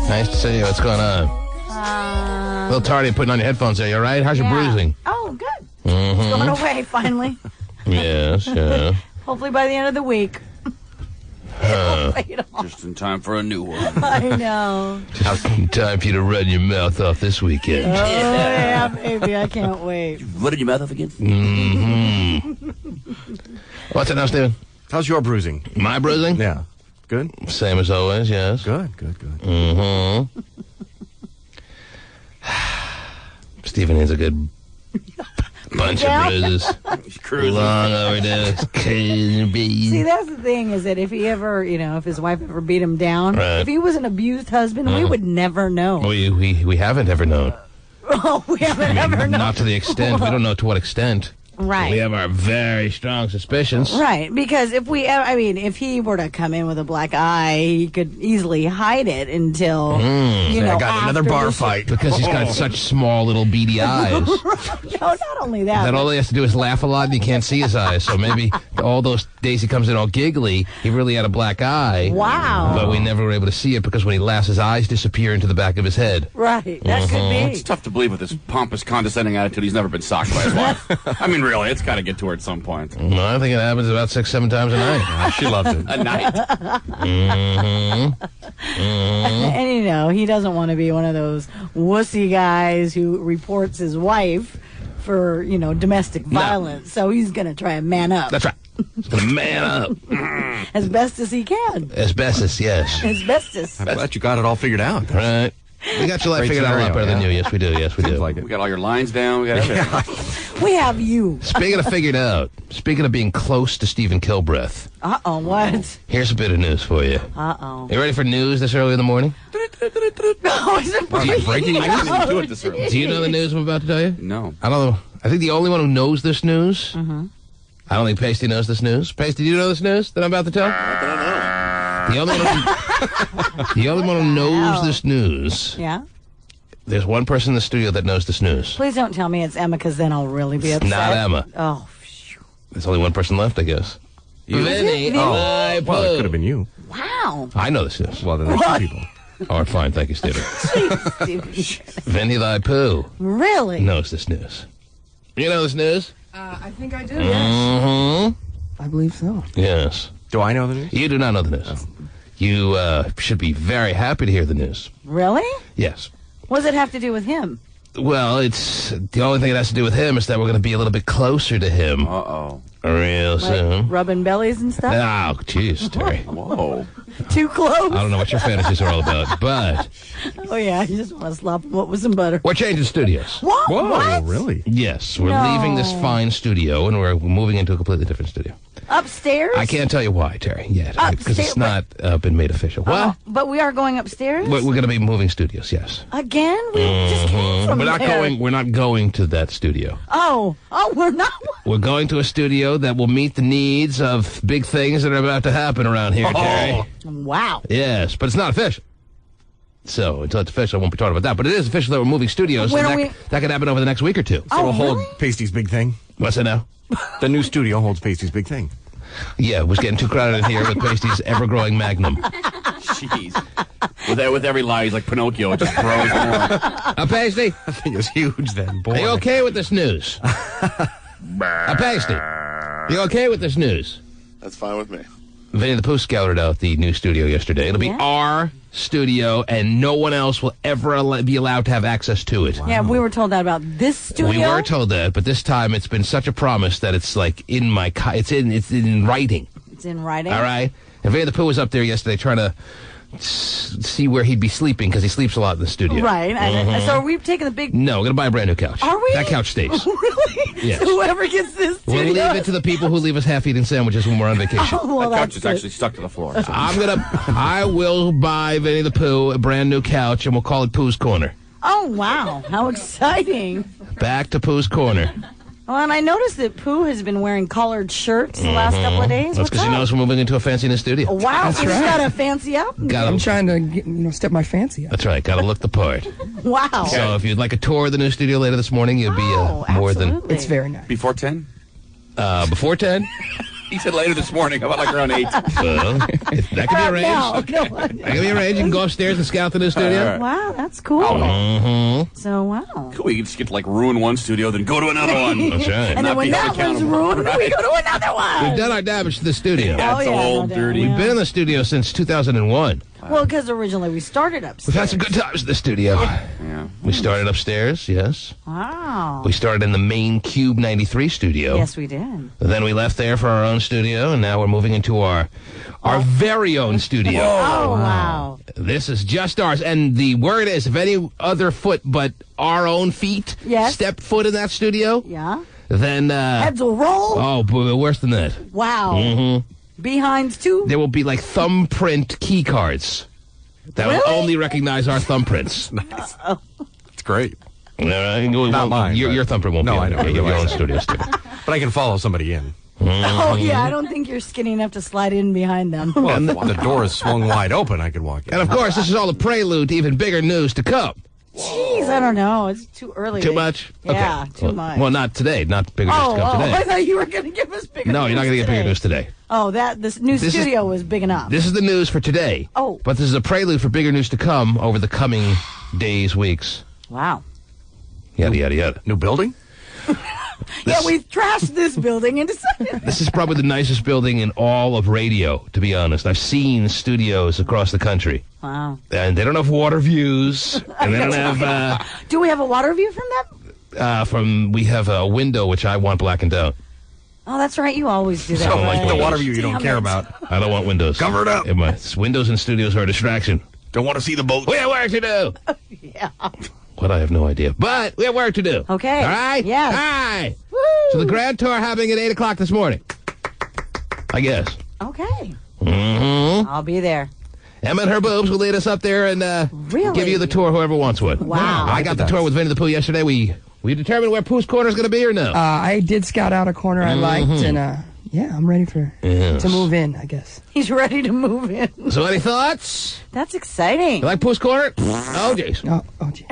Nice to see you. What's going on? A little tardy putting on your headphones there. You all right? How's your bruising? Oh, good. It's going away, finally. Yes, yeah. Hopefully by the end of the week. Just in time for a new one. I know. Just in time for you to run your mouth off this weekend. Oh, yeah, baby. I can't wait. You running your mouth off again? What's it now, Steven? How's your bruising? My bruising? Yeah. Good? Same as always, yes. Good. Steven has a good bunch of bruises. Long overdue. See, that's the thing, is that if he ever, if his wife ever beat him down, if he was an abused husband, we would never know. We haven't ever known. We haven't ever known. Not to the extent. We don't know to what extent. Right. We have our very strong suspicions. Right, because if he were to come in with a black eye, he could easily hide it until, I got another bar fight. Because he's got such small little beady eyes. No, not only that. All he has to do is laugh a lot and you can't see his eyes. So maybe all those days he comes in all giggly, he really had a black eye. Wow. But we never were able to see it because when he laughs, his eyes disappear into the back of his head. Right, that could be. It's tough to believe with this pompous, condescending attitude he's never been socked by his wife. I mean, really, it's got to get to her at some point. Well, I think it happens about 6-7 times a night. She loves it. A night? And, he doesn't want to be one of those wussy guys who reports his wife for, domestic violence. So he's going to try and man up. That's right. He's going to man up. As best as he can. Asbestos, yes. Asbestos. I'm glad you got it all figured out. Right. We got your life figured out a lot better than you. Yes, we do. Yes, we do. Like it. We got all your lines down. We got everything. We have you. Speaking of figured out, speaking of being close to Stephen Kilbreath. Uh-oh, what? Here's a bit of news for you. Uh-oh. You ready for news this early in the morning? No, is it breaking news? I didn't do it this early. Do you know the news I'm about to tell you? No. I don't know. I think the only one who knows this news, I don't think Pasty knows this news. Pasty, do you know this news that I'm about to tell? The only one who knows this news. Yeah? There's one person in the studio that knows this news. Please don't tell me it's Emma, because then I'll really be upset. Not Emma. Oh, phew. There's only one person left, I guess. Vinny. Well, it could have been you. Wow. I know this news. Well, then there's two people. All right, fine. Thank you, Stephen. Vinny Thy Pooh Really? knows this news. You know this news? I think I do, yes. I believe so. Yes. Do I know the news? You do not know the news. You should be very happy to hear the news. Really? Yes. What does it have to do with him? Well, it's the only thing it has to do with him is that we're going to be a little bit closer to him Uh-oh. real soon. Rubbing bellies and stuff? Oh, jeez, Terry. Whoa. Too close? I don't know what your fantasies are all about, but Oh, yeah, you just want to slop him up with some butter. we're changing studios. What? Whoa, What? really? Yes, we're No. leaving this fine studio and we're moving into a completely different studio. Upstairs? I can't tell you why, Terry, yet, because it's Upstairs? not been made official. Well, But we are going upstairs? we're going to be moving studios, yes. Again? We just came from We're not there. going. We're not going to that studio. Oh, we're not. We're going to a studio that will meet the needs of big things that are about to happen around here, Terry. Wow. Yes, but it's not official. So until it's official, I won't be talking about that. But it is official that we're moving studios. When and are that could happen over the next week or two. So we'll hold really? Pasty's big thing. What's that now? The new studio holds Pasty's big thing. Yeah, it was getting too crowded in here with Pasty's ever-growing Magnum. Jeez. With every lie, he's like Pinocchio. It just grows more. Pasty, I think it's huge then. Boy. are you okay with this news? Pasty, you okay with this news? That's fine with me. Vinny the Pooh scouted out the new studio yesterday. It'll be our studio, and no one else will ever be allowed to have access to it. Yeah, we were told that about this studio. We were told that, but this time it's been such a promise that it's like in my it's in writing. It's in writing. All right. And Vinny the Pooh was up there yesterday trying to see where he'd be sleeping because he sleeps a lot in the studio. Right. So are we taking the big... No, we're gonna buy a brand new couch. Are we? That couch stays. Really? Yes. So whoever gets this studio... We'll leave it to the people who leave us half-eaten sandwiches when we're on vacation. Oh, well, That couch that's is good. actually stuck to the floor. So. I will buy Vinny the Pooh a brand new couch, and we'll call it Pooh's Corner. Oh, wow. How exciting. Back to Pooh's Corner. Well, and I noticed that Pooh has been wearing collared shirts the last couple of days. That's What's because he up? knows we're moving into a fancy new studio. Wow, That's he's right. got a fancy up. I'm Gotta, trying to step my fancy up. that's right. Got to look the part. Wow. So if you'd like a tour of the new studio later this morning, you'd be more than absolutely. It's very nice. Before 10? before 10. He said later this morning. How about like around 8? Well, that can be arranged. No. That can be arranged. You can go upstairs and scout the new studio. Wow, that's cool. So, wow. Cool. You just get to like ruin one studio, then go to another one. That's right. And then when that one's ruined, we go to another one. We've done our damage to the studio. That's old, dirty. We've been in the studio since 2001. Well, because originally we started upstairs. We've had some good times in the studio. Yeah. We started upstairs, yes. Wow. We started in the main Cube 93 studio. Yes, we did. Then we left there for our own studio, and now we're moving into our very own studio. Oh, wow. This is just ours. And the word is, if any other foot but our own feet step foot in that studio, then... heads will roll. Oh, worse than that. Wow. Behinds, too? There will be, like, thumbprint key cards that will only recognize our thumbprints. Nice. It's great. Not mine. Your thumbprint won't be. I know. You have your own studio. But I can follow somebody in. Oh, yeah, I don't think you're skinny enough to slide in behind them. Well, the door is swung wide open. I could walk in. And, of course, this is all the prelude to even bigger news to come. Jeez, I don't know. It's too early. Too much? Yeah, okay. too much. Well, not today. Not bigger news to come today. I thought you were going to give us bigger news. No, you're not going to get bigger news today. Oh, this new studio was big enough. This is the news for today. Oh. But this is a prelude for bigger news to come over the coming days, weeks. Wow. Yada, yada, yada. New building? We've trashed this building and decided. This is probably the nicest building in all of radio, to be honest. I've seen studios across the country. Wow. And they don't have water views. And they don't have... Do we have a water view from that? We have a window, which I want blackened out. Oh, that's right. You always do that. So, like right? the water view you don't Damn care it. about. I don't want windows. Cover it up. Windows in studios are a distraction. Don't want to see the boat. We have work to do. Yeah. What? I have no idea. But we have work to do. Okay. All right? Yes. All right. Woo. So the grand tour happening at 8 o'clock this morning. I guess. Okay. Mm-hmm. I'll be there. Emma and her boobs will lead us up there and give you the tour, whoever wants one. Wow. I got the tour with Vinny the Pooh yesterday. We determined where Pooh's Corner is going to be or no? I did scout out a corner I liked, and I'm ready to move in, I guess. He's ready to move in. So any thoughts? That's exciting. You like Pooh's Corner? Oh, jeez. Oh, gee.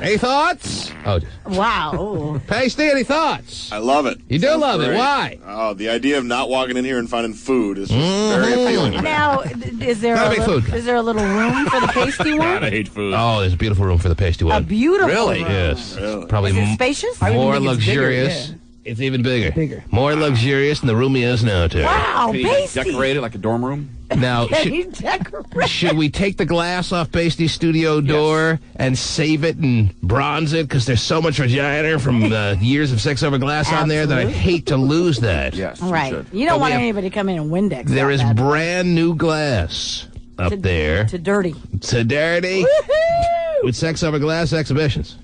Any thoughts? Oh, jeez. Wow. Pasty, any thoughts? I love it. You do Sounds love it. great. Why? Oh, the idea of not walking in here and finding food is just very appealing to me. Now, is there Not a big food. is there a little room for the pasty God, I one? hate food. Oh, there's a beautiful room for the pasty A one. beautiful Really? room. Yes. Really? Probably Is it spacious? I would more think it's bigger, luxurious. yeah. It's even bigger. Bigger. More luxurious than the room he is now, Terry. Wow, Can you pasty. decorate it like a dorm room? Now, Can you decorate? should we take the glass off Pasty's studio door and save it and bronze it? Because there's so much vagina from years of sex over glass on there that I'd Absolutely. hate to lose that. Yes. All right. You don't But want we have- anybody to come in and Windex. There out is that brand new glass up there. to dirty. To dirty. Woohoo! With sex over glass exhibitions.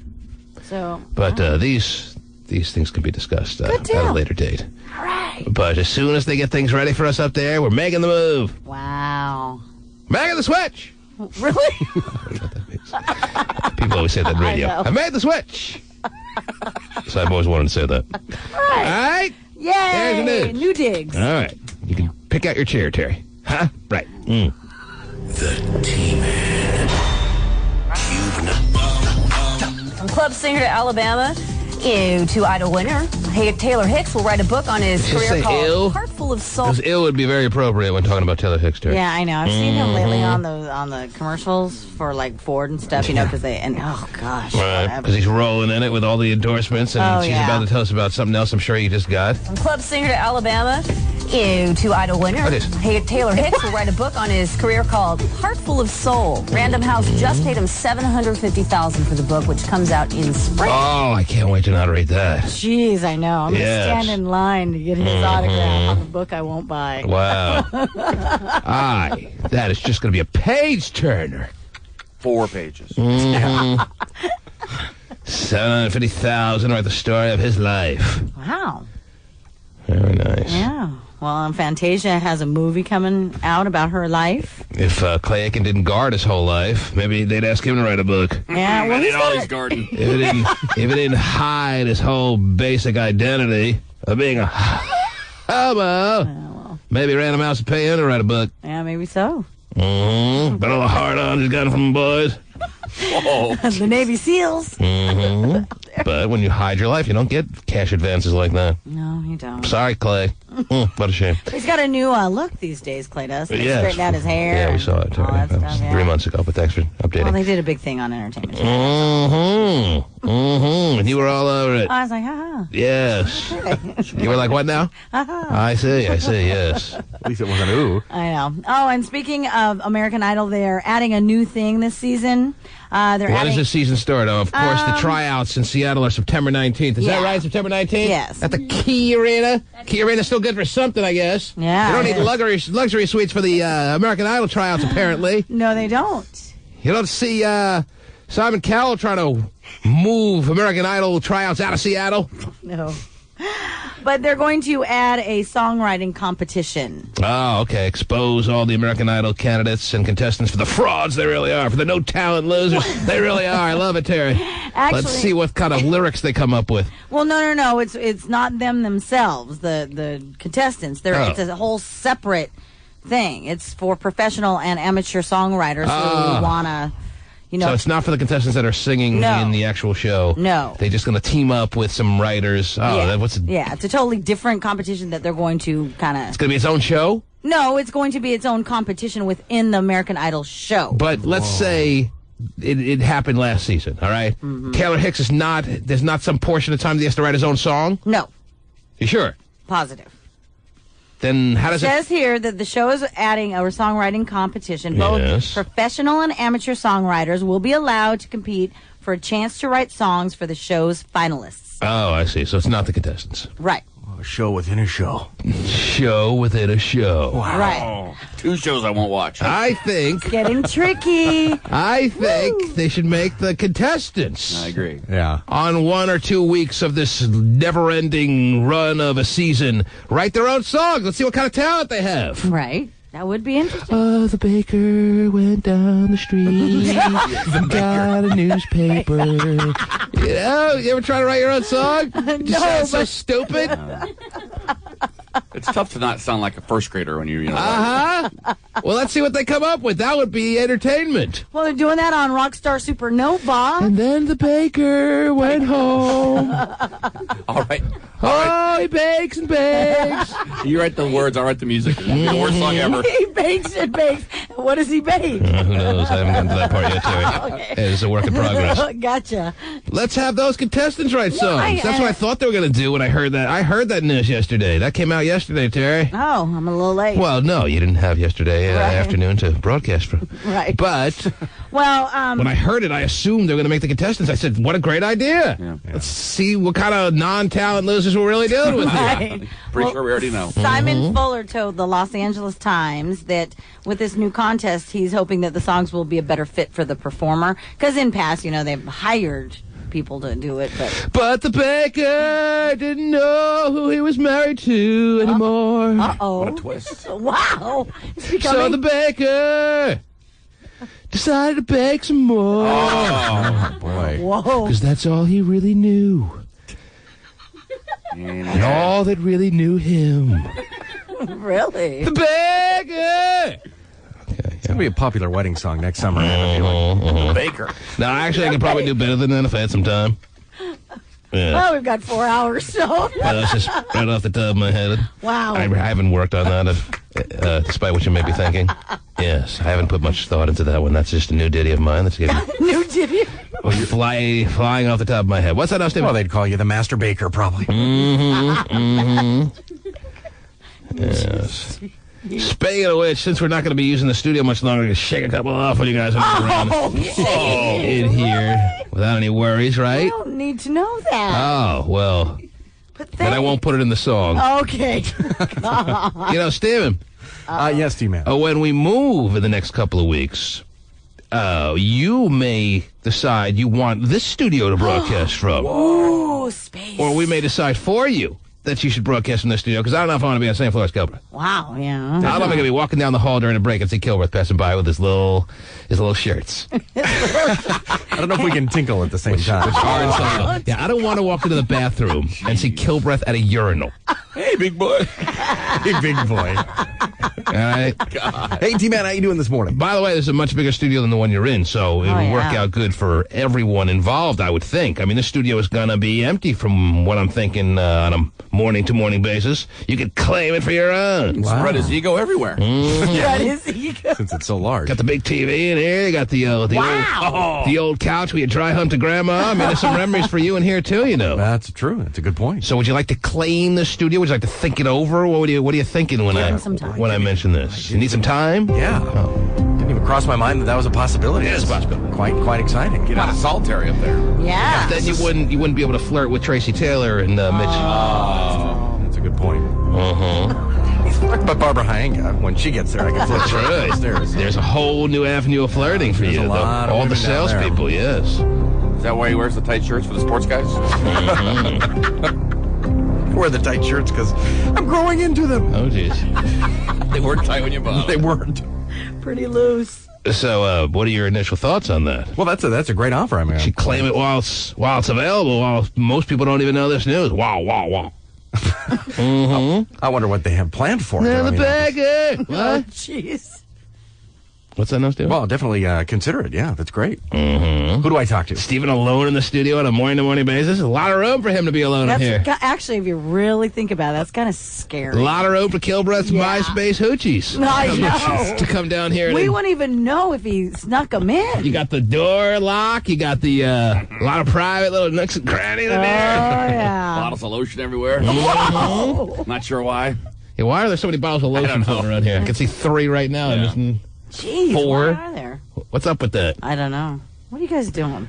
So, But these things can be discussed at deal. a later date. all right. But as soon as they get things ready for us up there, we're making the move. Wow. Making the switch. Really? People always say that in radio. know. I made the switch. So I've always wanted to say that. All right. All right. Yay! There's the news. New digs. All right. You can pick out your chair, Terry. Huh? Right. From club singer to Alabama, to Idol winner, Taylor Hicks will write a book on his Just say career called ew. Heart Full of Soul. Because ill would be very appropriate when talking about Taylor Hicks, Terry. Yeah, I know. I've seen him lately on the commercials for like Ford and stuff, because oh gosh. Right. Because he's rolling in it with all the endorsements, and Oh, she's yeah. about to tell us about something else I'm sure you just got. From club singer to Alabama, to Idol winner, What is? Taylor Hicks will write a book on his career called Heart Full of Soul. Random House just paid him $750,000 for the book, which comes out in spring. Oh, I can't wait to not read that. Jeez, I know. I'm Yes. gonna stand in line to get his autograph on a book I won't buy. Wow. That is just going to be a page turner. 4 pages. $750,000 write the story of his life. Wow. Very nice. Yeah. Well, Fantasia has a movie coming out about her life. If Clay Aiken didn't guard his whole life, maybe they'd ask him to write a book. Yeah. Well, I he's did all got these garden. If it didn't hide his whole basic identity of being a homo, maybe Random House would pay him to write a book. Yeah, maybe so. Mm-hmm. But all the hard-ons he's gotten from the boys. Oh. The Navy SEALs. But when you hide your life, you don't get cash advances like that. No, you don't. Sorry, Clay. What a shame. He's got a new look these days, Clay does. They Yes. straightened out his hair. Yeah, we saw it. All that stuff, yeah. 3 months ago, but thanks for updating. Well, they did a big thing on Entertainment Tonight. And you were all over it. I was like, ha. Yes. You were like, what now? I see, yes. At least it wasn't ooh. I know. Oh, and speaking of American Idol, they're adding a new thing this season. When does this season start? Oh, of course, the tryouts in Seattle are September 19th. Is that right, September 19th? Yes. At the Key Arena? Key Arena's still good for something, I guess. Yeah, You don't it need is. luxury suites for the American Idol tryouts, apparently. No, they don't. You don't see Simon Cowell trying to move American Idol tryouts out of Seattle? No. But they're going to add a songwriting competition. Oh, okay. Expose all the American Idol candidates and contestants for the frauds they really are, for the no-talent losers they really are. I love it, Terry. Actually, Let's see what kind of lyrics they come up with. Well, no. It's not them themselves, the contestants. It's a whole separate thing. It's for professional and amateur songwriters who want to, So it's not for the contestants that are singing in the actual show. No. They're just going to team up with some writers. Oh, yeah. Yeah, It's a totally different competition that they're going to kind of... It's going to be its own show? No, it's going to be its own competition within the American Idol show. But let's say it happened last season, all right? Taylor Hicks there's not some portion of time that he has to write his own song? No. You sure? Positive. Then how does it says here that the show is adding a songwriting competition. Both professional and amateur songwriters will be allowed to compete for a chance to write songs for the show's finalists. Oh, I see. So it's not the contestants. Right. A show within a show. Show within a show. Wow. Right. 2 shows I won't watch. I think... It's getting tricky. I think they should make the contestants... I agree. Yeah. On 1 or 2 weeks of this never-ending run of a season, write their own songs. Let's see what kind of talent they have. Right. That would be interesting. Oh, the baker went down the street, got a newspaper. You ever try to write your own song? No, so stupid. It's tough to not sound like a first grader when you know. Well, let's see what they come up with. That would be entertainment. Well, they're doing that on Rockstar Supernova. And then the baker went home. All right. Oh, he bakes and bakes. You write the words, I'll write the music. The worst song ever. He bakes and bakes. What does he bake? Who knows? I haven't gotten to that part yet, Terry. Okay. Hey, this is a work in progress. Gotcha. Let's have those contestants write songs. That's what I thought they were going to do when I heard that. I heard that news yesterday. That came out yesterday, Terry. Oh, I'm a little late. Well, no, you didn't have yesterday afternoon to broadcast from. Right. But well, when I heard it, I assumed they were going to make the contestants. I said, what a great idea. Yeah. Let's see what kind of non-talent losers we're really dealing with here. Right. Pretty sure we already know. Simon Fuller told the Los Angeles Times that with this new contest, he's hoping that the songs will be a better fit for the performer. Because in past, they've hired people to do it. But the baker didn't know who he was married to anymore. Uh-oh. What a twist. Wow. So the baker decided to bake some more. Oh, boy. Whoa. Because that's all he really knew. And all that really knew him. Really? The baker! It's going to be a popular wedding song next summer. I have a feeling. Baker. No, actually, I could probably do better than that if I had some time. Yeah. Well, we've got 4 hours, so. That's just right off the top of my head. Wow. I haven't worked on that, despite what you may be thinking. Yes, I haven't put much thought into that one. That's just a new ditty of mine. That's getting New ditty. flying off the top of my head. What's that, Austin? Well, they'd call you the Master Baker, probably. Yes. Speaking of which, since we're not going to be using the studio much longer, I'm going to shake a couple off when you guys are around in here without any worries, right? I don't need to know that. Oh, well, But then I won't put it in the song. Okay. Steven. Yes, T-Man. When we move in the next couple of weeks, you may decide you want this studio to broadcast from. Ooh, space. Or we may decide for you that you should broadcast from the studio, because I don't know if I want to be on the same floor as Kilbert. Wow, yeah. I don't know if I'm going to be walking down the hall during a break and see Kilbert passing by with his little shirts. I don't know if we can tinkle at the same time. Yeah, I don't want to walk into the bathroom and see Kilbreath at a urinal. Hey, big boy. Big boy. All right. Hey, T-Man, how you doing this morning? By the way, this is a much bigger studio than the one you're in, so it would work yeah. out good for everyone involved, I would think. I mean, this studio is going to be empty from what I'm thinking on a morning-to-morning basis. You could claim it for your own. Spread his ego everywhere. That is ego. Since it's so large. Got the big TV in here. You got the old couch where you dry hump to grandma. I mean, there's some memories for you in here, too, you know. That's true. That's a good point. So would you like to claim the studio? Would you like to think it over? What are you thinking when I mention this? You need some time? Yeah. Didn't even cross my mind that was a possibility. It is a possibility. Quite exciting. Get out of solitary up there. Yeah. Then you wouldn't be able to flirt with Tracy Taylor and Mitch. That's a good point. But Barbara Hayenga, when she gets there, I can flip That's right. upstairs. There's a whole new avenue of flirting for There's you. a lot of All the women down there. salespeople, yes. Is that why he wears the tight shirts for the sports guys? Wear the tight shirts because I'm growing into them. Oh, jeez. They weren't tight when you bought They weren't. Pretty loose. So, what are your initial thoughts on that? Well, that's a great offer. I mean, You claim it while it's available, while most people don't even know this news. Wow. I wonder what they have planned for it. Now I the mean, bagger. Oh, What? jeez. What's that nose doing? Well, definitely consider it. Yeah, that's great. Who do I talk to? Stephen alone in the studio on a morning-to-morning basis? A lot of room for him to be alone in here. Actually, if you really think about it, that's kind of scary. A lot of room for Kilbreath's MySpace hoochies. I know. To come down here. We wouldn't even know if he snuck them in. You got the door lock. You got the a lot of private little nooks and crannies in Oh, there. yeah. Bottles of lotion everywhere. Not sure why. Yeah, why are there so many bottles of lotion floating around here? I can see 3 right now. Yeah. And Jeez, 4. why are there? What's up with that? I don't know. What are you guys doing?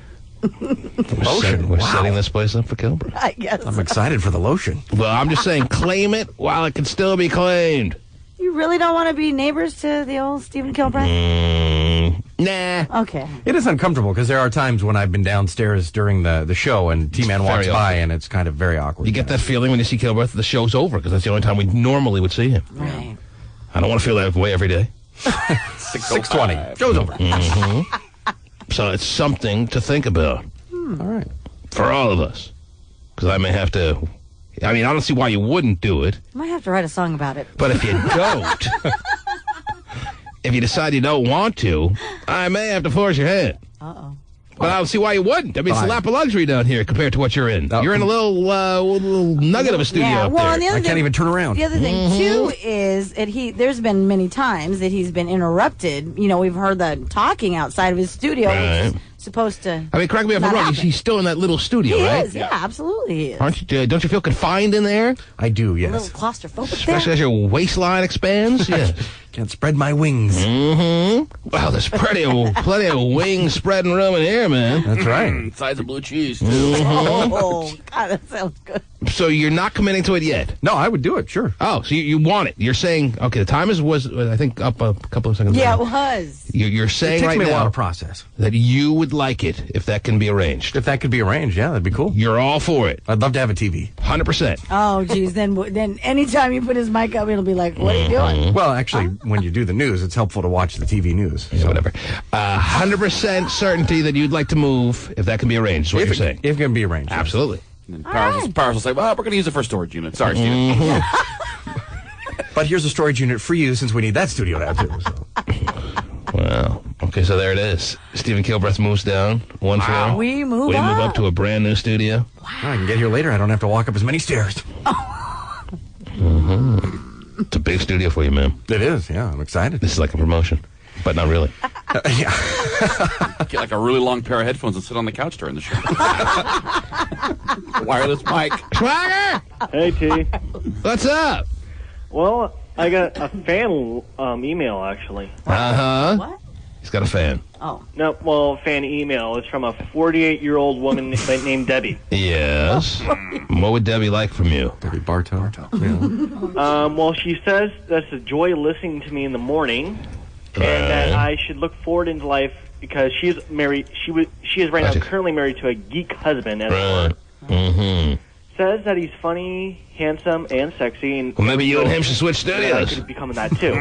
Lotion. We're Wow. setting this place up for Kilbreath. I guess. I'm excited for the lotion. Well, I'm just saying, claim it while it can still be claimed. You really don't want to be neighbors to the old Stephen Kilbreth? Nah. Okay. It is uncomfortable because there are times when I've been downstairs during the show and T-Man walks very by awkward. and it's kind of very awkward. You get that feeling when you see Kilbreath, the show's over, because that's the only time we normally would see him. Right. I don't want to feel that way every day. 6:20. Show's over. So it's something to think about. All right. For all of us. Because I may have to... I mean, I don't see why you wouldn't do it. Might have to write a song about it. But if you don't... if you decide you don't want to, I may have to force your hand. Uh-oh. But I don't see why you wouldn't. I mean, it's a Fine. lap of luxury down here compared to what you're in. Oh. You're in a little nugget of a studio Yeah, up well, there. and the other I can't thing, even turn around. The other thing too is that there's been many times that he's been interrupted. You know, we've heard the talking outside of his studio, which Right. is supposed to. I mean, correct me if I'm not wrong. happen. He's still in that little studio, He right? is, yeah, absolutely he is. Aren't you? Don't you feel confined in there? I do, A yes. little claustrophobic Especially there. as your waistline expands? Yeah. Can't spread my wings. Wow, there's plenty of wing spreading room in here, man. That's right. Size of blue cheese, too. Oh, God, that sounds good. So you're not committing to it yet? No, I would do it, sure. Oh, so you want it. You're saying, okay, the time was I think, up a couple of seconds Yeah, it ago. was. You're It saying takes right me a while now to process. that you would like it if that can be arranged. If that could be arranged, yeah, that'd be cool. You're all for it. I'd love to have a TV. 100%. Oh, geez. Then anytime you put his mic up, it'll be like, what are you doing? Well, actually, when you do the news, it's helpful to watch the TV news. So whatever. 100% certainty that you'd like to move if that can be arranged, is what If you're saying. it can be arranged. yes. Absolutely. And Powers will say, well, we're going to use it for a storage unit. Sorry, Steven. But here's a storage unit for you since we need that studio now, too. So. Wow. Okay, so there it is. Stephen Kilbreath moves down one floor. We move We move up. up to a brand new studio. I can get here later. I don't have to walk up as many stairs. It's a big studio for you, man. It is, yeah. I'm excited. This is like a promotion, but not really. Yeah. Get like a really long pair of headphones and sit on the couch during the show. Wireless mic. Swagger! Hey, T. What's up? Well, I got a fan email, actually. Uh-huh. What? He's got a fan. Oh. No, well, fan email. It's from a 48-year-old woman named Debbie. Yes. What would Debbie like from you? Debbie Bartow. Yeah. Well, she says that's a joy listening to me in the morning, and that I should look forward into life because she's married. She is right now Gotcha. currently married to a geek husband. As Right. Mm-hmm. says that he's funny, handsome, and sexy. And Well, maybe you and him should switch I studios. could become that too.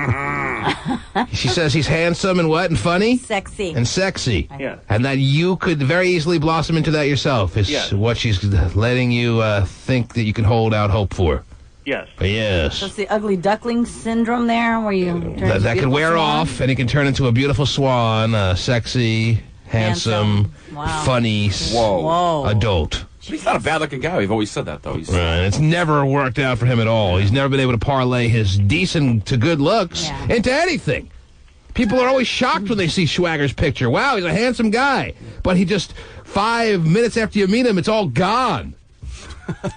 She says he's handsome and what? And funny? Sexy. And sexy. Yeah. And that you could very easily blossom into that yourself is Yeah. what she's letting you think that you can hold out hope for. Yes. Yes. So it's the ugly duckling syndrome there, where you turn into a That can wear beautiful swan? off, and he can turn into a beautiful swan, sexy, handsome, Wow. funny Whoa. adult. He's not a bad-looking guy. We've always said that, though. He's Right. It's never worked out for him at all. He's never been able to parlay his decent to good looks into anything. People are always shocked when they see Schwager's picture. Wow, he's a handsome guy. But he just, 5 minutes after you meet him, it's all gone.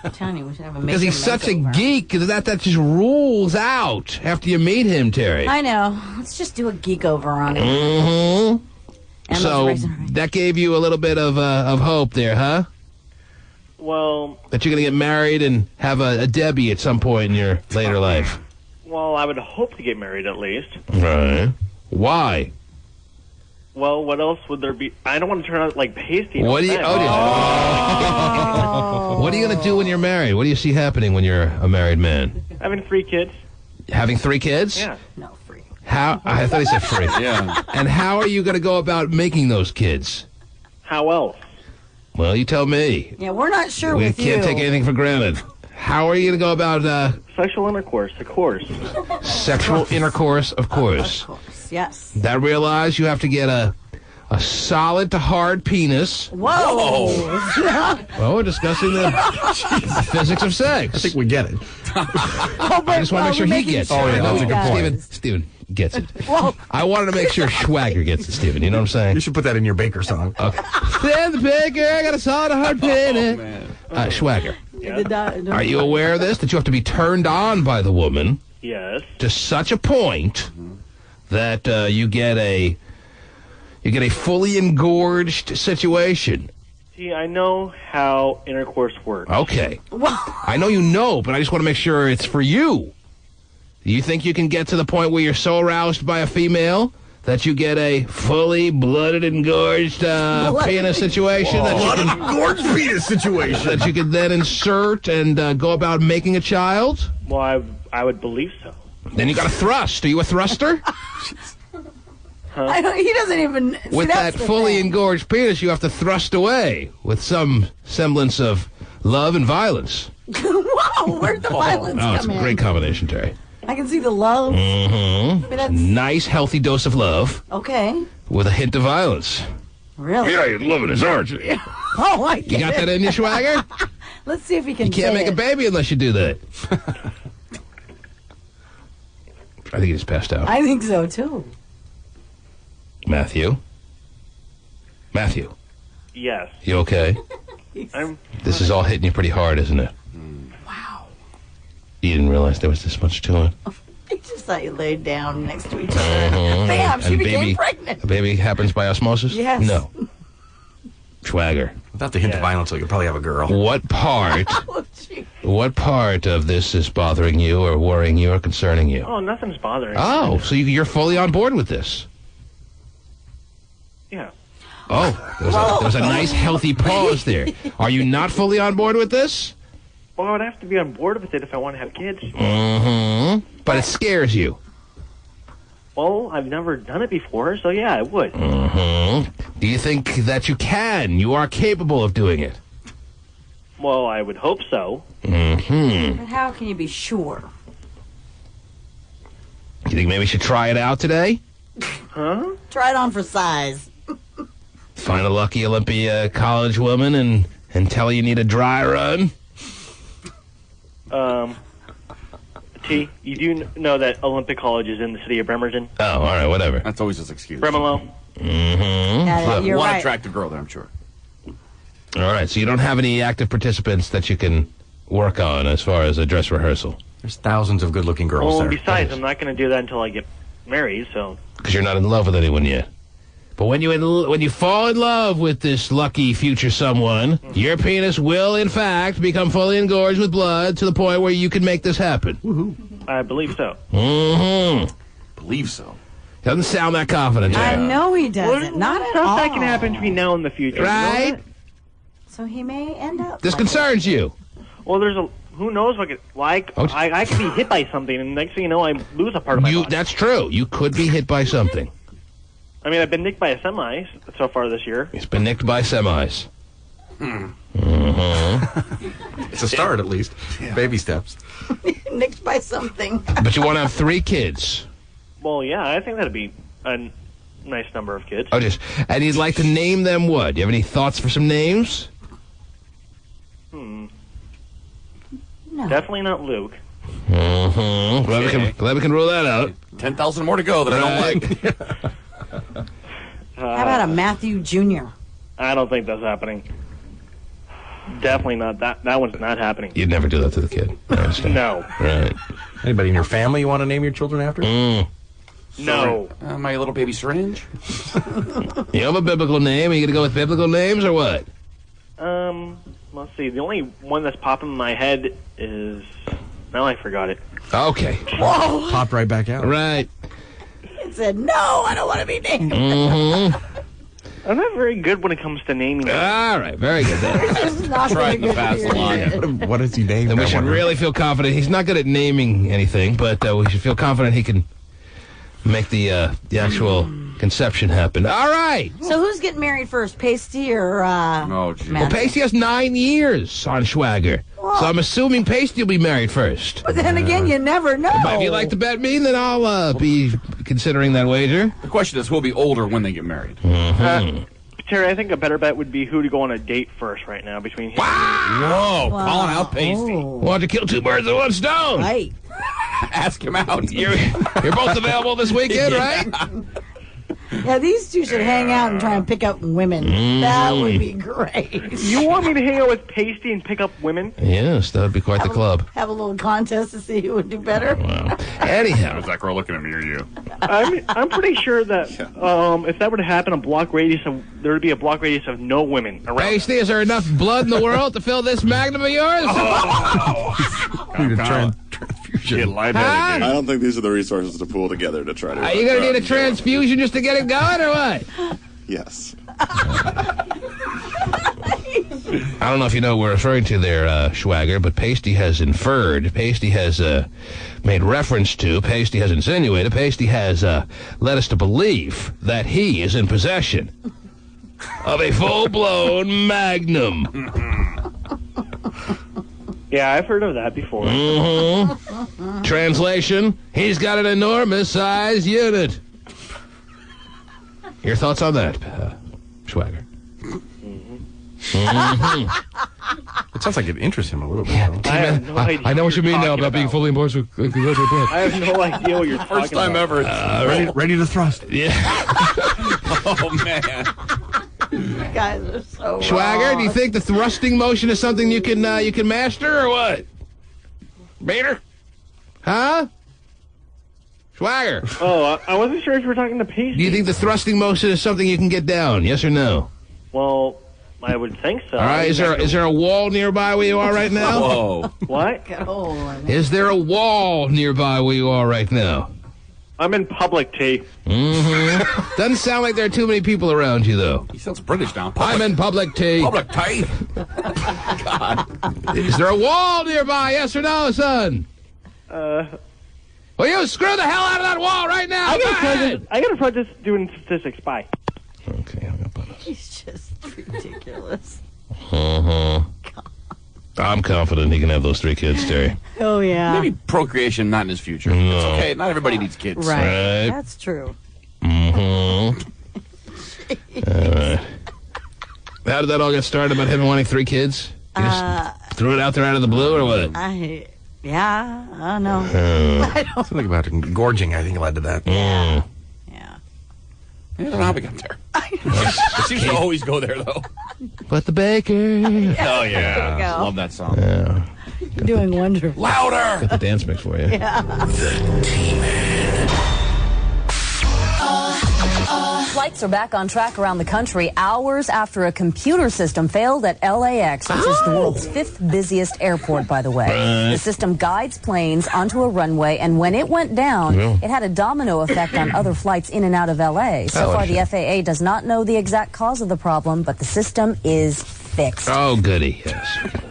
I'm telling you, we should have a Because he's such a makeover. geek that just rules out after you meet him, Terry. I know. Let's just do a geek over on it. Mm-hmm. And So those raisin- that gave you a little bit of hope there, huh? Well, That you're going to get married and have a Debbie at some point in your later life. I would hope to get married at least. Right. Why? Well, what else would there be? I don't want to turn out like pasty. What do you? What are you going to do when you're married? What do you see happening when you're a married man? Having 3 kids. Having 3 kids? Yeah. No, free. How? I thought he said free. Yeah. And how are you going to go about making those kids? How else? Well, you tell me. Yeah, we're not sure We with can't you. take anything for granted. How are you going to go about Sexual intercourse, of course. sexual intercourse? Of course. Of course, yes. That realize you have to get a solid to hard penis. Whoa. Well, we're discussing the physics of sex. I think we get it. I just want to make sure he gets it. Oh, yeah, that's a good point. Steven gets it. Whoa. I wanted to make sure Schwager gets it, Steven. You know what I'm saying? You should put that in your Baker song. Okay. Stand the baker, I got a solid to hard penis. Schwager, are you aware of this? That you have to be turned on by the woman Yes. to such a point that you get a fully engorged situation. See, I know how intercourse works. Okay. I know you know, but I just want to make sure it's for you. Do you think you can get to the point where you're so aroused by a female that you get a fully blooded, engorged penis situation? Gorge penis situation. That you could then insert and go about making a child? Well, I would believe so. Then you got a thrust. Are you a thruster? He doesn't even... see, With that that's the fully thing. engorged penis, you have to thrust away with some semblance of love and violence. Wow, where'd the violence Oh, it's come a in? great combination, Terry. I can see the love. Mm-hmm. I mean, that's... Nice, healthy dose of love Okay. with a hint of violence. Really? Yeah, you're loving his, aren't you? Oh, I get You got that in you, Schwager? Let's see if he can You can't say make a it. baby unless you do that. I think he just passed out. I think so, too. Matthew? Yes. You okay? I'm. This is all hitting you pretty hard, isn't it? Wow. You didn't realize there was this much to it? He just thought you laid down next to each other. Bam, she And became pregnant. A baby happens by osmosis? Yes. No. Schwager. Without the hint of violence, you could probably have a girl. What part of this is bothering you or worrying you or concerning you? Oh, nothing's bothering me. Oh, so you're fully on board with this? Yeah. Oh, there was a nice, healthy pause there. Are you not fully on board with this? Well, I would have to be on board with it if I want to have kids. Mm-hmm. But it scares you. Well, I've never done it before, so yeah, I would. Mm-hmm. Do you think that you are capable of doing it? Well, I would hope so. Mm-hmm. But how can you be sure? You think maybe you should try it out today? Huh? Try it on for size. Find a lucky Olympia college woman and tell her you need a dry run? T, you do know that Olympic College is in the city of Bremerton? Oh, all right, whatever. That's always his excuse. Bremelo? Mm-hmm. Yeah, you're One right. attractive girl there, I'm sure. All right, so you don't have any active participants that you can work on as far as a dress rehearsal? There's thousands of good-looking girls Well, there. besides, I'm not going to do that until I get married, so... Because you're not in love with anyone yet. But when you fall in love with this lucky future someone, your penis will, in fact, become fully engorged with blood to the point where you can make this happen. Woohoo. I believe so. Mm-hmm. Believe so. Doesn't sound that confident, I Jerry. know he doesn't. Not at all. That can happen between now and the future. Right? You know that? So he may end up. This like concerns you. Well, there's a... Who knows what... I could be hit by something, and next thing you know, I lose a part of my body. That's true. You could be hit by something. I mean, I've been nicked by a semi so far this year. He's been nicked by semis. It's a start, at least. Yeah. Baby steps. Nicked by something. But you want to have 3 kids. Well, yeah, I think that'd be a nice number of kids. Oh, just, and you'd like to name them what? Do you have any thoughts for some names? No. Definitely not Luke. Glad we can rule that out. 10,000 more to go that I don't like. How about a Matthew Jr.? I don't think that's happening. Definitely not. That one's not happening. You'd never do that to the kid. I understand. No. Right. Anybody in your family you want to name your children after? No. My little baby syringe. You have a biblical name? Are you going to go with biblical names or what? Let's see. The only one that's popping in my head is... Now I forgot it. Okay. Whoa! Popped right back out. Right. It said, no, I don't want to be named. I'm not very good when it comes to naming. All right. Very good then. This is not Trying very to pass good, along. period. What is he named? And we should really feel confident. He's not good at naming anything, but we should feel confident he can make the actual conception happen. All right. So who's getting married first, Pasty or Oh, gee. Well, Pasty has 9 years on Schwager. So I'm assuming Pasty will be married first. But then again, you never know. But if you'd like to bet me, then I'll be considering that wager. The question is, who'll be older when they get married? Terry, I think a better bet would be who to go on a date first right now between him Whoa, calling out Pasty. Want to kill 2 birds with 1 stone. Right. Ask him out. You're both available this weekend, right? Yeah, these two should hang out and try and pick up women. That would be great. You want me to hang out with Pasty and pick up women? Yes, that would be quite the club. Have a little contest to see who would do better. Wow. Anyhow. Is that girl looking at me or you? I'm pretty sure that if that were to happen, there would be a block radius of no women around. Pasty, is there enough blood in the world to fill this magnum of yours? Need a transfusion. Get Huh? I don't think these are the resources to pool together to try to... Are you going to need a transfusion just to get it going, or what? Yes. I don't know if you know what we're referring to there, Schwager, but Pasty has inferred, Pasty has made reference to, Pasty has insinuated, Pasty has led us to believe that he is in possession of a full-blown magnum. Yeah, I've heard of that before. Translation, he's got an enormous size unit. Your thoughts on that, Schwager? It sounds like it interests him a little bit. Though. I have no idea I know what you mean now talking about being fully immersed with I have no idea what you're talking First time about. ever. Ready to thrust. Yeah. Oh, man. You guys are so Schwager, wrong. do you think the thrusting motion is something you can master, or what? Bader? Huh? Schwager, Oh, I wasn't sure if you were talking to Pasty. do you think the thrusting motion is something you can get down? Yes or no? Well, I would think so. All right. Is there a wall nearby where you are right now? Whoa. What? Oh, Is there a wall nearby where you are right now? I'm in public, T. Doesn't sound like there are too many people around you, though. He sounds British now. I'm in public tea. Public tea. Is there a wall nearby? Yes or no, son? Will you screw the hell out of that wall right now? I Go got ahead. a project doing statistics. Bye. Okay, hung up on us. he's just ridiculous. I'm confident he can have those 3 kids, Terry. Oh, yeah. Maybe procreation not in his future. No. It's okay. Not everybody needs kids. Right. Right. That's true. All right. How did that all get started about him wanting 3 kids? You just threw it out there out of the blue, or what? I don't know. Something about gorging, I think, led to that. Yeah. I don't know how we got there. It seems to always go there, though. But the baker. Oh, There yeah. you go. Love that song. Yeah. You're doing wonderful. Louder! Got the dance mix for you. Flights are back on track around the country hours after a computer system failed at LAX, which is the world's 5th busiest airport, by the way. The system guides planes onto a runway, and when it went down, it had a domino effect on other flights in and out of LA. So far, the FAA does not know the exact cause of the problem, but the system is fixed. Oh, goody. Yes.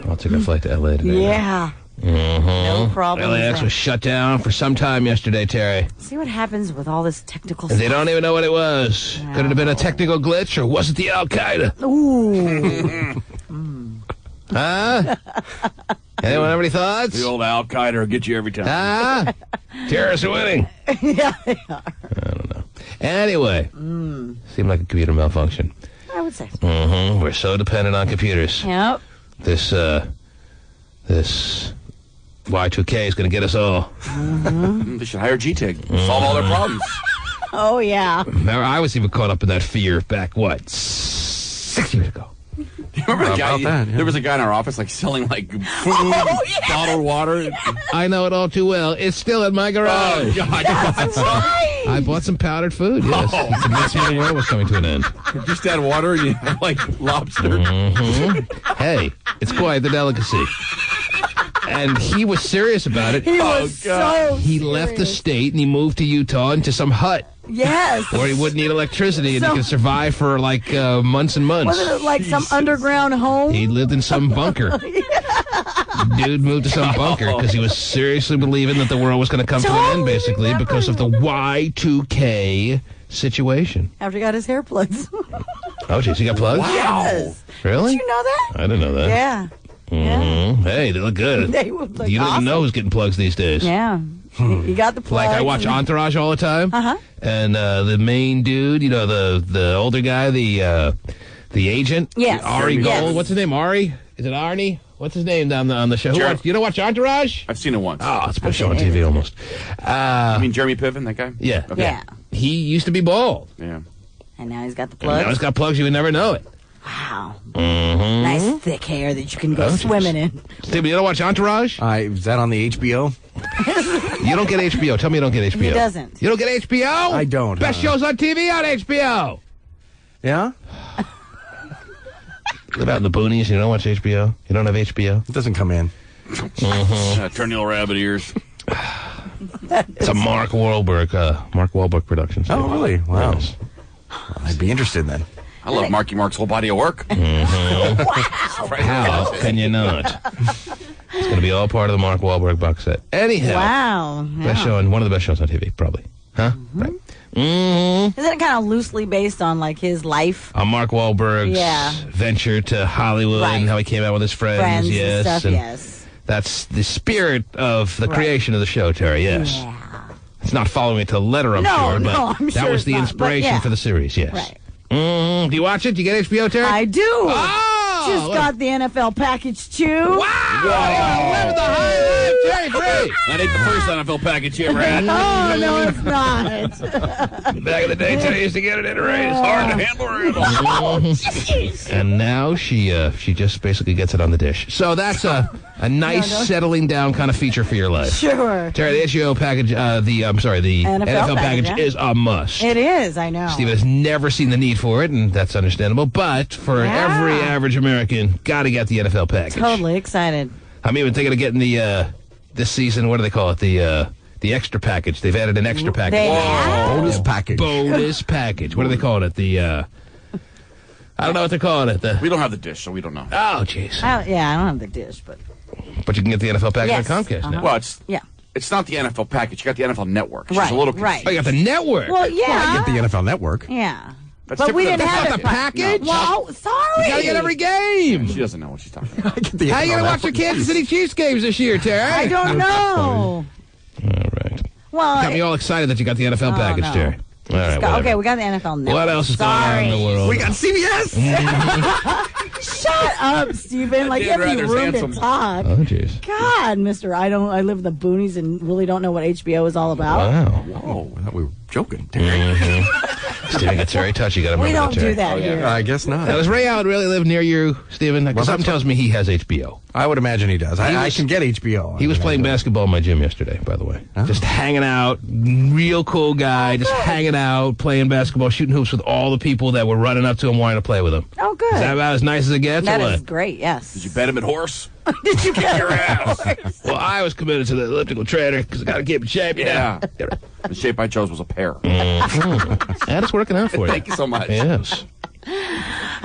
I'll take a flight to L.A. today. Yeah. No problem. LAX was shut down for some time yesterday, Terry. See what happens with all this technical And stuff. they don't even know what it was. Could it have been a technical glitch, or was it the Al-Qaeda? Ooh. Anyone have any thoughts? The old Al Qaeda will get you every time. Terrorists are winning. Yeah, they are. I don't know. Anyway, seemed like a computer malfunction. I would say so. Mm-hmm. We're so dependent on computers. Yep. This Y2K is going to get us all. They should hire GTIG. Solve all their problems. Oh, yeah. Remember, I was even caught up in that fear back, 6 years ago. You remember the guy? About that, yeah. There was a guy in our office like selling like food, bottled water. I know it all too well. It's still in my garage. God, I bought some powdered food, yes. Oh, To convince me the world was coming to an end. just add water and you have like lobster. Hey, it's quite the delicacy. And he was serious about it. He was so He left the state and he moved to Utah into some hut Yes. where he wouldn't need electricity and So- he could survive for like months and months. Wasn't it like some underground home? He lived in some bunker. Dude moved to some bunker because he was seriously believing that the world was going to come to an end, basically, because of the Y2K situation. After he got his hair plugs. Oh, jeez, he got plugs? Yes. Really? Did you know that? I didn't know that. Yeah. Mhm. Hey, they look good. They would look You don't awesome. even know who's getting plugs these days. Yeah. You got the plugs. Like I watch Entourage all the time, and the main dude, you know, the older guy, the agent, Yes. Ari Yes. Gold. What's his name? Ari? Is it Arnie? What's his name on the show? You don't watch Entourage? I've seen it once. Oh, it's been a show on TV almost. You mean Jeremy Piven, that guy? Yeah. Okay. Yeah. He used to be bald. Yeah. And now he's got the And plugs. now he's got plugs. You would never know it. Wow. Mm-hmm. Nice thick hair that you can go Oh, swimming in. Steve, you don't watch Entourage? Is that on the HBO? You don't get HBO. Tell me you don't get HBO. He doesn't. You don't get HBO? I don't. Best shows on TV on HBO. Yeah? Live out in the boonies. You don't watch HBO? You don't have HBO? It doesn't come in. Turn the old rabbit ears. It's a Mark Wahlberg production. Steve. Oh, really? Wow. Yes. I'd be interested then. I love Marky Mark's whole body of work. How can you not? It's going to be all part of the Mark Wahlberg box set. Anyhow, Wow. best show on one of the best shows on TV, probably. Huh? Right. Isn't it kind of loosely based on like his life? On Mark Wahlberg's venture to Hollywood and how he came out with his friends. Yes, and stuff, and yes. that's the spirit of the creation of the show, Terry. Yes. Yeah. It's not following it to the letter, I'm No, sure, no, but I'm that sure was it's the not, but inspiration yeah. for the series. Yes. Right. Do you watch it? Do you get HBO, Terry? I do. Oh! Just got the NFL package too. Wow! Live the high life, Terry Free! That ain't the first NFL package you ever had. Oh, no, it's not. Back in the day, Terry used to get it in a race. Hard to handle. And now she just basically gets it on the dish. So that's a nice settling down kind of feature for your life. Sure. Terry, the HBO package, the NFL package yeah. is a must. It is, I know. Steve has never seen the need for it, and that's understandable. But for every average American, got to get the NFL package. Totally excited. I'm even thinking of getting the this season. What do they call it? The extra package. They've added an extra package. They have? Bonus package. Bonus package. What do they call it? I don't know what they're calling it. We don't have the dish, so we don't know. Oh, jeez. I don't have the dish, but But you can get the NFL package Yes. on Comcast now. Well, it's yeah. it's not the NFL package. You got the NFL Network. Which Right, is a little right. Oh, you got the network. Well, yeah. I get the NFL Network. Yeah. That's But we different didn't than- have Not it. the package. Well, sorry. You got to get every game. She doesn't know what she's talking about. I get the How you NFL going to watch the Network. Kansas City Chiefs games this year, Terry? I don't know. All right. Well, Got me all excited that you got the NFL package, no. Terry. All right, okay, whatever. we got the NFL Network. What else is going on in the world? We got CBS. Shut up, Stephen. Like, you Dan have any Rather's room handsome. to talk. Oh, jeez. God, mister, I live in the boonies and really don't know what HBO is all about. Wow. Oh, I thought we were joking. Steven gets very touchy. You got to We remember don't that, do Terry. that here. I guess Now, not. does Ray Allen really live near you, Steven? Because Well, something that's tells me he has HBO. I would imagine he does. I can get HBO. He was playing basketball in my gym yesterday, by the way. Just hanging out. Real cool guy. Just hanging out, playing basketball, shooting hoops with all the people that were running up to him wanting to play with him. Oh, good. Is that about as nice as it gets, That or what? is great, yes. Did you bet him at horse? Did you get Your ass. Well, I was committed to the elliptical trainer because I got to keep in shape. Yeah. The shape I chose was a pear. And it's working out for you. Thank you so much. Yes.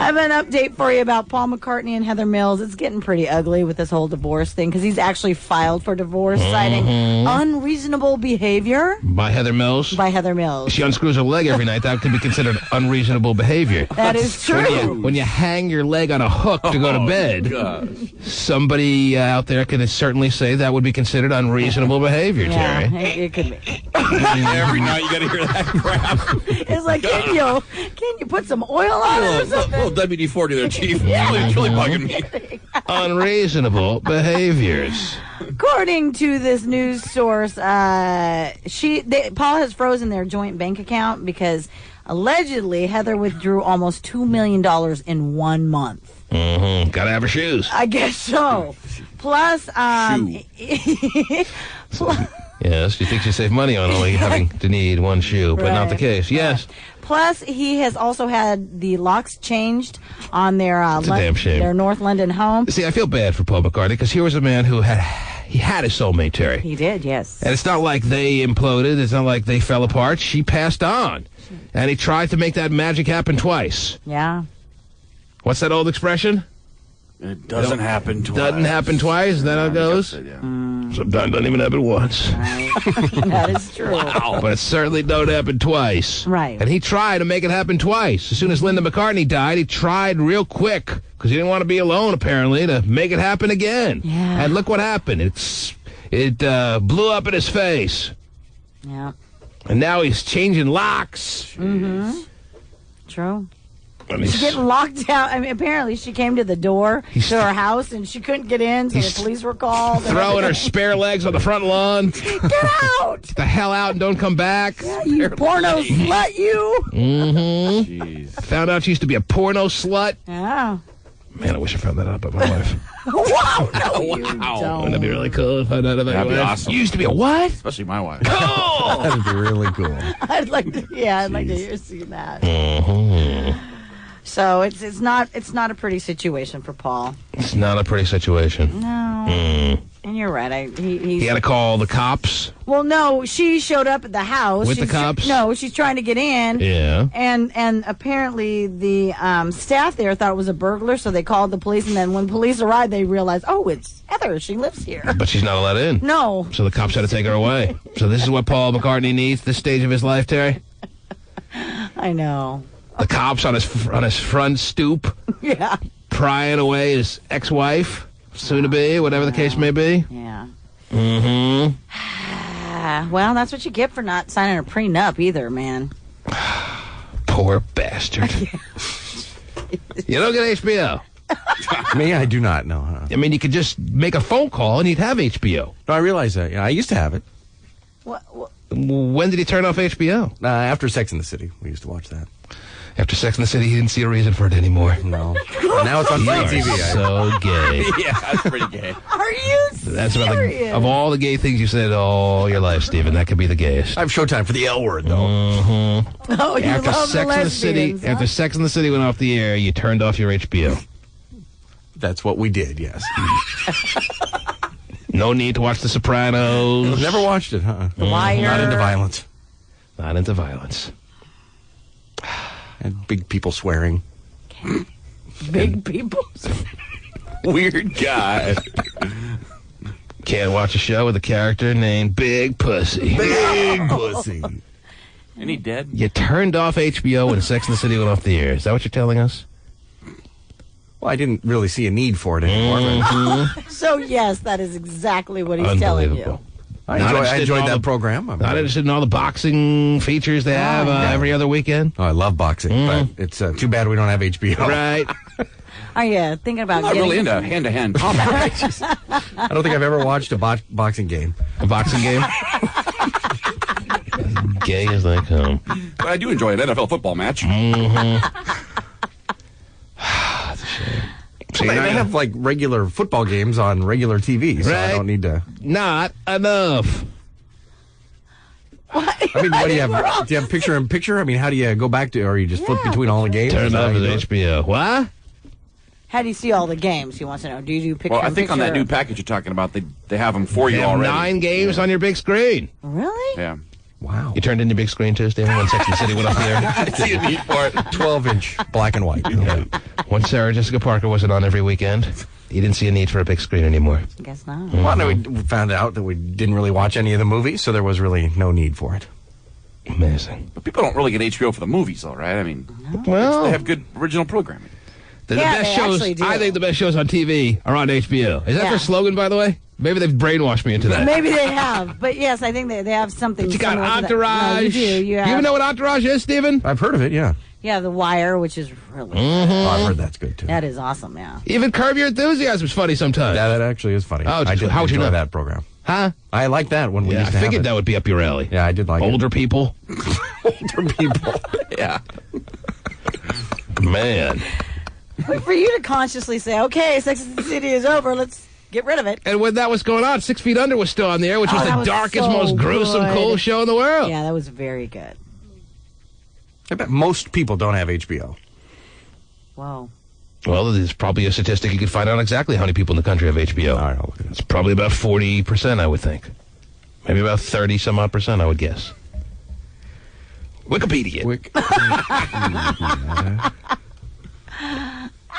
I have an update for you about Paul McCartney and Heather Mills. It's getting pretty ugly with this whole divorce thing because he's actually filed for divorce, citing unreasonable behavior. By Heather Mills? By Heather Mills. She unscrews her leg every night. That could be considered unreasonable behavior. That is true. When you hang your leg on a hook to go to bed, somebody out there can certainly say that would be considered unreasonable behavior, Yeah, Terry. it could be. Every night you got to hear that crap. It's like, can you put some oil on it or something? Little WD-40 there, Chief. It's really bugging me. Unreasonable behaviors. According to this news source, Paul has frozen their joint bank account because allegedly Heather withdrew almost $2 million in 1 month. Gotta have her shoes. I guess so. Plus, Yes, you think you save money on only having to need one shoe, but not the case. Yes. Plus, he has also had the locks changed on their damn shame. their North London home. See, I feel bad for Paul McCartney because here was a man who had his soulmate, Terry. He did, yes. And it's not like they imploded. It's not like they fell apart. She passed on. And he tried to make that magic happen twice. Yeah. What's that old expression? It doesn't happen twice. Doesn't happen twice? Is that how it goes? Sometimes doesn't even happen once. Right. That is true. But it certainly don't happen twice. Right. And he tried to make it happen twice. As soon as Linda McCartney died, he tried real quick because he didn't want to be alone, apparently, to make it happen again. Yeah. And look what happened. It blew up in his face. Yeah. And now he's changing locks. Mm-hmm. True. She's getting locked out. I mean, apparently she came to the door to her house and she couldn't get in, so the police were called. Throwing her spare legs on the front lawn. Get out! Get the hell out and don't come back. Yeah, you porno slut, you! Mm-hmm. Jeez. Found out she used to be a porno slut. Yeah. Man, I wish I found that out about my wife. Wow! No, you don't. Wouldn't that be really cool? Find out about That'd your be wife? awesome. You used to be a what? Especially my wife. Cool! That'd be really cool. I'd like to see that. Mm-hmm. So it's not a pretty situation for Paul. It's not a pretty situation. No. And you're right. He had to call the cops. Well, no, she showed up at the house. With the cops? No, she's trying to get in. Yeah. And apparently the staff there thought it was a burglar, so they called the police. And then when police arrived, they realized, oh, it's Heather. She lives here. But she's not allowed in. No. So the cops had to take her away. So this is what Paul McCartney needs this stage of his life, Terry? I know. The cops on his front stoop. Yeah. Prying away his ex-wife, soon-to-be, whatever the case may be. Yeah. Mm-hmm. Well, that's what you get for not signing a prenup either, man. Poor bastard. You don't get HBO. Me, I do not know. Huh? I mean, you could just make a phone call and you'd have HBO. No, I realize that. Yeah, I used to have it. What? When did he turn off HBO? After Sex and the City, we used to watch that. After Sex and the City, he didn't see a reason for it anymore. No. Now it's on free TV. So gay. Yeah, that's pretty gay. Are you That's about serious? of all the gay things you said all your life, Stephen, that could be the gayest. I have Showtime for the L word, though. Mm-hmm. Oh, you After love Sex the and the City, lesbians, huh? after Sex and the City went off the air, you turned off your HBO. That's what we did, yes. No need to watch The Sopranos. Never watched it, huh? The Wire. Not into violence. Not into violence. And big people swearing. Big people. Weird guy. Can't watch a show with a character named Big Pussy. Big pussy. Ain't he dead? You turned off HBO when Sex and the City went off the air. Is that what you're telling us? Well, I didn't really see a need for it anymore. But So, yes, that is exactly what he's telling you. Unbelievable. I enjoyed that program. Not interested in all the boxing features they have every other weekend? Oh, I love boxing, but it's too bad we don't have HBO. Right. Are you thinking about I'm not getting really into hand-to-hand combat. I don't think I've ever watched a boxing game. A boxing game? Gay as they come. But I do enjoy an NFL football match. That's a shame. So they have like regular football games on regular TV, so I Right. don't need to. Not enough. What? I mean, what do you have? Do you have picture in picture? I mean, how do you go back to, or you just flip between all the games? Turn Is that off how you his do it? HBO. What? How do you see all the games? He wants to know. Do you do picture Well, I in think on that picture? new package you're talking about, they have them for You you have already. 9 games on your big screen. Really? Yeah. Wow. You turned in your big screen too, Stephen, when Sex and the City went off the air? I see a need for it. 12-inch black and white. Yeah. When Sarah Jessica Parker wasn't on every weekend, you didn't see a need for a big screen anymore. I guess not. Well, no, we found out that we didn't really watch any of the movies, so there was really no need for it. Amazing. But people don't really get HBO for the movies, though, right? I mean, Well, they have good original programming. the Yeah, best they shows, actually do. I think the best shows on TV are on HBO. Is that Yeah. their slogan, by the way? Maybe they've brainwashed me into that. Maybe they have, but yes, I think they have something. But you got similar to that. Entourage. No, you do. You have, even know what Entourage is, Stephen? I've heard of it, yeah. yeah, The Wire, which is really Oh, I've heard that's good, too. that is awesome. Yeah. Even Curb Your Enthusiasm is funny sometimes. Yeah, that actually is funny. Oh, I did how would you enjoy know? that program. Huh? I like that when we Yeah, used I to have figured it. that would be up your alley. Yeah, I did like Older people. older people. Yeah. Man. But for you to consciously say, "Okay, Sex and the City is over. Let's get rid of it." And when that was going on, 6 Feet Under was still on the air, which was that the was darkest, so most gruesome, good. cool show in the world. Yeah, that was very good. I bet most people don't have HBO. Whoa. Well, there's probably a statistic you could find out exactly how many people in the country have HBO. All right, I'll look at it. It's probably about 40%, I would think. Maybe about 30-some-odd%, I would guess. Wikipedia.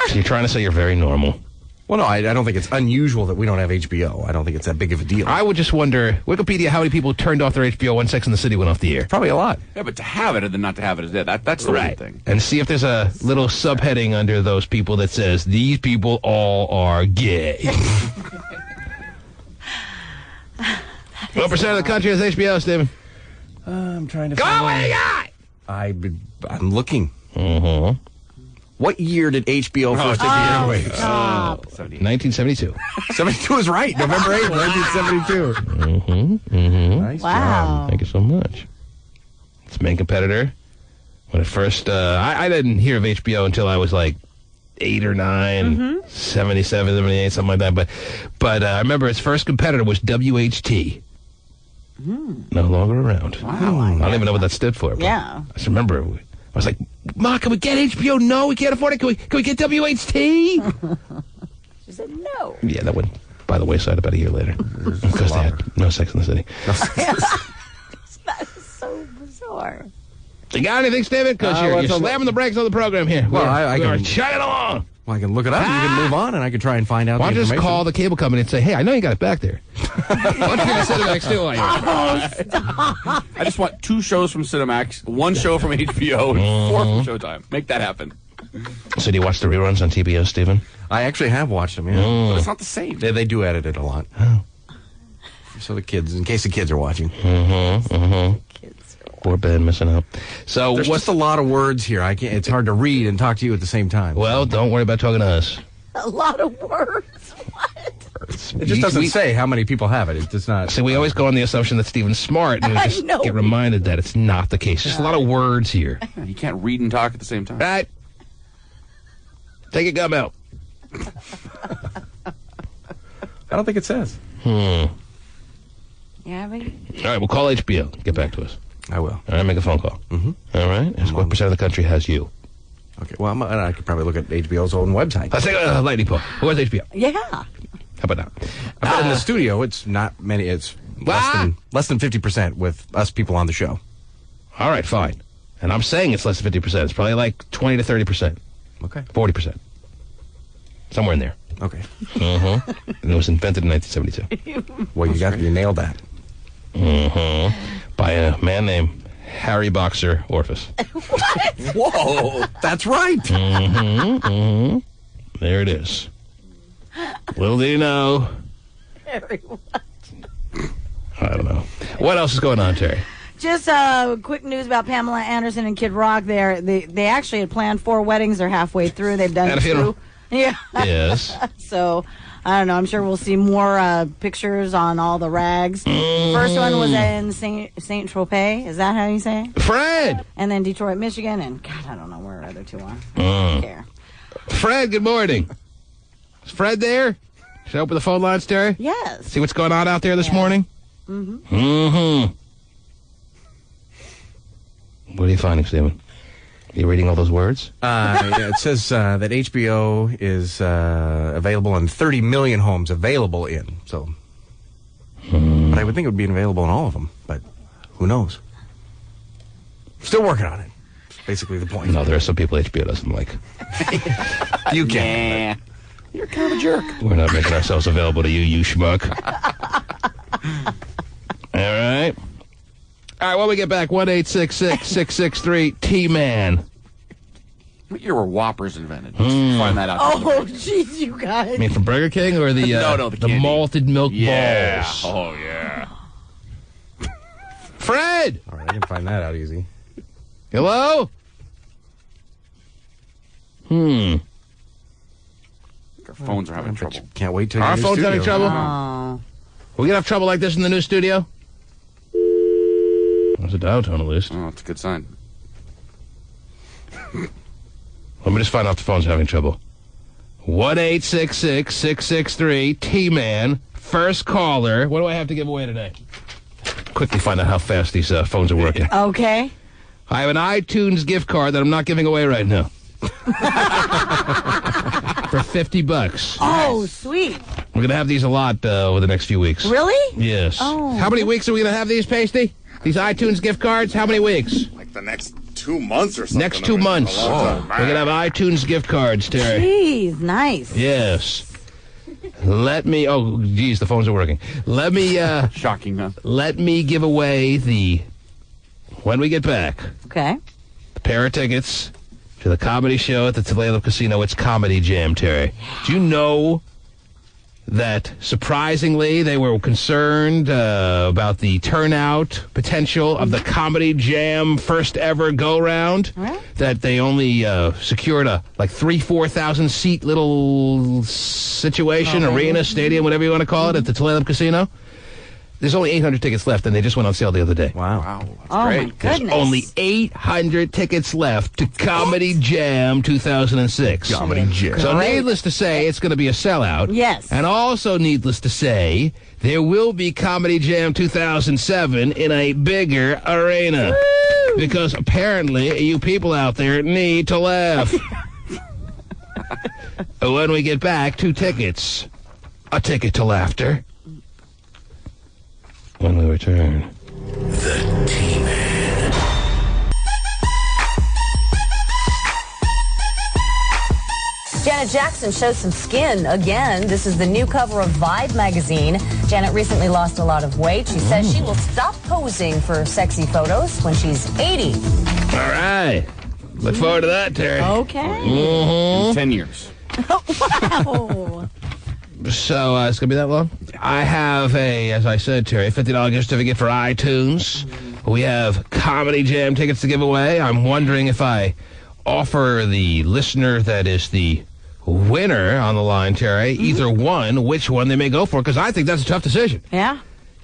So you're trying to say you're very normal. Well, no, I don't think it's unusual that we don't have HBO. I don't think it's that big of a deal. I would just wonder, Wikipedia, how many people turned off their HBO when Sex and the City went off the air? Probably a lot. Yeah, but to have it and then not to have it is that's the weird thing. And see if there's a little subheading under those people that says, these people all are gay. What percent of the country has HBO, Stephen? I'm trying to Go on, what do you got? I'm looking. Uh-huh. What year did HBO first hit the airwaves? Stop. 1972. 72 is right. November 8th, 1972. Nice Wow. Thank you so much. Its main competitor. When it first, I didn't hear of HBO until I was like 8 or 9, 77, 78, something like that. But I remember its first competitor was WHT. No longer around. Wow. I don't even know what that stood for. But Yeah. I just remember, I was like, Ma, can we get HBO? No, we can't afford it. Can we get WHT? She said no. Yeah, that went by the wayside about a year later. Because they had no Sex in the City. That is so bizarre. You got anything, Steven? Because you're what's up? slamming the brakes on the program here. Well, I we're can- chugging along. Well, I can look it up. You can move on, and I can try and find out Why the don't you just information. call the cable company and say, hey, I know you got it back there. Why don't you give me Cinemax too while you're I just want 2 shows from Cinemax, 1 show from HBO, and 4 from Showtime. Make that happen. So do you watch the reruns on TBS, Stephen? I actually have watched them, yeah. But it's not the same. They do edit it a lot. So the kids, in case the kids are watching. Poor Ben missing out. So There's what's just a lot of words here. I can't. It's hard to read and talk to you at the same time. Well, don't worry about talking to us. A lot of words. What? it just doesn't say how many people have it. It's just not. So we always go on the assumption that Steven's smart, and we I just know. get reminded that it's not the case. There's a lot of words here. You can't read and talk at the same time. Right? Take your gum out. I don't think it says. Yeah, but All right, we'll call HBO. Get back to us. I will. All right, make a phone call. All right? Ask what percent of the country has you. Okay. Well, I could probably look at HBO's own website. Let's take a lightning pole. Where's HBO? yeah. How about that? But in the studio, it's not many. It's less than 50% with us people on the show. All right, fine. And I'm saying it's less than 50%. It's probably like 20 to 30%. Okay. 40%. Somewhere in there. Okay. And it was invented in 1972. Well, you nailed that. By a man named Harry Boxer Orphis. Whoa, that's right. There it is. Little do you know. Everyone. I don't know. What else is going on, Terry? Just quick news about Pamela Anderson and Kid Rock. They actually had planned 4 weddings. They're halfway through. They've done And a 2. funeral. Yeah. Yes. So I don't know. I'm sure we'll see more pictures on all the rags. First one was in Saint Tropez. Is that how you say it? Fred! And then Detroit, Michigan, and God, I don't know where the other 2 are. I don't care. Fred, good morning. Is Fred there? Should I open the phone lines, Terry? Yes. See what's going on out there this morning? What are you finding, Stephen? Are you reading all those words? Yeah, it says that HBO is available in 30 million homes. Available in. So, but I would think it would be available in all of them. But who knows? Still working on it. Basically the point. No, there are some people HBO doesn't like. You can. You're kind of a jerk. We're not making ourselves available to you, you schmuck. All right. All right, when we get back, 1-866-663-T-Man. What year were Whoppers invented? Find that out. Oh, jeez, you guys. I mean, from Burger King or the the candy. malted milk balls? Oh, yeah. Fred! All right, I can find that out easy. Hello? Our phones are having trouble. Can't wait till Our your phone's studio. having trouble? Oh. We gonna have trouble like this in the new studio? There's a dial tone at least. Oh, that's a good sign. Let me just find out if the phone's having trouble. 1-866-663-T-Man. First caller. What do I have to give away today? Quickly find out how fast these phones are working. Okay. I have an iTunes gift card that I'm not giving away right now. For $50. Oh, sweet. We're going to have these a lot over the next few weeks. Really? Yes. Oh. How many weeks are we going to have these, Pasty? These iTunes gift cards? How many weeks? Like the next 2 months or something. Next 2 months. A long time. We're going to have iTunes gift cards, Terry. Jeez, nice. Yes. Let me... Oh, geez, the phones are working. Let me... Shocking, huh? Let me give away the... When we get back, Okay. the pair of tickets to the comedy show at the Toledo Casino. It's Comedy Jam, Terry. Do you know that, surprisingly, they were concerned about the turnout potential of the Comedy Jam first ever go-round? Right. That they only secured a, 4,000 seat little situation, arena, stadium, whatever you want to call it, at the Toledo Casino? There's only 800 tickets left, and they just went on sale the other day. Wow. Wow, that's Oh, great. my goodness. Only 800 tickets left to Comedy Jam 2006. Comedy Jam. So needless to say, it's going to be a sellout. Yes. And also needless to say, there will be Comedy Jam 2007 in a bigger arena. Woo! Because apparently you people out there need to laugh. When we get back, 2 tickets. A ticket to laughter. When we return. The T-Man. Janet Jackson shows some skin again. This is the new cover of Vibe magazine. Janet recently lost a lot of weight. She says she will stop posing for sexy photos when she's 80. All right. Look forward to that, Terry. Okay. In 10 years. Wow. So it's going to be that long? I have as I said, Terry, $50 gift certificate for iTunes. We have Comedy Jam tickets to give away. I'm wondering if I offer the listener that is the winner on the line, Terry, either one, which one they may go for, because I think that's a tough decision. Yeah.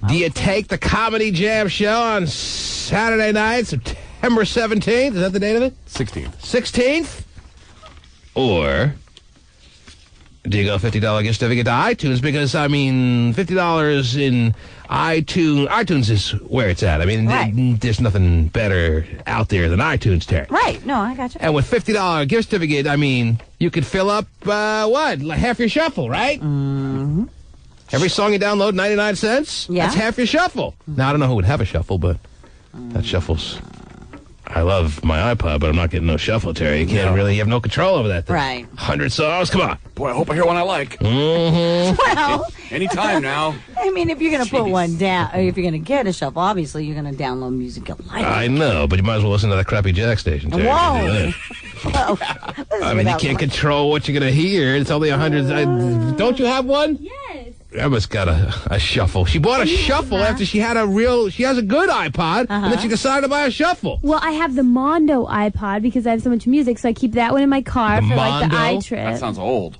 Do you take the Comedy Jam show on Saturday night, September 17th? Is that the date of it? 16th. 16th? Or do you go $50 gift certificate to iTunes? Because, I mean, $50 in iTunes. iTunes is where it's at. I mean, Right. there's nothing better out there than iTunes, Terry. Right. No, I got you. And with $50 gift certificate, I mean, you could fill up, like half your shuffle, right? Mm-hmm. Every song you download, 99 cents? Yeah. That's half your shuffle. Now, I don't know who would have a shuffle, but that shuffles. I love my iPod, but I'm not getting no shuffle, Terry. You have no control over that thing. Right. 100 songs, come on. Boy, I hope I hear one I like. Well, Anytime now. I mean, if you're going to put Jeez. one down, or if you're going to get a shuffle, obviously you're going to download music you like. I know, but you might as well listen to that crappy jack station, Terry. Whoa. Well, I mean, you can't control what you're going to hear. It's only 100. Don't you have one? Yes. Emma's got a shuffle. She bought a shuffle after she has a good iPod, and then she decided to buy a shuffle. Well, I have the Mondo iPod because I have so much music, so I keep that one in my car The for like the Mondo? iTrip. That sounds old.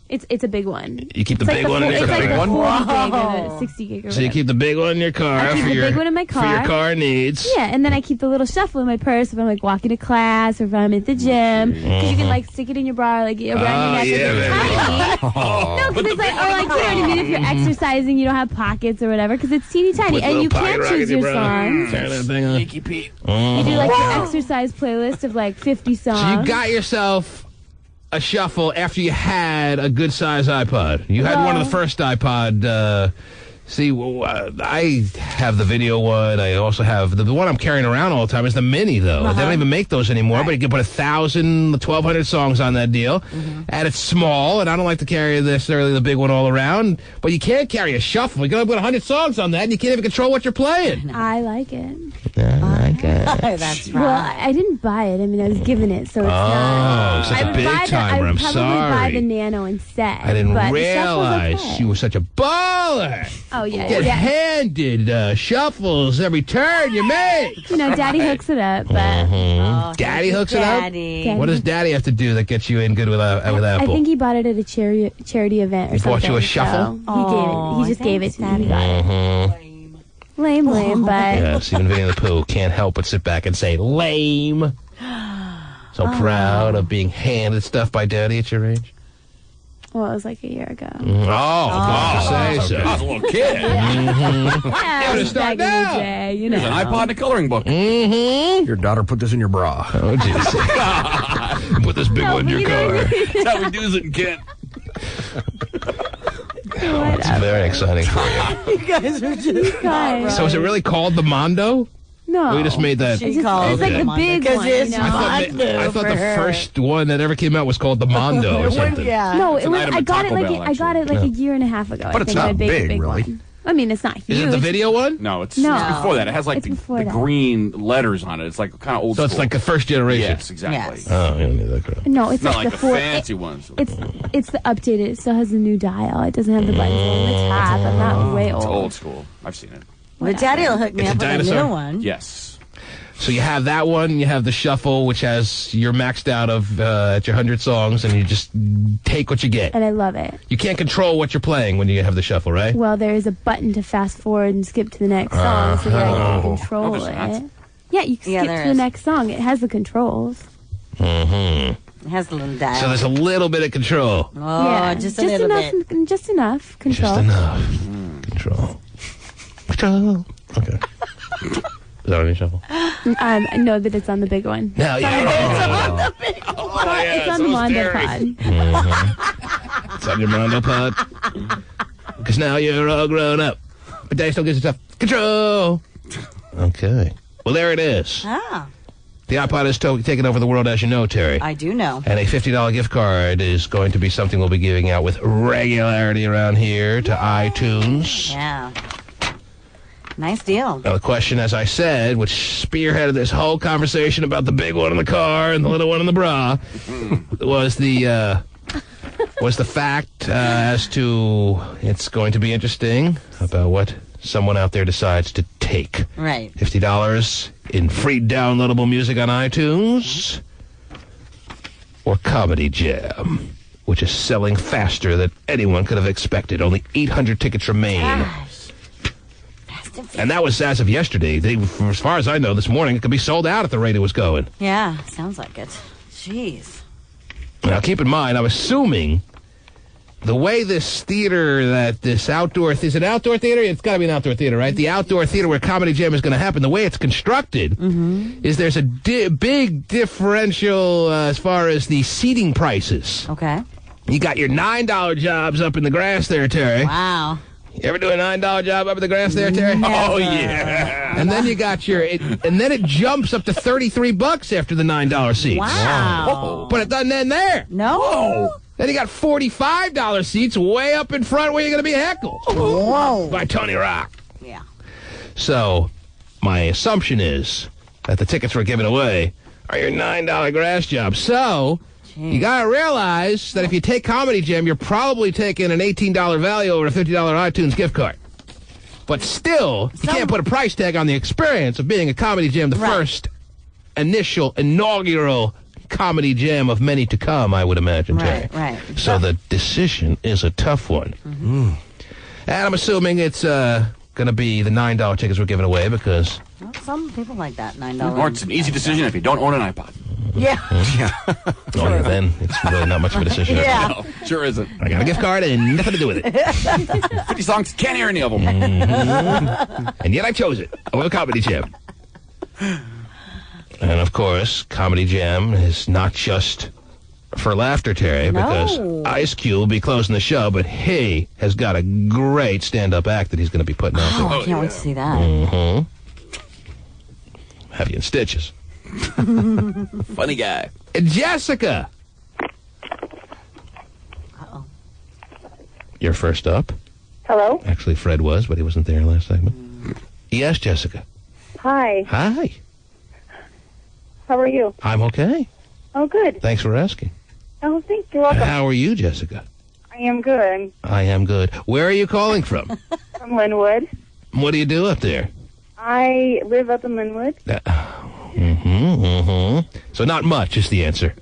It's a big one. You keep the It's big like one in it's your like car. the 40 gig and a 60 gig or So you whatever. keep the big one in your car I keep for the your big one in my for your car. car needs. Yeah, and then I keep the little shuffle in my purse if I'm like walking to class or if I'm at the gym. Because you can like stick it in your bra, like around your neck. yeah, It's baby. tiny. No, because it's like, or like, you know what I mean? If you're exercising, you don't have pockets or whatever, because it's teeny tiny. Put And little you pocket can't rocket choose in your bra. songs. Turn that thing on. Sneaky Pete. You do like an exercise playlist of like 50 songs. So you got yourself a shuffle after you had a good size iPod. You had one of the first iPod See, I have the video one. I also have the one I'm carrying around all the time is the mini, though. They don't even make those anymore, but you can put 1,000, 1,200 songs on that deal. And it's small, and I don't like to carry necessarily the big one all around, but you can't carry a shuffle. You can put 100 songs on that, and you can't even control what you're playing. I like it. I like it. That's right. Well, I didn't buy it. I mean, I was given it, so it's not. Such I a would big buy timer. I I'm would probably buy the sorry. Nano instead. I didn't but realize the Shuffle's okay. you were such a baller. Oh, yeah. Get yeah. handed shuffles every turn you make. You know, Daddy hooks it up, but Daddy hooks it up? Daddy. What does Daddy have to do that gets you in good with Apple? I think he bought it at a charity event or He something. bought you a shuffle? So he gave it. He just gave it to me. He got it. Lame, but Yes, even Winnie the Pooh can't help but sit back and say, lame. So proud of being handed stuff by Daddy at your age. well, it was like a year ago. I was I was a little kid. Yeah, it was start back in now. the day, you know. There's an iPod and a coloring book. Your daughter put this in your bra. Oh, jeez. Put this big one in your car. That's how we do it in Kent. It's very exciting for you. You guys are just Guys. So is it really called the Mondo? No. We just made that. She calls It's like it the Mondo, big 'cause one, it's you know. I thought the first one that ever came out was called the Mondo or something. Yeah. No, It's it an was. item I at got it Taco like Bell, I got it like a year and a half ago. But I it's think not my big, big really. one. I mean, it's not huge. Is it the video one? No, it's No. before that. It has like It's the before that. green letters on it. It's like kind of old So school. it's like the first generation. Yes, exactly. Yes. Oh, you don't need that crap. No, it's Not like the four. fancy ones. It's the updated. It still has a new dial. It doesn't have the buttons on the top. I'm not way It's old. old school. I've seen it. But Daddy will hook me It's a up with a dinosaur? new one. Yes. So you have that one, you have the shuffle, which has you're maxed out of at your 100 songs, and you just take what you get. And I love it. You can't control what you're playing when you have the shuffle, right? Well, there is a button to fast forward and skip to the next song, so yeah, you can control there's not. it. Yeah, you can Yeah, skip there to the is. next song. It has the controls. It has a little dial. So there's a little bit of control. Oh, yeah, just a little enough. bit. Just enough control. Just enough. Control. Control. Okay. Is that on your shuffle? I know that it's on the big one. No, yeah. It's on the Mondo Pod. It's on your Mondo Pod. Because now you're all grown up. But Daddy still gives you stuff. Control. Okay. Well, there it is. Ah, The iPod is taking over the world, as you know, Terry. I do know. And a $50 gift card is going to be something we'll be giving out with regularity around here to iTunes. Yeah. Nice deal. Now, the question, as I said, which spearheaded this whole conversation about the big one in the car and the little one in the bra, was the fact as to it's going to be interesting about what someone out there decides to take. Right. $50 in free downloadable music on iTunes, or Comedy Jam, which is selling faster than anyone could have expected. Only 800 tickets remain. Gosh. And that was as of yesterday. As far as I know, this morning, it could be sold out at the rate it was going. Yeah, sounds like it. Jeez. Now, keep in mind, I'm assuming the way this theater, this outdoor, is it an outdoor theater? It's got to be an outdoor theater, right? The outdoor theater where Comedy Jam is going to happen, the way it's constructed is there's a big differential as far as the seating prices. Okay. You got your $9 jobs up in the grass there, Terry. Wow. You ever do a $9 job up in the grass there, Terry? Oh, yeah. And then you got and then it jumps up to $33 after the $9 seats. Wow. But it doesn't end there. No. Then you got $45 seats way up in front where you're going to be heckled. Whoa. By Tony Rock. Yeah. So, my assumption is that the tickets we're giving away are your $9 grass job. So, you got to realize that if you take Comedy Jam, you're probably taking an $18 value over a $50 iTunes gift card. But still, you can't put a price tag on the experience of being a Comedy Jam, the first inaugural Comedy Jam of many to come, I would imagine, Terry. Right. So the decision is a tough one. And I'm assuming it's going to be the $9 tickets we're giving away because... Well, some people like that $9. Or it's an easy decision if you don't own an iPod. Yeah. Oh, yeah, then it's really not much of a decision. Yeah. No, sure isn't. I got a gift card and nothing to do with it. 50 songs, can't hear any of them. And yet I chose it over Comedy Jam. And, of course, Comedy Jam is not just for laughter, Terry, because Ice Cube will be closing the show, but he has got a great stand-up act that he's going to be putting out there. I can't wait to see that. Mm-hmm. Have you in stitches. Funny guy. Jessica! Uh-oh. You're first up. Hello? Actually, Fred was, but he wasn't there last segment. Yes, Jessica. Hi. Hi. How are you? I'm okay. Oh, good. Thanks for asking. Oh, thanks. You're welcome. How are you, Jessica? I am good. I am good. Where are you calling from? From Linwood. What do you do up there? I live up in Linwood. So not much is the answer.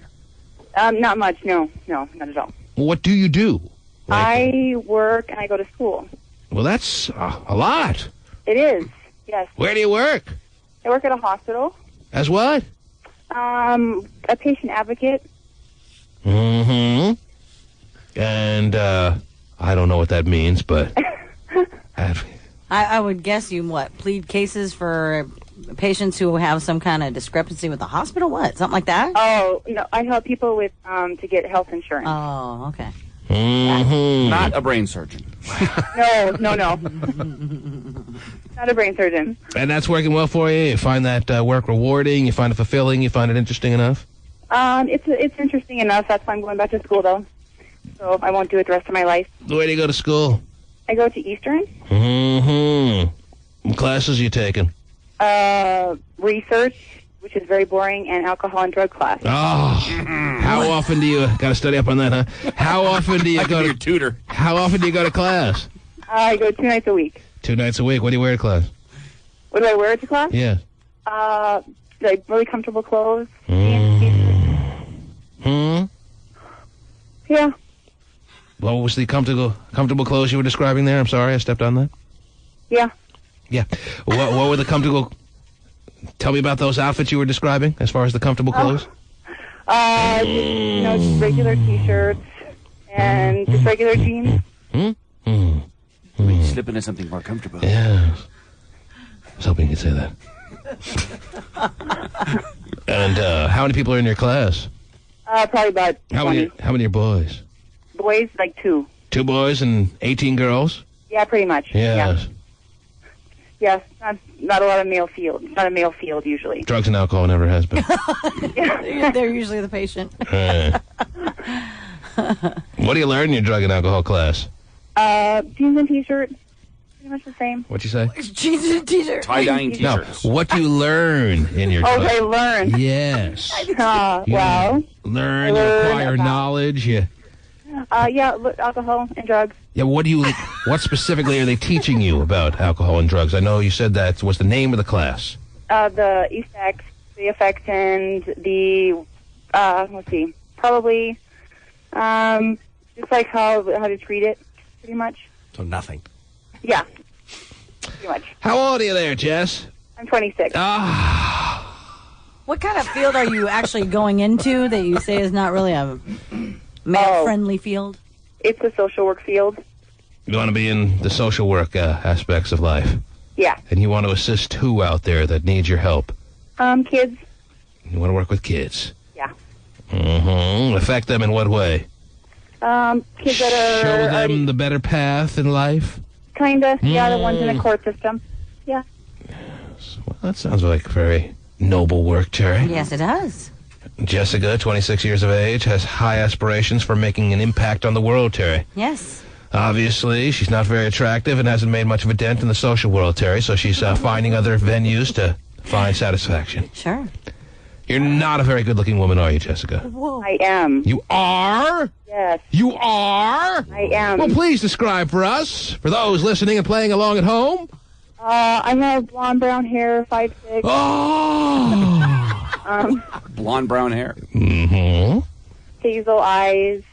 Not much. No, not at all. What do you do? I work and I go to school. Well, that's a lot. It is. Yes. Where do you work? I work at a hospital. As what? A patient advocate. And I don't know what that means, but I would guess you plead cases for patients who have some kind of discrepancy with the hospital? What? Something like that? Oh, no, I help people with to get health insurance. Oh, okay. Not a brain surgeon. No. Not a brain surgeon. And that's working well for you? You find that work rewarding? You find it fulfilling? You find it interesting enough? It's interesting enough. That's why I'm going back to school, though. So I won't do it the rest of my life. Where do you go to school? I go to Eastern. What classes are you taking? Research, which is very boring, and alcohol and drug class. Oh, how often do you got to study up on that, huh? How often do you go to tutor? How often do you go to class? I go 2 nights a week. 2 nights a week. What do you wear to class? What do I wear to class? Yeah. Like really comfortable clothes. Yeah. What was the comfortable clothes you were describing there? I'm sorry, I stepped on that. Yeah. Yeah. What were the comfortable? Tell me about those outfits you were describing as far as the comfortable clothes. Just regular T-shirts and just regular jeans. Maybe slip into something more comfortable. Yeah. I was hoping you'd say that. And how many people are in your class? Probably about 20. How many are boys? Boys, like 2. 2 boys and 18 girls? Yeah, pretty much. Yes. Yes, not a lot of male field. It's not a male field usually. Drugs and alcohol never has been. They're usually the patient. What do you learn in your drug and alcohol class? Jeans and T-shirts. Pretty much the same. What'd you say? Jeans and T-shirts. Tie-dyeing T-shirts. No, what do you learn in your Oh, drug? they learn. Yes. Well. Learn, you acquire knowledge. Yeah, alcohol and drugs. Yeah, what specifically are they teaching you about alcohol and drugs? I know you said that was the name of the class. The effects, and the, let's see, probably, just like how to treat it, pretty much. So nothing. Yeah, pretty much. How old are you there, Jess? I'm 26. What kind of field are you actually going into that you say is not really a male-friendly field? It's the social work field. You want to be in the social work aspects of life. Yeah. And you want to assist who out there that needs your help? Kids. You want to work with kids? Yeah. Affect them in what way? Kids that are... Show them the better path in life? Kinda. Yeah, the ones in the court system. Yeah. Well, that sounds like very noble work, Terry. Yes, it does. Jessica, 26 years of age, has high aspirations for making an impact on the world, Terry. Yes. Obviously, she's not very attractive and hasn't made much of a dent in the social world, Terry, so she's finding other venues to find satisfaction. Sure. You're not a very good-looking woman, are you, Jessica? Whoa. I am. You are? Yes. You are? I am. Well, please describe for us, for those listening and playing along at home. I have blonde brown hair, 5'6". Oh! Blonde brown hair. Hazel eyes.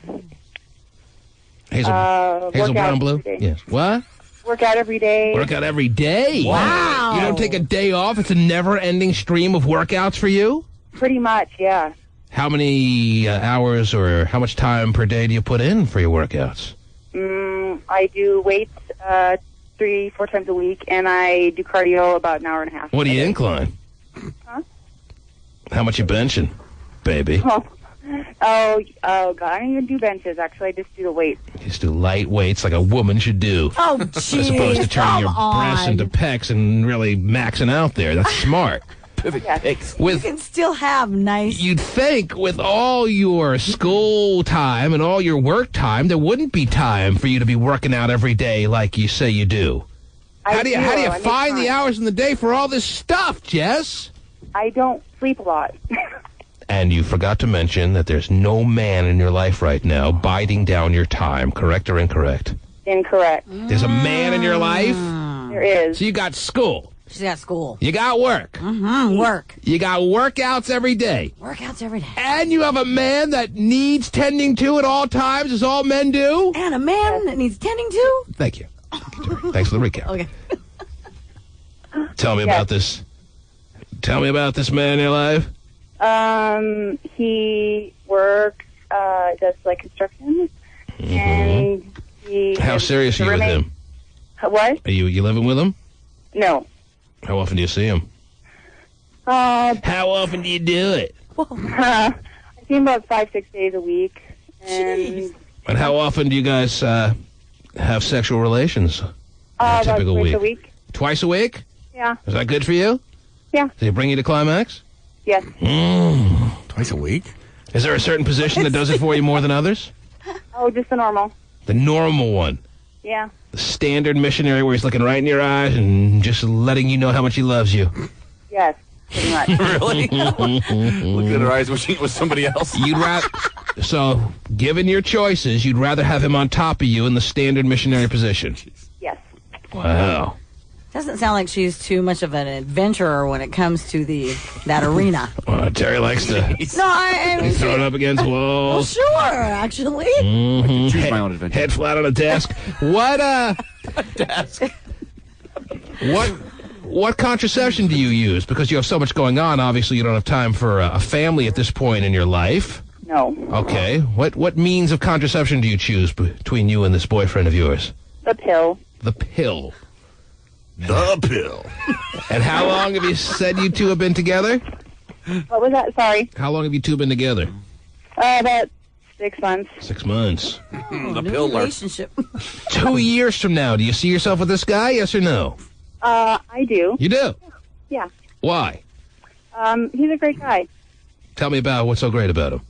Hazel brown blue? Yes. What? Work out every day. Work out every day? Wow. You don't take a day off? It's a never-ending stream of workouts for you? Pretty much, yeah. How many hours or how much time per day do you put in for your workouts? I do weights 3-4 times a week, and I do cardio about an hour and a half. What do you incline? Huh? How much you benching, baby? Oh, Oh, God. I don't even do benches, actually. I just do the weights. You just do light weights like a woman should do. Oh, jeez. As opposed to turning your breasts on. into pecs and really maxing out there. That's smart. Yes. You can still have nice... You'd think with all your school time and all your work time, there wouldn't be time for you to be working out every day like you say you do. How do you find the hours in the day for all this stuff, Jess? I don't sleep a lot. And you forgot to mention that there's no man in your life right now biding down your time, correct or incorrect? Incorrect. There's a man in your life? There is. So you got school. She's got school. You got work. Mm-hmm, work. You got workouts every day. Workouts every day. And you have a man that needs tending to at all times, as all men do. And a man that needs tending to? Thank you. Thanks for the recap. Okay. Tell me about this. Tell me about this man in your life. He works, does like construction, and he. How serious are you with him? What? Are you living with him? No. How often do you see him? How often do you do it? I see him about 5-6 days a week, and. And how often do you guys have sexual relations? A typical about twice week. a week. Twice a week? Yeah. Is that good for you? Yeah. Does he bring you to climax? Yes. Twice a week? Is there a certain position that does it for you more than others? Oh, just the normal. The normal one. Yeah. The standard missionary where he's looking right in your eyes and just letting you know how much he loves you. Yes. Pretty much. Really? Look at her eyes wishing it was somebody else. So, given your choices, you'd rather have him on top of you in the standard missionary position? Yes. Wow. Doesn't sound like she's too much of an adventurer when it comes to that arena. Terry likes to throw it up against walls. Well, sure, actually. I can choose my own adventure. Head flat on a desk. What contraception do you use? Because you have so much going on, obviously you don't have time for a family at this point in your life. No. Okay. What means of contraception do you choose between you and this boyfriend of yours? The pill. The pill. The pill. And how long have you said you two have been together? What was that? Sorry. How long have you two been together? About 6 months. 6 months. The pill relationship. 2 years from now, do you see yourself with this guy, yes or no? I do. You do? Yeah. Why? He's a great guy. Tell me about what's so great about him.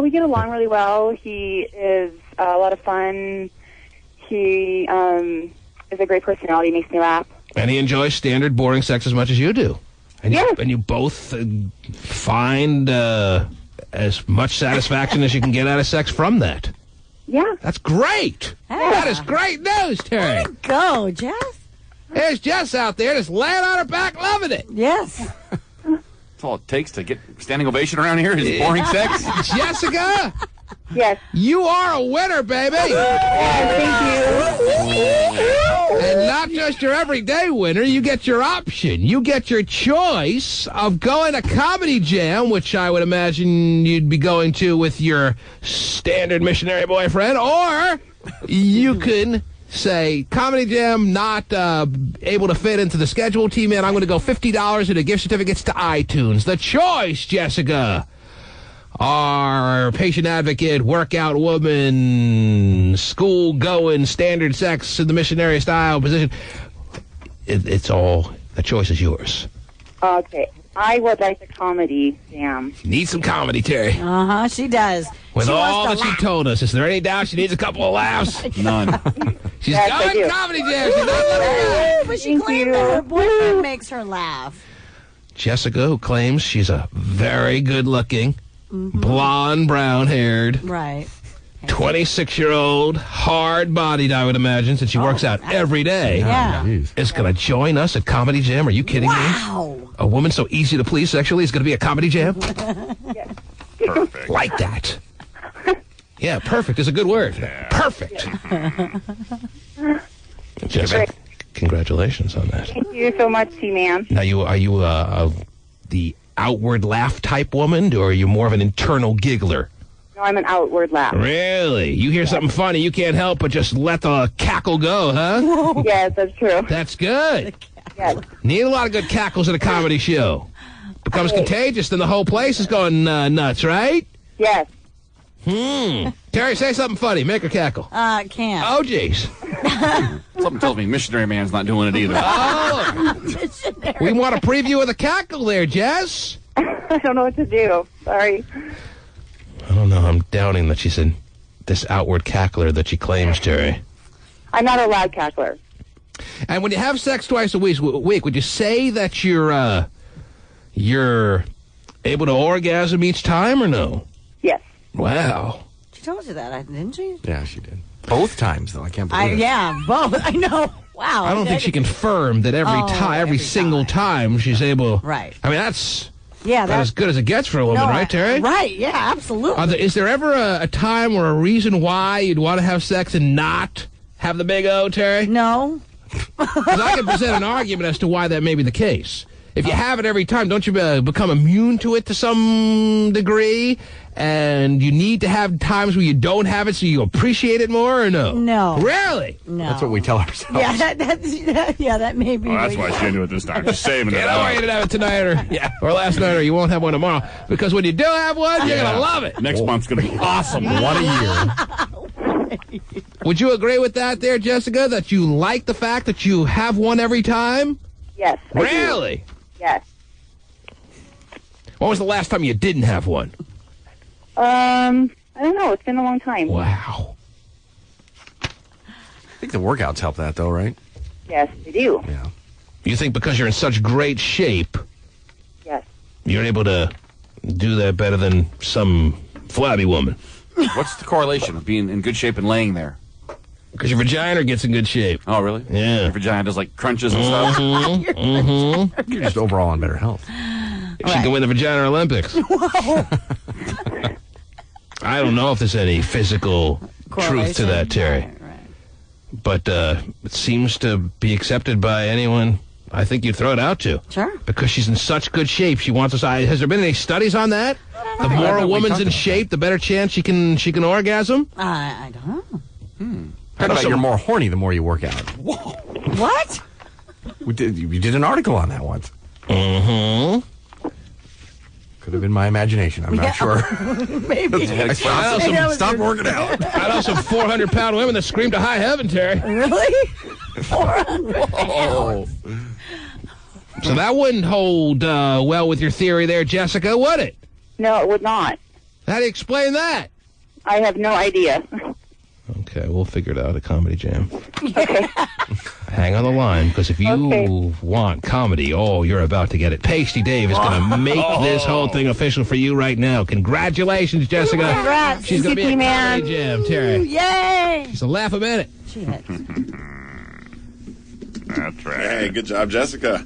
We get along really well. He is a lot of fun. He is a great personality, makes me laugh. And he enjoys standard boring sex as much as you do. And yes. And you both find as much satisfaction as you can get out of sex from that. Yeah. That's great. Yeah. That is great news, Terry. Way to go, Jess. There's Jess out there just laying on her back loving it. Yes. That's all it takes to get standing ovation around here is boring sex. Jessica? Yes. You are a winner, baby. Yes, thank you. And not just your everyday winner, you get your option. You get your choice of going to Comedy Jam, which I would imagine you'd be going to with your standard missionary boyfriend, or you can say, Comedy Jam not able to fit into the schedule, T-Man, I'm going to go $50 and a gift certificates to iTunes. The choice, Jessica. Our patient advocate, workout woman, school-going, standard sex in the missionary style position. It's all, the choice is yours. Okay. I would like a Comedy Jam. Need some comedy, Terry. Uh-huh, she does. With she all that wants to she told us, is there any doubt she needs a couple of laughs? None. She's Yes, I going do. Comedy Jam. She's not letting But she claimed that her boyfriend makes her laugh. Jessica, who claims she's a very good-looking, blonde, brown-haired, Right. 26-year-old, hard-bodied, I would imagine, since she works out every day, Yeah. is going to join us at Comedy Jam. Are you kidding me? Wow. A woman so easy to please sexually is going to be at Comedy Jam? Perfect. Like that. Yeah, perfect is a good word. Perfect. Jessica, congratulations on that. Thank you so much, T-Man. Now, are you the outward laugh type woman, or are you more of an internal giggler? No, I'm an outward laugh. Really? You hear something funny, you can't help but just let the cackle go, huh? Yes, that's true. That's good. Yes. Need a lot of good cackles at a comedy show. Becomes contagious, then the whole place is going nuts, right? Yes. Terry, say something funny. Make her cackle. Can't. Oh, jeez. Something tells me Missionary Man's not doing it either. Oh. We want a preview of the cackle there, Jess. I don't know what to do. Sorry. I don't know. I'm doubting that she's in this outward cackler that she claims, Terry. I'm not a loud cackler. And when you have sex twice a week, would you say that you're able to orgasm each time or no? Yes. Wow. She told you that, didn't she? Yeah, she did. Both times, though. I can't believe it. Yeah, both. I know. Wow. I don't think she confirmed that every single time she's able. Right. I mean, that's Yeah, about as good as it gets for a woman, right, Terry? Right, yeah, absolutely. Is there ever a time or a reason why you'd want to have sex and not have the big O, Terry? No. Because I can present an argument as to why that may be the case. If you have it every time, don't you become immune to it to some degree? And you need to have times where you don't have it so you appreciate it more, or no? No. Really? No. That's what we tell ourselves. Yeah, that may be. Oh, that's why she didn't do it this time. Just saving it. Don't worry, you didn't have it tonight or last night, or you won't have one tomorrow. Because when you do have one, you're going to love it. Next month's going to be awesome. One a year. Would you agree with that there, Jessica, that you like the fact that you have one every time? Yes. I do. Really? Yes. When was the last time you didn't have one? I don't know. It's been a long time. Wow. I think the workouts help that, though, right? Yes, they do. Yeah. You think because you're in such great shape, Yes. you're able to do that better than some flabby woman? What's the correlation of being in good shape and laying there? Because your vagina gets in good shape. Oh, really? Yeah. Your vagina does, like, crunches and stuff? You're just overall in better health. She can win the Vagina Olympics. I don't know if there's any physical truth to that, Terry. Right. But it seems to be accepted by anyone I think you'd throw it out to. Sure. Because she's in such good shape. She wants us. Has there been any studies on that? The more a woman's in shape, the better chance she can orgasm? I don't know. How about you're more horny the more you work out? What? You did an article on that once. Mm-hmm. Could have been my imagination. I'm not sure. Maybe. Stop working out. I know some 400-pound women that scream to high heaven, Terry. Really? 400 pounds. So that wouldn't hold well with your theory there, Jessica, would it? No, it would not. How do you explain that? I have no idea. Okay, we'll figure it out at Comedy Jam. Okay. Hang on the line, because if you want comedy, you're about to get it. Pasty Dave is going to make this whole thing official for you right now. Congratulations, Jessica. Congrats. She's going to be at Comedy Jam, Terry. Yay! Just a laugh a minute. She is. That's right. Hey, good job, Jessica.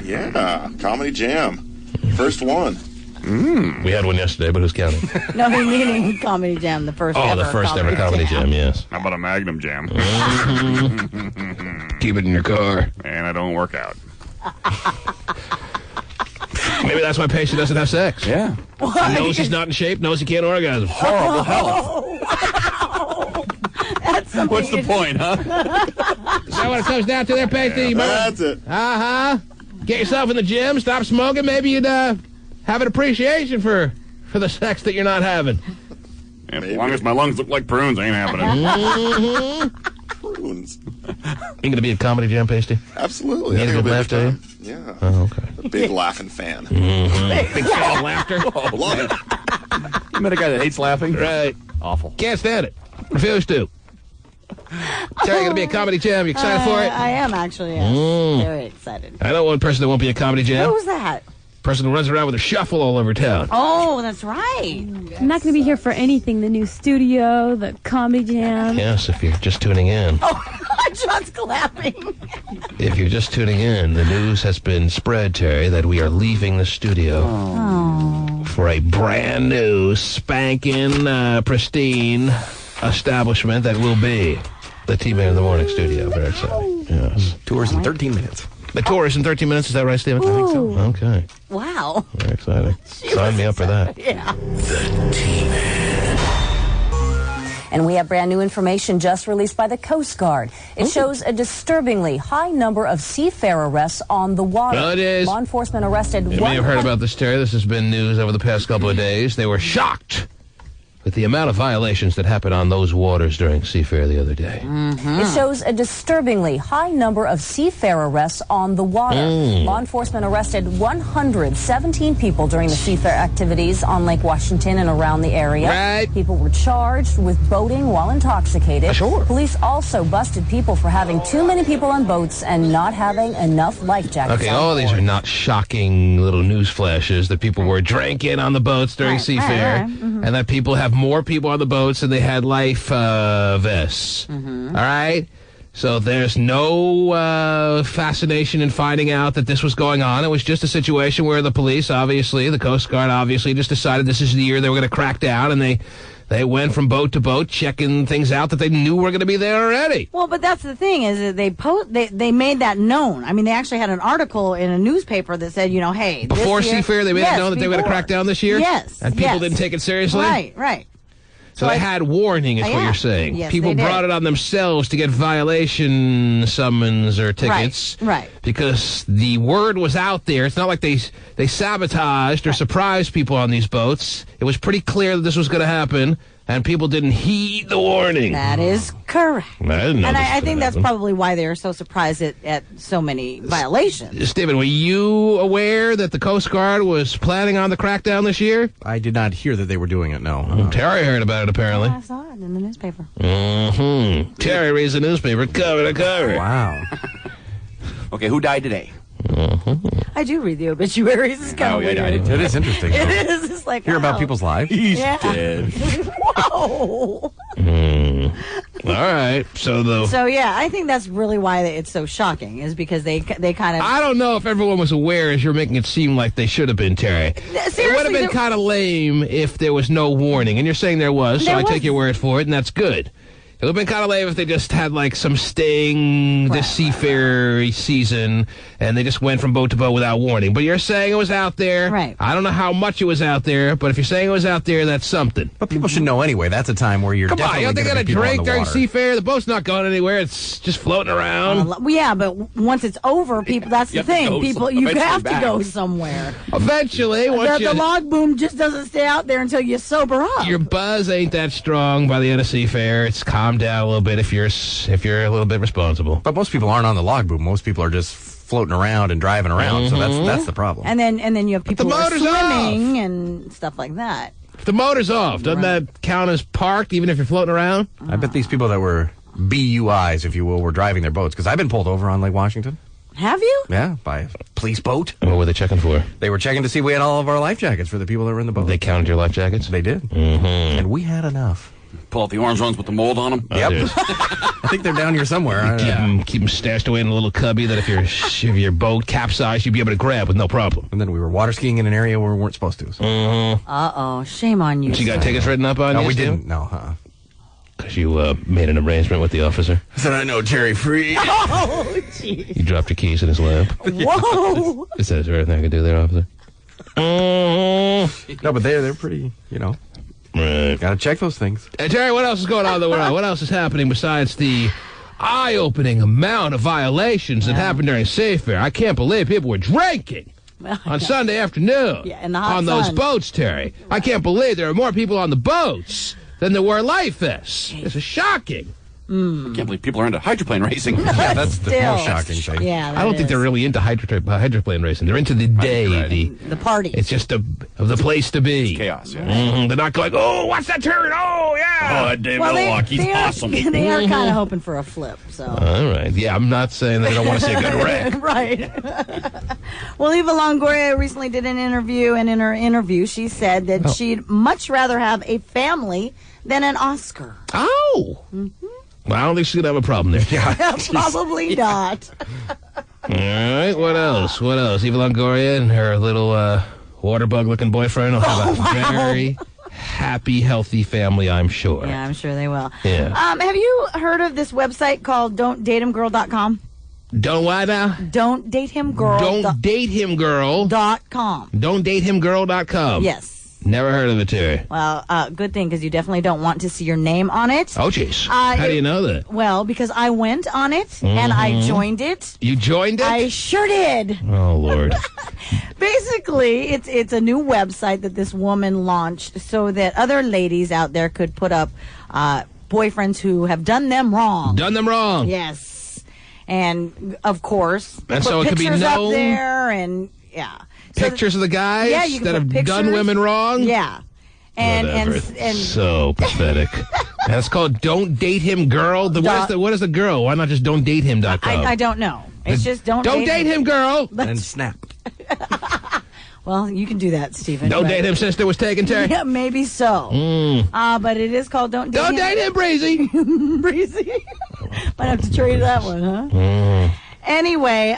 Yeah, Comedy Jam. First one. We had one yesterday, but who's counting? No, we're meaning Comedy Jam, the first ever. The first ever Comedy Jam, yes. How about a Magnum Jam? Keep it in your car. And I don't work out. Maybe that's why Pasty doesn't have sex. Yeah. Knows he's not in shape, knows he can't orgasm. Horrible health. Wow. That's amazing. What's the point, huh? Is that what it comes down to there, Pasty? That's it. Uh-huh. Get yourself in the gym, stop smoking, maybe you'd have an appreciation for the sex that you're not having. As long as my lungs look like prunes, ain't happening. Prunes. You going to be at Comedy Jam, Pasty? Absolutely. Need a good laugh, Dave? Yeah. Oh, okay. A big laughing fan. Big fan of laughter. Love it. You met a guy that hates laughing? Right. Awful. Can't stand it. Refuse to. Terry, going to be at Comedy Jam. You excited for it? I am actually, yes. Very excited. I know one person that won't be at Comedy Jam. Who's that? Person who runs around with a shuffle all over town. Oh, that's right. I'm not going to be here for anything. The new studio, the Comedy Jam. Yes, if you're just tuning in. Oh, John's clapping. If you're just tuning in, the news has been spread, Terry, that we are leaving the studio for a brand new, spanking, pristine establishment that will be the T-Man in the Morning studio. Very exciting. Yes. Tours in 13 minutes. The tour is in 13 minutes. Is that right, Steven? I think so. Okay. Wow. Very exciting. Sign me up for that. Yeah. The T-Man. And we have brand new information just released by the Coast Guard. It shows a disturbingly high number of seafarer arrests on the water. Well, it is. Law enforcement arrested. You may have heard about this, Terry. This has been news over the past couple of days. They were shocked with the amount of violations that happened on those waters during Seafarer the other day. It shows a disturbingly high number of seafarer arrests on the water. Law enforcement arrested 117 people during the seafarer activities on Lake Washington and around the area. Right. People were charged with boating while intoxicated. Sure. Police also busted people for having too many people on boats and not having enough life jackets. Okay, on all board. these are not shocking little news flashes that people were drinking on the boats during Seafarer, and that people have more people on the boats than they had life vests. All right? So there's no fascination in finding out that this was going on. It was just a situation where the police, obviously, the Coast Guard, obviously, just decided this is the year they were going to crack down, and they went from boat to boat checking things out that they knew were going to be there already. Well, but that's the thing is that they made that known. I mean, they actually had an article in a newspaper that said, hey, Before this year, Seafarer, they made it known that they were going to crack down this year? Yes. And people didn't take it seriously? Right. So they had warning, is what you're saying. Yes, people they did. brought it on themselves to get violation summons or tickets. Right. Because the word was out there. It's not like they sabotaged or surprised people on these boats. It was pretty clear that this was going to happen, and people didn't heed the warning. That is correct. I didn't know And this I was think gonna that's happen. probably why they were so surprised at so many violations. Stephen, were you aware that the Coast Guard was planning on the crackdown this year? I did not hear that they were doing it, no. Terry heard about it, apparently. I saw it in the newspaper. Terry reads the newspaper cover to cover. Wow. Okay, who died today? I do read the obituaries. It's kind of weird. It is interesting. It is. It's like, Hear about wow. people's lives. He's Yeah. dead. Whoa. All right. So yeah, I think that's really why it's so shocking is because they kind of. I don't know if everyone was aware as you're making it seem like they should have been, Terry. It would have Seriously, been kind of lame if there was no warning. And you're saying there was, so There I was. take your word for it, and that's good. It would have been kind of lame if they just had, like, some sting this seafarer season, and they just went from boat to boat without warning. But you're saying it was out there. Right. I don't know how much it was out there, but if you're saying it was out there, that's something. But people should know anyway. That's a time where you're Come on, definitely you don't think gonna they're be going to people on drink the during water. Seafarer? The boat's not going anywhere. It's just floating around. Well, yeah, but once it's over, people. That's the You have to thing. go People, some- you eventually have to back. go somewhere. Eventually, once The log boom just doesn't stay out there until you sober up. your buzz ain't that strong by the end of Seafarer. It's calmed down a little bit if you're a little bit responsible. But most people aren't on the logboom. Most people are just floating around and driving around. So that's the problem. And then you have people the who are motor's swimming and stuff like that. If the motor's off, doesn't that count as parked even if you're floating around? I bet these people that were BUIs, if you will, were driving their boats. Because I've been pulled over on Lake Washington. Have you? Yeah, by a police boat. What were they checking for? They were checking to see if we had all of our life jackets for the people that were in the boat. They counted your life jackets? They did. And we had enough. Pull out the orange ones with the mold on them. Yep. dude. I think they're down here somewhere. Keep them stashed away in a little cubby that if your boat capsized, you'd be able to grab with no problem. And then we were water skiing in an area where we weren't supposed to. So. Uh-oh. Shame on you. So you got sir. tickets written up on you? No, we didn't. No, Because you made an arrangement with the officer. I said, I know Terry Free. Oh, jeez. You dropped your keys in his lap. Whoa. It says everything I can do there, officer. No, but they're pretty, Right. got to check those things. Hey, Terry, what else is going on in the world? What else is happening besides the eye-opening amount of violations that happened during Seafarer? I can't believe people were drinking on Sunday afternoon Yeah, in the hot on those sun. boats, Terry. I can't believe there are more people on the boats than there were life vests. This is shocking. I can't believe people are into hydroplane racing. Yeah, that's the Still. most shocking thing. Yeah, I don't think they're really into hydroplane racing. They're into the day. the party. It's just the place to be. Chaos, yeah. They're not going, oh, what's that turn? Oh, yeah. Oh, that Dave Well, Milwaukee's they awesome. They are kind of hoping for a flip. So. All right. Yeah, I'm not saying that I don't want to see a good wreck. Right. Well, Eva Longoria recently did an interview, and in her interview, she said that she'd much rather have a family than an Oscar. Oh. Well, I don't think she's going to have a problem there. Probably not. All right. What else? Eva Longoria and her little water bug-looking boyfriend will have a very happy, healthy family, I'm sure. Yeah, I'm sure they will. Yeah. Have you heard of this website called Don'tDateHimGirl.com? Don't what now? Don'tDateHimGirl. Don't date him, girl. .com. Don't date him, girl.com. Yes. Never heard of it, Terry. Well, good thing, because you definitely don't want to see your name on it. Oh, jeez. How do you know that? Well, because I went on it, and I joined it. You joined it? I sure did. Oh, Lord. Basically, it's a new website that this woman launched so that other ladies out there could put up boyfriends who have done them wrong. Done them wrong. Yes. And, of course, and so it could be pictures known. up there, and, yeah. Pictures of the guys that have done women wrong? Yeah. And so pathetic. And it's called Don't Date Him Girl. What is the girl? Why not just don'tdatehim.com? I don't know. It's just don't date him, girl. And snap. Well, you can do that, Stephen. Don't date him, sister was taken, Terry. Yeah, maybe so. But it is called Don't Date Him. Don't date him, Breezy. Breezy. Might have to trade that one, huh? Anyway,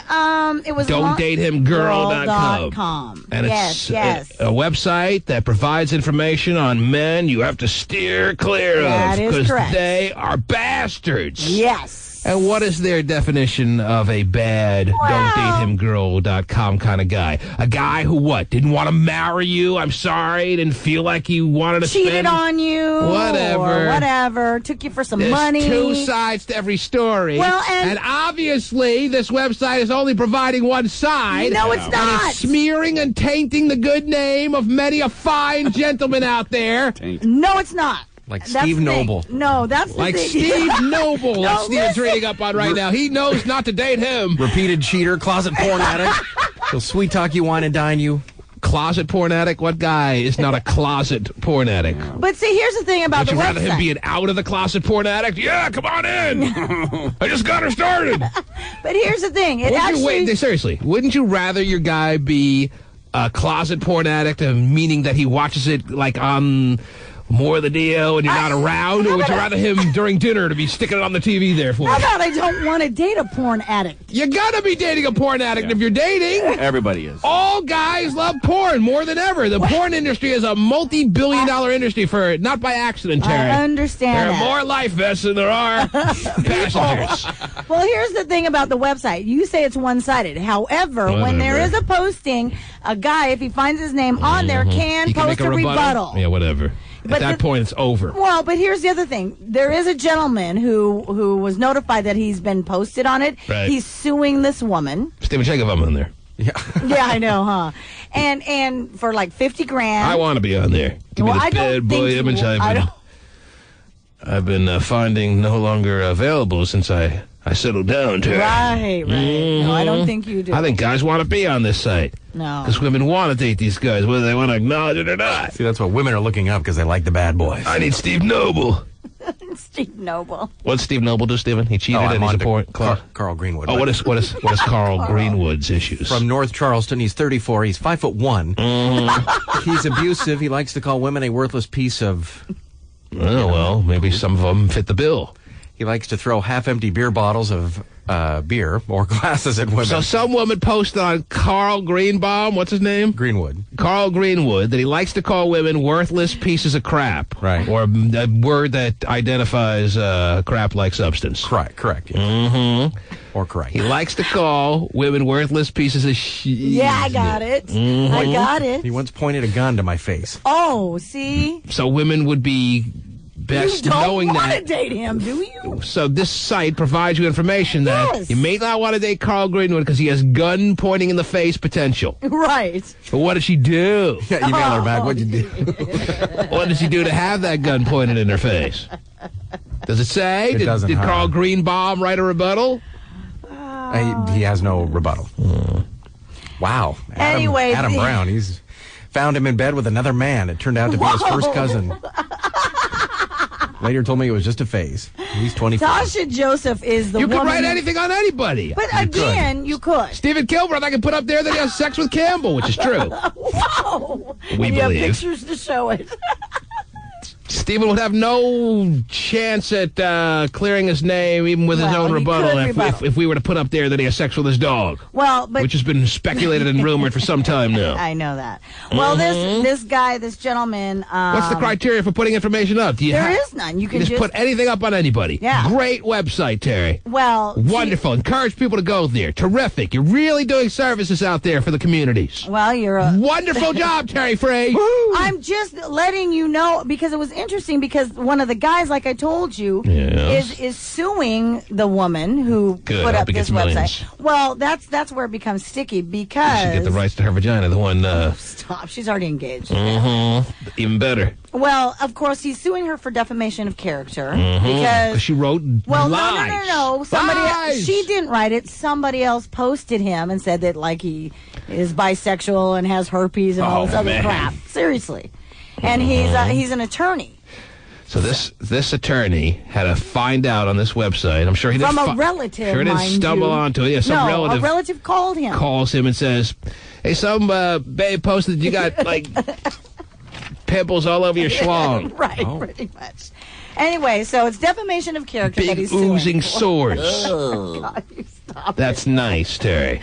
it was don'tdatehimgirl.com. And it's a website that provides information on men you have to steer clear of because they are bastards. Yes. And what is their definition of a bad don'tdatehimgirl.com kind of guy? A guy who what? Didn't want to marry you? I'm sorry. Didn't feel like he wanted to cheated on you. Whatever. Took you for some money. There's two sides to every story. Well, and obviously this website is only providing one side. No, it's not. And it's smearing and tainting the good name of many a fine gentleman out there. No, it's not. Like Steve Noble. No, that's the like thing. Steve Noble, like Steven's reading up on right now. He knows not to date him. Repeated cheater, closet porn addict. He'll sweet talk you, wine and dine you. Closet porn addict? What guy is not a closet porn addict? But see, here's the thing about the website. Would you rather him be an out of the closet porn addict? Yeah, come on in. I just got her started. But here's the thing. Seriously, wouldn't you rather your guy be a closet porn addict, meaning that he watches it like on More of the Deal and you're not around, or would you rather him during dinner to be sticking it on the TV there for you? How about I don't want to date a porn addict? You gotta be dating a porn addict if you're dating. Everybody is. All guys love porn more than ever. The porn industry is a multi-billion-dollar industry for not by accident, Terry. I understand. There are more life vests than there are passengers. Well, here's the thing about the website. You say it's one-sided. However, when there is a posting, a guy, if he finds his name on there, can post a rebuttal. Yeah, whatever. At that point, it's over. Well, but here's the other thing. There is a gentleman who was notified that he's been posted on it. Right. He's suing this woman. Stephen Jacob, I'm on there. Yeah. Yeah, I know, huh? And for like $50,000. I want to be on there. Give me this bad boy image I've been finding no longer available since I settled down to Right. No, I don't think you do. I think guys want to be on this site. No. Because women want to date these guys, whether they want to acknowledge it or not. See, that's what women are looking up because they like the bad boys. I need Steve Noble. Steve Noble. What's Steve Noble do, Stephen? He cheated and he's a porn Carl Greenwood. Oh, what is Carl Greenwood's issues? From North Charleston. He's 34. He's 5'1". He's abusive. He likes to call women a worthless piece of... Oh, well, maybe some of them fit the bill. He likes to throw half-empty beer bottles of beer or glasses at women. So some woman posted on Carl Greenbaum, what's his name? Greenwood. Carl Greenwood, that he likes to call women worthless pieces of crap. Right. Or a word that identifies crap-like substance. Correct. Yeah. Mm-hmm. Or correct. He likes to call women worthless pieces of shit. Yeah, I got it. Mm-hmm. I got it. He once pointed a gun to my face. Oh, see? So women would be best knowing that. You don't want to date him, do you? So this site provides you information that you may not want to date Carl Greenwood because he has gun pointing in the face potential. Right. But what did she do? Yeah, email her back. What'd you do? What did she do to have that gun pointed in her face? Does it say? It doesn't. Did Carl Greenbaum write a rebuttal? He has no rebuttal. Wow. Adam Brown. He's found him in bed with another man. It turned out to be his first cousin. Later told me it was just a phase. He's 24. Tasha Joseph is the woman. You could write anything on anybody. But again, you could. Stephen Kilbreth, I could put up there that he has sex with Campbell, which is true. Whoa. We you believe. have pictures to show it. Stephen would have no chance at clearing his name, even with his own rebuttal, if we were to put up there that he has sex with his dog. Well, but which has been speculated and rumored for some time now. I know that. Well, this guy, this gentleman. What's the criteria for putting information up? There is none. You can just put anything up on anybody. Yeah. Great website, Terry. Well, wonderful. Encourage people to go there. Terrific. You're really doing services out there for the communities. Well, you're a wonderful job, Terry Frey. I'm just letting you know because it was interesting because one of the guys, like I told you, is suing the woman who put up this website. Well, that's where it becomes sticky because you should get the rights to her vagina. The one. Stop. She's already engaged. Even better. Well, of course, he's suing her for defamation of character because she wrote lies. No. Somebody she didn't write it. Somebody else posted him and said that like he is bisexual and has herpes and all this other crap. Seriously, and he's an attorney. So this attorney had to find out on this website. I'm sure he didn't from a relative. Sure didn't stumble onto it. Yeah, some relative. A relative called him. Calls him and says, "Hey, some babe posted you got like pimples all over your schlong." Right, pretty much. Anyway, so it's defamation of character. Big that he's oozing suing. sores. God, you stop That's nice, Terry.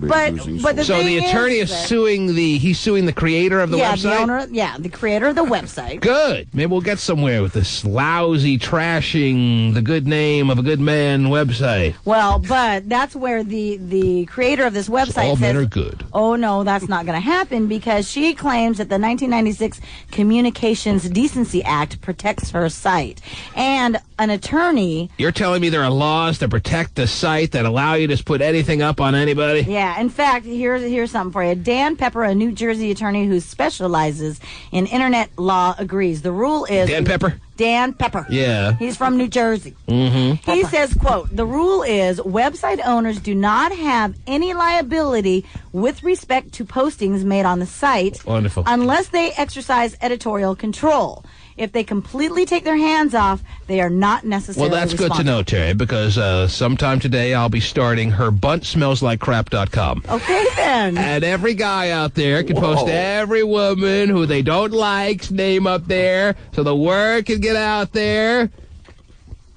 But the attorney is suing the creator of the website? The owner, the creator of the website. Good. Maybe we'll get somewhere with this lousy trashing the good name of a good man website. Well, but that's where the creator of this website all says, men are good. Oh, no, that's not going to happen because she claims that the 1996 Communications Decency Act protects her site. And an attorney... You're telling me there are laws to protect the site that allow you to just put anything up on anybody? Yeah. In fact, here's something for you. Dan Pepper, a New Jersey attorney who specializes in internet law, agrees. The rule is... Dan Pepper? Dan Pepper. Yeah. He's from New Jersey. He says, quote, the rule is website owners do not have any liability with respect to postings made on the site. Wonderful. Unless they exercise editorial control. If they completely take their hands off, they are not necessarily Well, that's good to know, Terry, because sometime today I'll be starting herbuntsmellslikecrap.com. Okay, then. And every guy out there can post every woman who they don't like's name up there so the word can get out there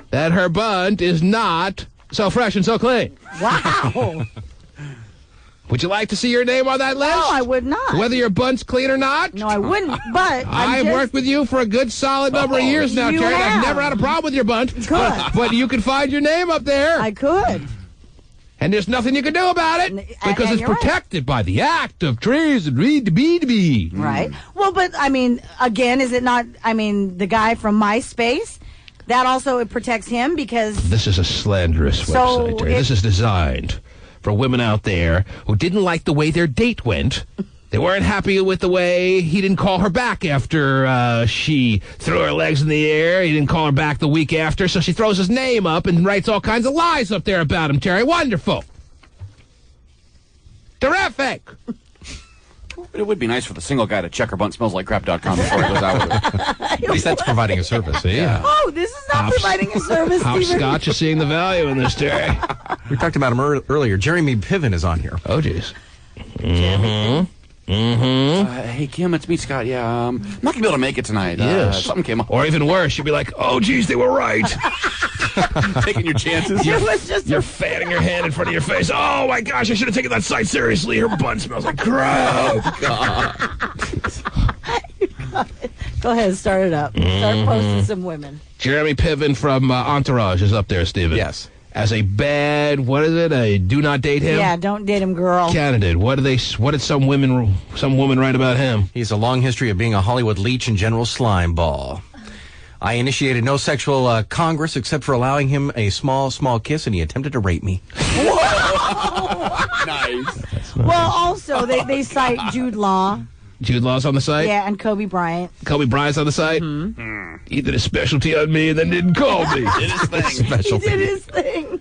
that her bunt is not so fresh and so clean. Wow. Would you like to see your name on that list? No, I would not. Whether your bunt's clean or not? No, I wouldn't, but I've worked with you for a good solid number of years now, Terry. I've never had a problem with your bunt. Good. But you can find your name up there. I could. And there's nothing you can do about it because it's protected by the Act of Trees and Read to Be. Right. Well, but, I mean, again, is it not, I mean, the guy from MySpace, that also it protects him because... This is a slanderous website, Terry. This is designed for women out there who didn't like the way their date went. They weren't happy with the way he didn't call her back after she threw her legs in the air. He didn't call her back the week after, so she throws his name up and writes all kinds of lies up there about him, Terry. Wonderful. Terrific. It would be nice for the single guy to check herbuntsmellslikecrap.com before he goes out with it. At least that's providing a service. Yeah. Oh, this is not providing a service, Stephen. Hopscotch is seeing the value in this, Terry. We talked about him earlier. Jeremy Piven is on here. Oh, jeez. Hey, Kim, it's me, Scott. Yeah, I'm not going to be able to make it tonight. Yes. Something came up. Or even worse, you'd be like, oh, geez, they were right. Taking your chances. You're fanning your hand in front of your face. Oh, my gosh, I should have taken that site seriously. Her butt smells like crap. Go ahead, start it up. Start posting some women. Jeremy Piven from Entourage is up there, Stephen. Yes. As a bad, what is it? A do not date him? Yeah, don't date him, girl. Candidate. What did some woman write about him? He has a long history of being a Hollywood leech and general slime ball. I initiated no sexual congress except for allowing him a small kiss, and he attempted to rape me. Nice. Well, also, they cite Jude Law. Jude Law's on the site? Yeah, and Kobe Bryant. Kobe Bryant's on the site? He did a specialty on me and then didn't call me. Did his thing. He did his thing.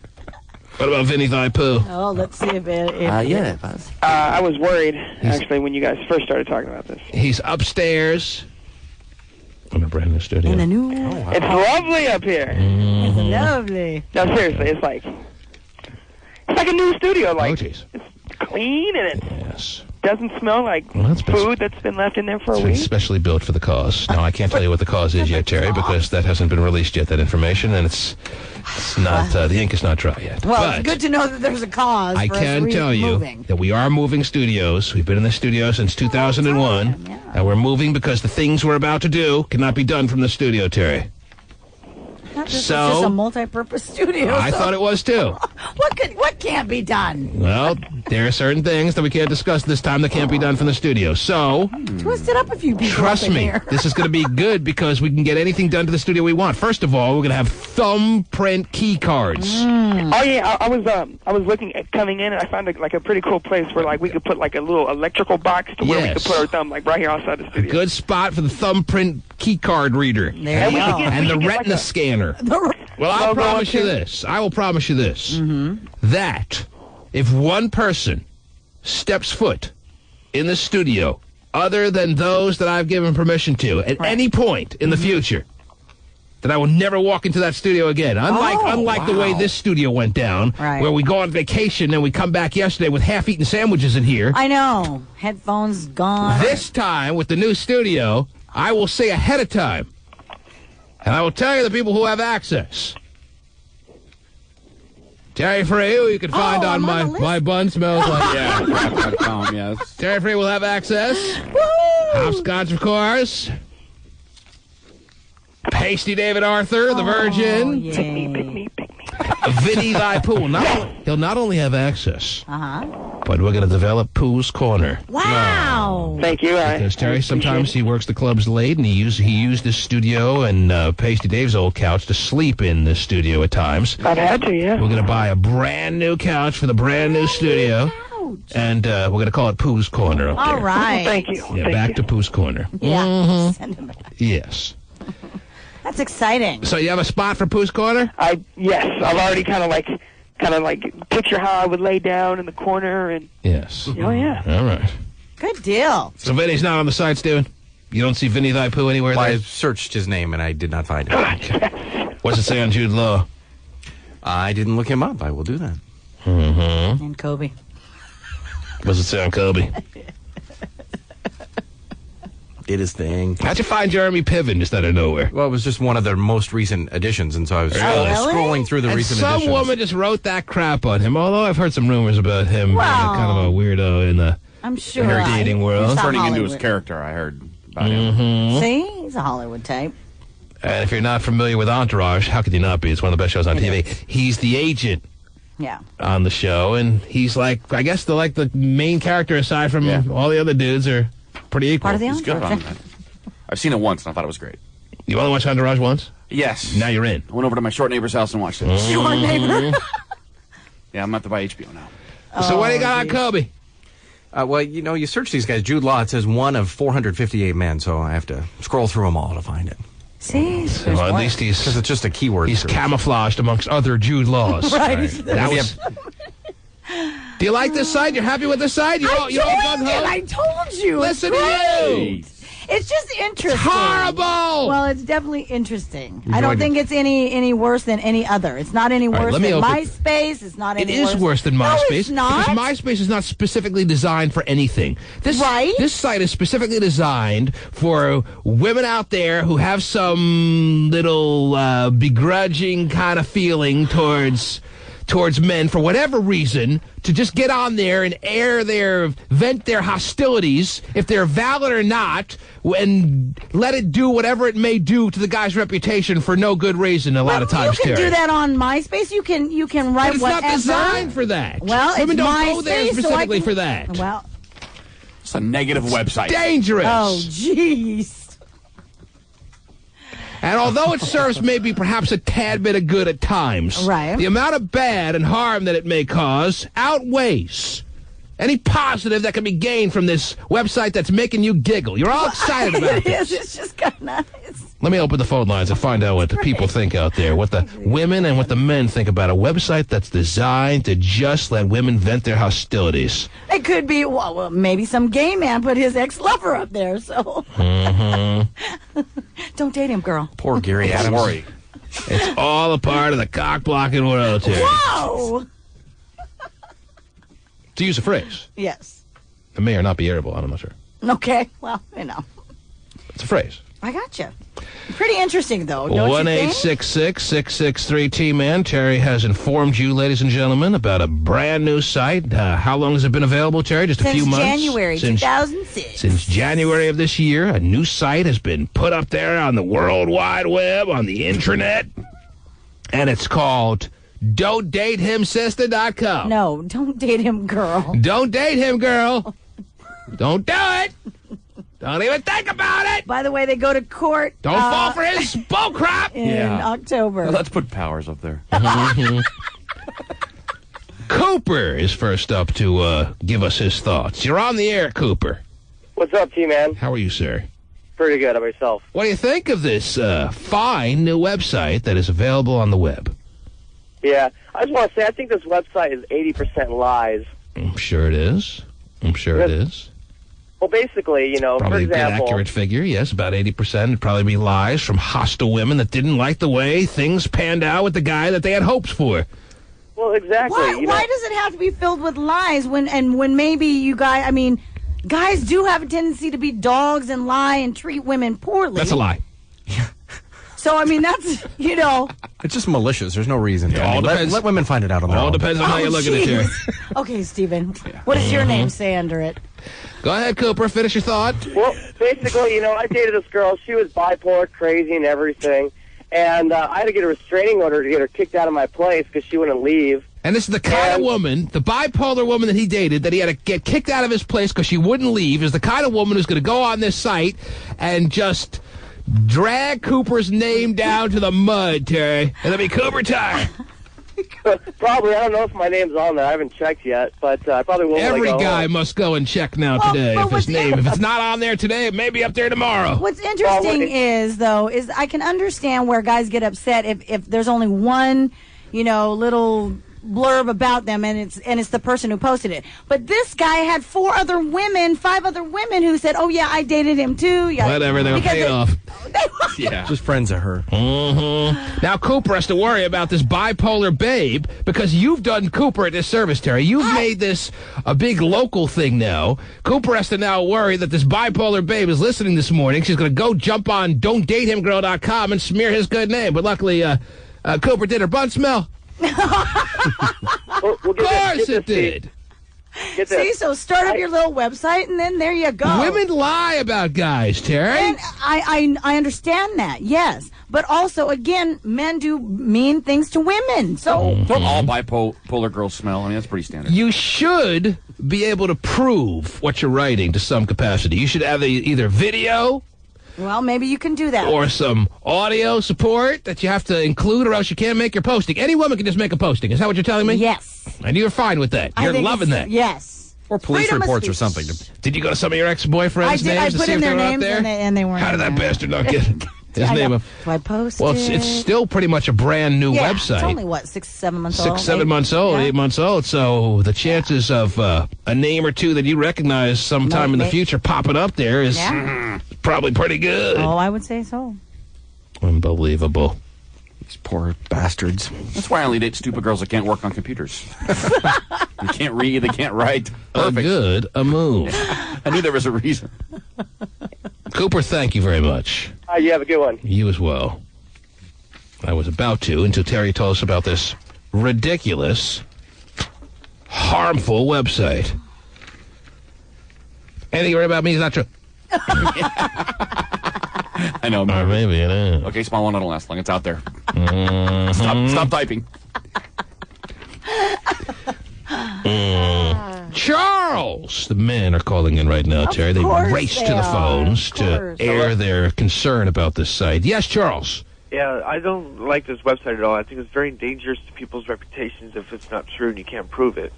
What about Vinny Thigh Poo? Oh, let's see if it... Yeah, I was worried, actually, when you guys first started talking about this. He's upstairs in a brand new studio. In a new... It's lovely up here. It's lovely. No, seriously, it's like a new studio. Like, oh, jeez. it's clean and it's... Yes. doesn't smell like food that's been left in there for a It's been week? specially built for the cause. Now, I can't tell you what the cause is yet, Terry, because that hasn't been released yet, that information, and it's not, the ink is not dry yet. Well, but it's good to know that there's a cause. I for us can tell you moving. that we are moving studios. We've been in the studio since 2001, and we're moving because the things we're about to do cannot be done from the studio, Terry. It's just a multi-purpose studio. I thought it was too. What can't be done? Well, there are certain things that we can't discuss this time that can't be done from the studio. So, Twist it up a few people. trust up in me, here. this is going to be good because we can get anything done to the studio we want. First of all, we're going to have thumbprint key cards. Oh yeah, I was looking at coming in, and I found a pretty cool place where we could put a little electrical box to where we could put our thumb right here outside the studio. Good spot for the thumbprint key card reader. There you go. And the retina scanner. Well, I'll promise you this. I will promise you this. That if one person steps foot in the studio other than those that I've given permission to at any point in the future, that I will never walk into that studio again. Unlike the way this studio went down, where we go on vacation and we come back yesterday with half-eaten sandwiches in here. I know. Headphones gone. This time, with the new studio, I will say ahead of time, and I will tell you the people who have access. Terry Free, who you can find on my bun smells like. Yeah, yes. Terry Free will have access. Hopscotch, of course. Pasty David Arthur, the Virgin. Pick me. Vinny Thy Pooh. He'll not only have access, but we're going to develop Pooh's Corner. Wow. Thank you. Because Terry, sometimes he works the clubs late, and he used this studio and Pasty Dave's old couch to sleep in this studio at times. I've had to, yeah. We're going to buy a brand new couch for the brand new studio, and we're going to call it Pooh's Corner up there. All right. Thank you. Yeah, back to Pooh's Corner. Yeah. Send him back. Yes. That's exciting. So you have a spot for Pooh's Corner? Yes. I've already kind of picture how I would lay down in the corner and. Yes. Oh yeah. All right. Good deal. So Vinny's not on the site, Steven? You don't see Vinny Thy Pooh anywhere there? I searched his name and I did not find him. What's it say on Jude Law? I didn't look him up. I will do that. Mm-hmm. And Kobe. What's it say on Kobe? Did his thing. How'd you find Jeremy Piven just out of nowhere? Well, it was just one of their most recent additions, and so I was scrolling through the recent some additions. Woman just wrote that crap on him, although I've heard some rumors about him being kind of a weirdo in the I'm sure dating world. Turning into his character, I heard about him. See? He's a Hollywood type. And if you're not familiar with Entourage, how could you not be? It's one of the best shows on TV. He's the agent on the show, and he's I guess the main character aside from all the other dudes are pretty equal. Part of the He's good on that. I've seen it once, and I thought it was great. You only watched Entourage once? Yes. Now you're in. I went over to my short neighbor's house and watched it. Short neighbor? Yeah, I'm at to buy HBO now. So what do you got on Kobe? Well, you search these guys. Jude Law, it says one of 458 men, so I have to scroll through them all to find it. See? Well, at least because it's just a keyword. He's camouflaged amongst other Jude Laws. Right. That was. Do you like this side? You're happy with this side? I told you. Listen to you. It's just interesting. It's horrible. Well, it's definitely interesting. I don't think it's any worse than any other. It's not any worse than MySpace. It's not any worse. It is worse than MySpace. No, it's not. Because MySpace is not specifically designed for anything. This site is specifically designed for women out there who have some little begrudging kind of feeling towards men for whatever reason, to just get on there and vent their hostilities, if they're valid or not, and let it do whatever it may do to the guy's reputation for no good reason a lot of times, You can Terry. do that on MySpace. You can write but it's whatever. not designed for that. Well, women it's don't go there MySpace, specifically for that. Well, it's a negative website. Dangerous. Oh, jeez. And although it serves maybe perhaps a tad bit of good at times, the amount of bad and harm that it may cause outweighs any positive that can be gained from this website that's making you giggle. You're all excited about this. It's just kind of nice. Let me open the phone lines and find out what the people think out there, what the women and what the men think about a website that's designed to just let women vent their hostilities. It could be, well, maybe some gay man put his ex-lover up there, so. Don't date him, girl. Poor Gary Adams. Don't worry. It's all a part of the cock-blocking world, Terry. Whoa! To use a phrase. Yes. It may or not be airable. I'm not sure. Okay, well, It's a phrase. I gotcha. Pretty interesting, though, don't you think? 1-866-663-T-MAN. Terry has informed you, ladies and gentlemen, about a brand new site. How long has it been available, Terry? Just a few months? January 2006. Since January of this year, a new site has been put up there on the World Wide Web, on the intranet, and it's called Don'tDateHimSister.com. No, don't date him, girl. Don't date him, girl. Don't do it. Don't even think about it. By the way, they go to court. Don't fall for his bull crap. In October. Well, let's put Powers up there. Cooper is first up to give us his thoughts. You're on the air, Cooper. What's up, T-Man? How are you, sir? Pretty good. How about yourself? What do you think of this fine new website that is available on the web? Yeah, I just want to say I think this website is 80% lies. I'm sure it is. Well, basically, Probably for example, a good accurate figure, yes, about 80%. It'd probably be lies from hostile women that didn't like the way things panned out with the guy that they had hopes for. Well, exactly. Why does it have to be filled with lies when maybe you guys, guys do have a tendency to be dogs and lie and treat women poorly. That's a lie. So, that's, It's just malicious. There's no reason to. All depends. Let women find it out on their own. All depends on how you look at it, Terry. Okay, Stephen. What does your name say under it? Go ahead, Cooper. Finish your thought. Well, basically, I dated this girl. She was bipolar, crazy, and everything. And I had to get a restraining order to get her kicked out of my place because she wouldn't leave. And this is the kind of woman, the bipolar woman that he dated, that he had to get kicked out of his place because she wouldn't leave, is the kind of woman who's going to go on this site and just drag Cooper's name down to the mud, Terry. And it'll be Cooper time. Probably. I don't know if my name's on there. I haven't checked yet, but I probably will. Every guy must go and check now today if his name. If it's not on there today, it may be up there tomorrow. What's interesting is I can understand where guys get upset if there's only one, little blurb about them and it's the person who posted it. But this guy had 5 other women who said, "Oh yeah, I dated him too." Yeah, whatever, they were paid off. Yeah, just friends of her. Now Cooper has to worry about this bipolar babe because you've done Cooper a disservice, Terry. You've made this a big local thing now. Cooper has to now worry that this bipolar babe is listening this morning. She's going to go jump on Don'tDateHimGirl.com and smear his good name. But luckily, Cooper did her butt smell. Of course it did. See, so start up your little website, and then there you go. Women lie about guys, Terry. And I understand that, yes. But also, again, men do mean things to women. So don't all bipolar girls smell? That's pretty standard. You should be able to prove what you're writing to some capacity. You should have either video. Well, maybe you can do that. Or some audio support that you have to include, or else you can't make your posting. Any woman can just make a posting. Is that what you're telling me? Yes. And you're fine with that. You're loving that. Yes. Or police Freedom reports or something. Did you go to some of your ex-boyfriends' names to see if they were up there? And they weren't. How did that bastard not get his name up? Do I post Well, it's still pretty much a brand new website. It's only, 6, 7 months old? 6, 7 months old, 8 months old. So the chances of a name or two that you recognize sometime in the future popping up there is probably pretty good. Oh, I would say so. Unbelievable. These poor bastards. That's why I only date stupid girls that can't work on computers. They can't read, they can't write. Perfect. A move. I knew there was a reason. Cooper, thank you very much. You have a good one. You as well. I was about to until Terry told us about this ridiculous, harmful website. Anything you read about me is not true. I know. Or maybe it is. Okay, small one, I don't last long. It's out there. Stop typing. Charles! The men are calling in right now, Terry. They race to the phones to air their concern about this site. Yes, Charles. Yeah, I don't like this website at all. I think it's very dangerous to people's reputations if it's not true and you can't prove it.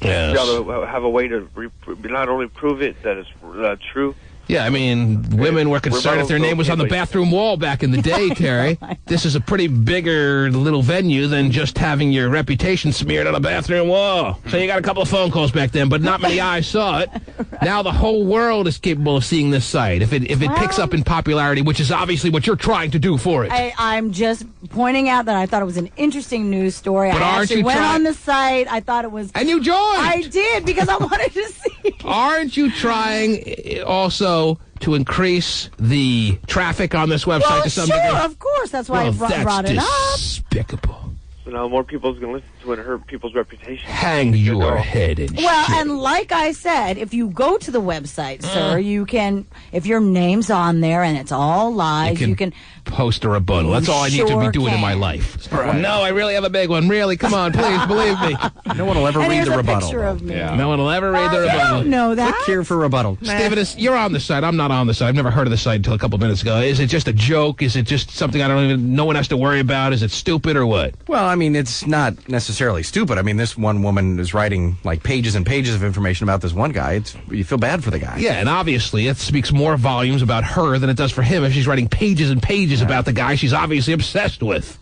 Yes. You got to have a way to not only prove it that it's true. Yeah, I mean, women were concerned if their name was on the bathroom wall back in the day, Terry. This is a pretty bigger little venue than just having your reputation smeared on a bathroom wall. So you got a couple of phone calls back then, but not many eyes saw it. Right. Now the whole world is capable of seeing this site. If it picks up in popularity, which is obviously what you're trying to do for it. I'm just pointing out that I thought it was an interesting news story. But I actually went on the site. I thought it was... And you joined! I did, because I wanted to see. Aren't you trying also to increase the traffic on this website to some degree? Of course. That's why I brought it up. Despicable. So now more people's going to listen to it and hurt people's reputation. Hang your head in Well, shit. and like I said, if you go to the website, sir, you can, if your name's on there and it's all lies, you can post a rebuttal. That's all I need to be doing in my life. Right. No, I really have a big one. Really, come on, please, believe me. No one will ever read the rebuttal. No one will ever read the rebuttal. I don't know that. Click here for rebuttal. Stephen, you're on the site. I'm not on the site. I've never heard of the site until a couple minutes ago. Is it just a joke? Is it just something no one has to worry about? Is it stupid or what? Well, I mean, it's not necessarily stupid. I mean, this one woman is writing like pages and pages of information about this one guy. You feel bad for the guy. Yeah, and obviously it speaks more volumes about her than it does for him if she's writing pages and pages about the guy she's obviously obsessed with.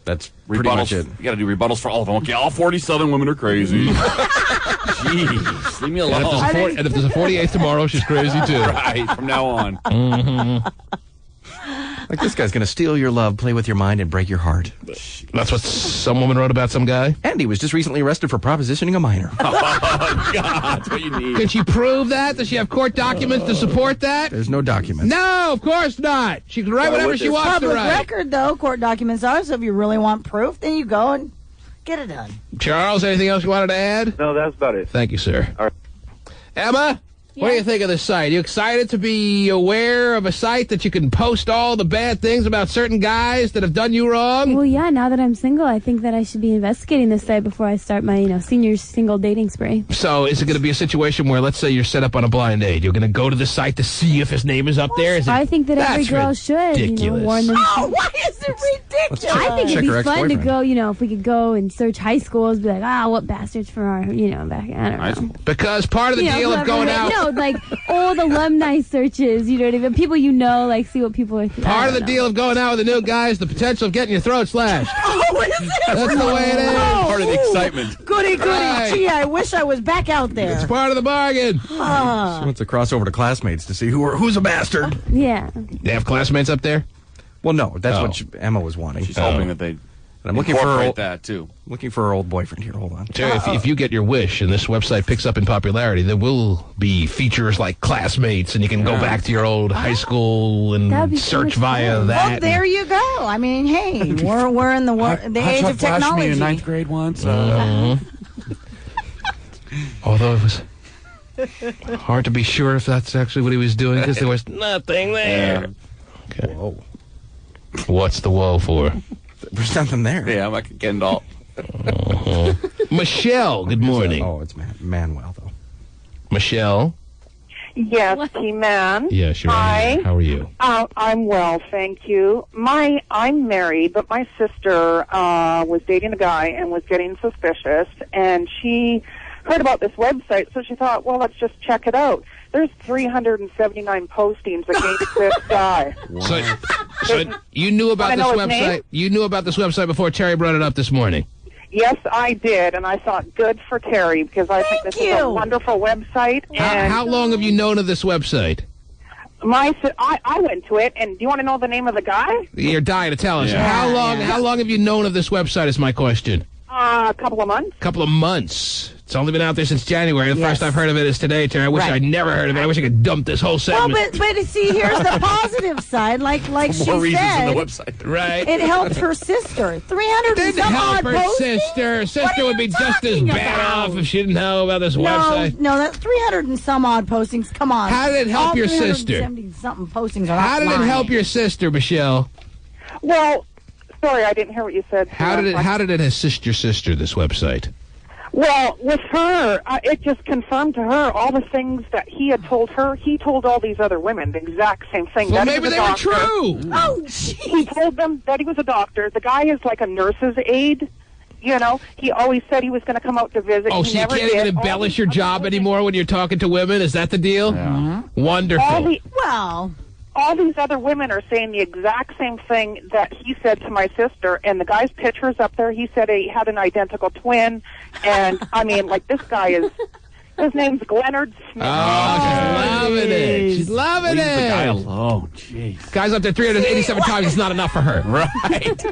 That's pretty much it. You got to do rebuttals for all of them. Okay, all 47 women are crazy. Jeez, leave me alone. And if there's a 48th tomorrow, she's crazy too. Right, from now on. Mm-hmm. Like this guy's going to steal your love, play with your mind, and break your heart. That's what some woman wrote about some guy? And he was just recently arrested for propositioning a minor. Oh, God, that's what you need. Can she prove that? Does she have court documents to support that? There's no documents. No, of course not. She can write whatever she wants to Public write. record, though, court documents are, so if you really want proof, then you go and get it done. Charles, anything else you wanted to add? No, that's about it. Thank you, sir. All right. Emma? What do you think of this site? You excited to be aware of a site that you can post all the bad things about certain guys that have done you wrong? Well, yeah, now that I'm single, I think that I should be investigating this site before I start my, senior single dating spree. So is it going to be a situation where, let's say you're set up on a blind date, you're going to go to the site to see if his name is up there? I think that every girl should, warn them. Oh, why is it ridiculous? I think it'd be fun to go, if we could go and search high schools, be like, what bastards for our, back, I don't know. Because part of the deal of going out... No, like old alumni searches, you know what I mean? People see what people are... Part of the deal of going out with a new guy is the potential of getting your throat slashed. Oh, is it? That's the way it is. Part of the excitement. Goody. Right. Gee, I wish I was back out there. It's part of the bargain. She wants to cross over to classmates to see who's a bastard. Yeah. They have classmates up there? Well, no, that's what Emma was wanting. She's hoping that they I'm looking for that, too. Looking for her old boyfriend here. Hold on. Terry, if you get your wish and this website picks up in popularity, there will be features like classmates, and you can go back to your old high school and search via that. Well, there you go. I mean, hey, we're in the age of technology. Me in 9th grade once. Although it was hard to be sure if that's actually what he was doing because there was nothing there. Okay. Whoa. What's the whoa for? There's nothing there. Yeah, I'm like a Ken doll. Michelle, good morning. Oh, it's Manuel, though. Michelle? Yes, T-Man. Yes, you're Hi. How are you? I'm well, thank you. I'm married, but my sister was dating a guy and was getting suspicious, and she heard about this website, so she thought, well, let's just check it out. There's 379 postings against this guy. So you knew about this website? website? You knew about this website before Terry brought it up this morning? Yes, I did, and I thought, good for Terry, because I think this is a wonderful website. How long have you known of this website? I went to it, and do you want to know the name of the guy? You're dying to tell us. How long have you known of this website is my question. A couple of months. Couple of months. It's only been out there since January. The first I've heard of it is today, Terry. I wish I'd never heard of it. I wish I could dump this whole segment. Well, but see, here's the positive side. Like she said, on the website. Right. It helped her sister. 300 and some odd her postings? Sister would be just as bad off if she didn't know about this website. No, that's 300 and some odd postings. Come on. How did it help your sister? 370-something postings are How did it lying. help your sister, Michelle? Well, sorry, I didn't hear what you said. How did it assist your sister, this website? Well, with her, it just confirmed to her all the things that he had told her. He told all these other women the exact same thing. Well, that maybe they were true. Oh, he told them that he was a doctor. The guy is like a nurse's aide. You know, he always said he was going to come out to visit. Oh, so you can't even embellish your job anymore when you're talking to women? Is that the deal? Yeah. Wonderful. All these other women are saying the exact same thing that he said to my sister, and the guy's picture's up there. He said he had an identical twin, and I mean, like, this guy is, His name's Glennard Smith. Oh, she's loving it. She's loving Leave it. the guy alone. Jeez. Guy's up there 387 times. It's not enough for her. Right.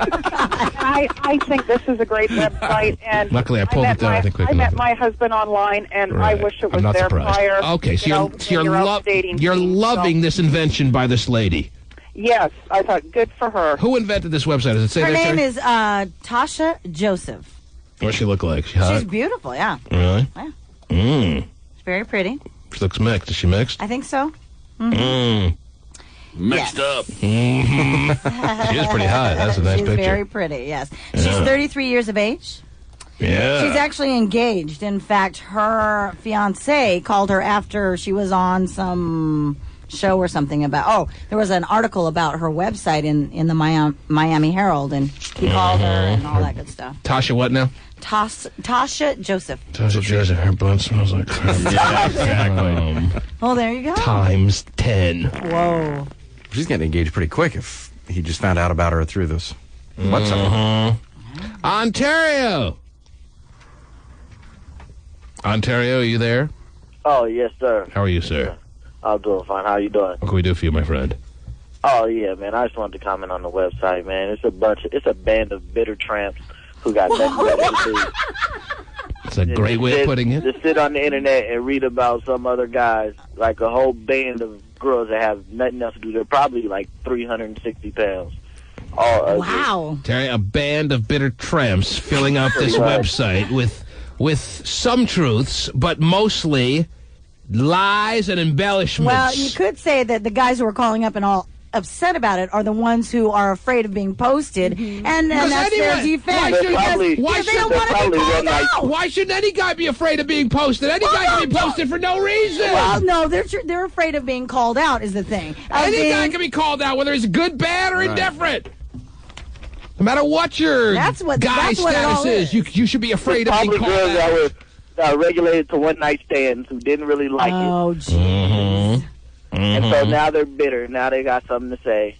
I think this is a great website. And Luckily, I pulled it down, I think, quick I met enough. my husband online, and I wish it I'm was not there surprised. prior. Okay, so you're loving this invention by this lady. Yes, I thought good for her. Who invented this website? Does it say Her there, name Terry? is Tasha Joseph. What's she look like? She hot? She's beautiful, yeah. Really? Yeah. Mmm. She's very pretty. She looks mixed. Is she mixed? I think so. Mmm. Mixed up. Mm-hmm. She is pretty hot. That's a nice She's picture. very pretty, yes. She's Yeah. 33 years of age. Yeah. She's actually engaged. In fact, her fiancé called her after she was on some show or something about, there was an article about her website in the Miami Herald, and he called her and all that good stuff. Tasha what now? Tasha Joseph. Tasha Joseph. Her blood smells like crap. Yeah, exactly. Oh, there you go. Times 10. Whoa. She's getting engaged pretty quick if he just found out about her through this website. Ontario. Ontario, are you there? Oh, yes, sir. How are you, sir? I'm doing fine. How you doing? What can we do for you, my friend? Oh, yeah, man. I just wanted to comment on the website, man. It's a band of bitter tramps who got nothing better to do. It's a great way of putting it. To sit on the internet and read about some other guys, like a whole band of girls that have nothing else to do. They're probably like 360 pounds. All ugly. Wow. Terry, a band of bitter tramps filling up this website with some truths, but mostly lies and embellishments. Well, you could say that the guys who are calling up and all upset about it are the ones who are afraid of being posted, and that's their defense. Why they don't want to be called out. Why shouldn't any guy be afraid of being posted? Any guy can be posted for no reason. Well, no, they're afraid of being called out is the thing. Any guy can be called out, whether he's good, bad, or indifferent. No matter what your guy status is, you should be afraid of being called out. Girls that were regulated to one-night stands who didn't really like it. Oh, jeez. And so now they're bitter. Now they got something to say.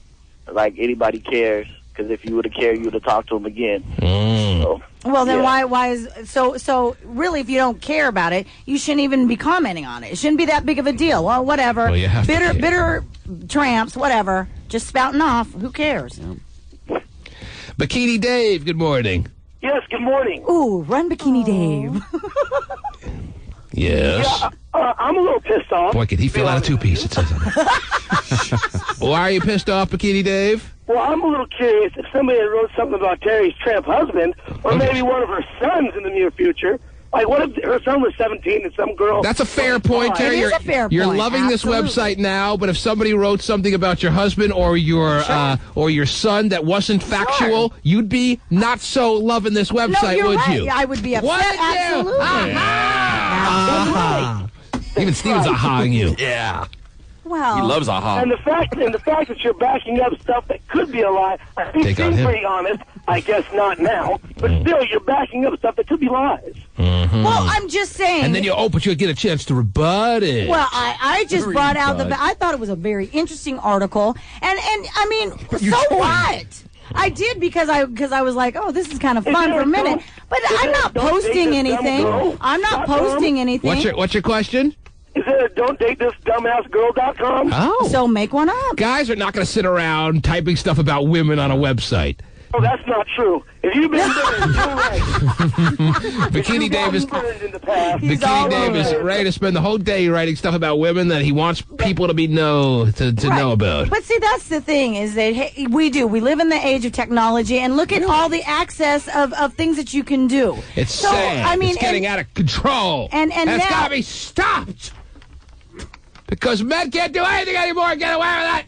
Like anybody cares. Because if you would have cared, you would have talked to them again. So, well, then why is so really? If you don't care about it, you shouldn't even be commenting on it. It shouldn't be that big of a deal. Well, whatever. Well, you have to care. Bitter tramps, whatever. Just spouting off. Who cares? Bikini Dave, good morning. Yes, good morning. Ooh, run Bikini Dave. Yes. Yeah, I'm a little pissed off. Boy, could he fill out a two-piece, it says on it. Why are you pissed off, Bikini Dave? Well, I'm a little curious if somebody had wrote something about Terry's tramp husband, or maybe one of her sons in the near future. Like, what if her son was 17 and some girl... That's a fair point, Terry. It is a fair You're point. loving Absolutely. this website now, but if somebody wrote something about your husband or your son that wasn't factual, you'd be not so loving this website, No, you're would right. you? I would be upset. Would you? Absolutely. Aha. Even Steven's aha-ing you. Yeah. Well, He loves aha. And the fact that you're backing up stuff that could be a lie, I think Take on seems him. pretty honest. I guess not now, but still, you're backing up stuff that could be lies. Mm-hmm. Well, I'm just saying. And then but you'll get a chance to rebut it. Well, I just brought out Rebut. I thought it was a very interesting article, and I mean, so what? I did because I was like, oh, this is kind of fun for a minute, but I'm not posting anything. I'm not posting anything. What's your question? Is there a don'tdatethisdumbassgirl.com? Oh. So make one up. Guys are not going to sit around typing stuff about women on a website. Oh, that's not true. If you've been burned, you're right. Bikini Dave is burned in the past. Bikini Dave is ready to spend the whole day writing stuff about women that he wants people to know about. But see, that's the thing is that we live in the age of technology, and look at all the access of things that you can do. It's sad. I mean, it's getting out of control. And it's now, got to be stopped. Because men can't do anything anymore and get away with that.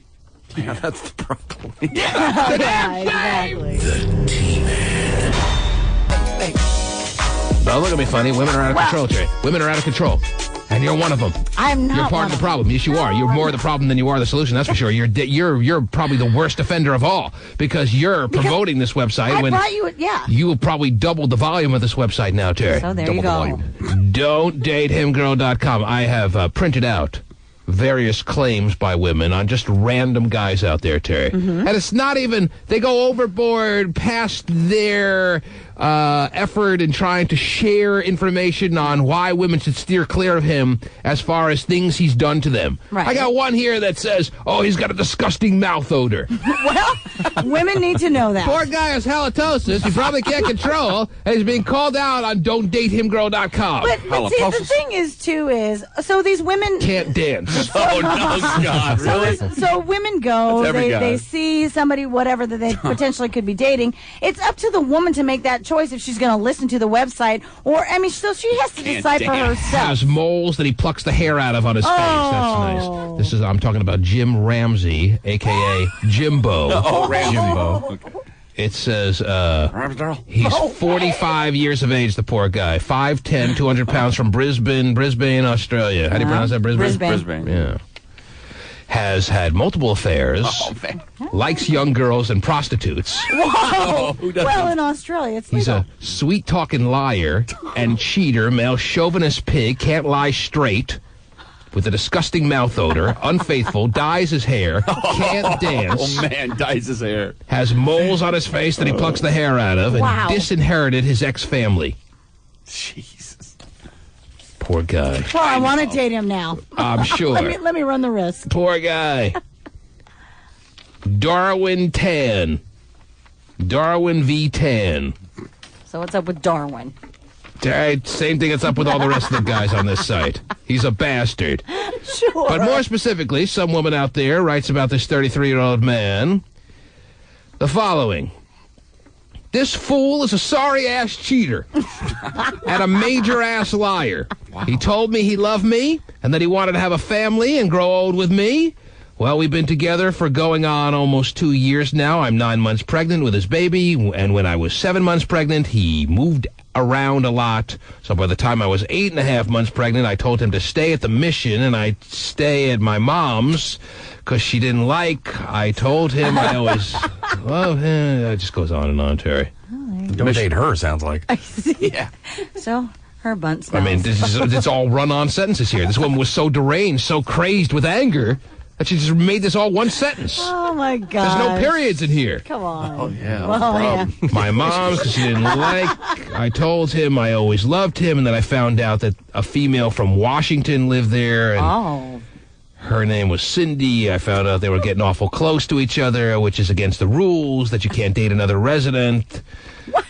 Yeah, that's the problem. yeah, exactly. Don't look at me funny. Women are out of control, Trey. Women are out of control. And you're one of them. I'm not. You're part of the problem. Yes, you are. You're more the problem than you are the solution. That's for sure. You're probably the worst offender of all because you're promoting this website. I brought you. Yeah. You will probably double the volume of this website now, Terry. So there double you go. Don'tDateHimGirl.com. I have printed out various claims by women on just random guys out there, Terry. And it's not even, they go overboard past their effort in trying to share information on why women should steer clear of him as far as things he's done to them. Right. I got one here that says, oh, he's got a disgusting mouth odor. Well, women need to know that. Poor guy has halitosis he probably can't control, and he's being called out on don'tdatehimgirl.com. But see, the thing is, too, so these women... Can't dance. Oh, no, God, really? So women go, they see somebody, whatever, that they potentially could be dating. It's up to the woman to make that choice if she's going to listen to the website, or, I mean, so she has to decide for herself. Has moles that he plucks the hair out of on his face. That's nice. I'm talking about Jim Ramsey, a.k.a. Jimbo. Oh, Ramsey. Jimbo. Okay. It says he's 45 years of age, the poor guy. 5'10", 200 pounds, from Brisbane, Australia. How do you pronounce that, Brisbane? Brisbane. Yeah. Has had multiple affairs. Likes young girls and prostitutes. Whoa! Well, in Australia, it's He's legal. a sweet-talking liar and cheater, male chauvinist pig, can't lie straight, with a disgusting mouth odor, unfaithful, dyes his hair, can't dance. Oh, man, dyes his hair. Has moles on his face that he plucks the hair out of, and disinherited his ex-family. Jesus. Poor guy. Well, I want to date him now. I'm sure. Let me run the risk. Poor guy. Darwin Tan. Darwin V. Tan. So what's up with Darwin? Same thing that's up with all the rest of the guys on this site. He's a bastard. Sure. But more specifically, some woman out there writes about this 33-year-old man the following. This fool is a sorry-ass cheater and a major-ass liar. Wow. He told me he loved me and that he wanted to have a family and grow old with me. Well, we've been together for going on almost 2 years now. I'm 9 months pregnant with his baby, and when I was 7 months pregnant, he moved around a lot. So by the time I was 8.5 months pregnant, I told him to stay at the mission, and I'd stay at my mom's because she didn't like. I told him I always... Well, it just goes on and on, Terry. Don't date her, sounds like. Yeah. So, her butt smells. I mean, it's all run-on sentences here. This woman was so deranged, so crazed with anger, that she just made this all one sentence. Oh, my God. There's no periods in here. Come on. Oh, yeah. Well, yeah. My mom, because she didn't like. I told him I always loved him, and then I found out that a female from Washington lived there. And her name was Cindy. I found out they were getting awful close to each other, which is against the rules, that you can't date another resident. What?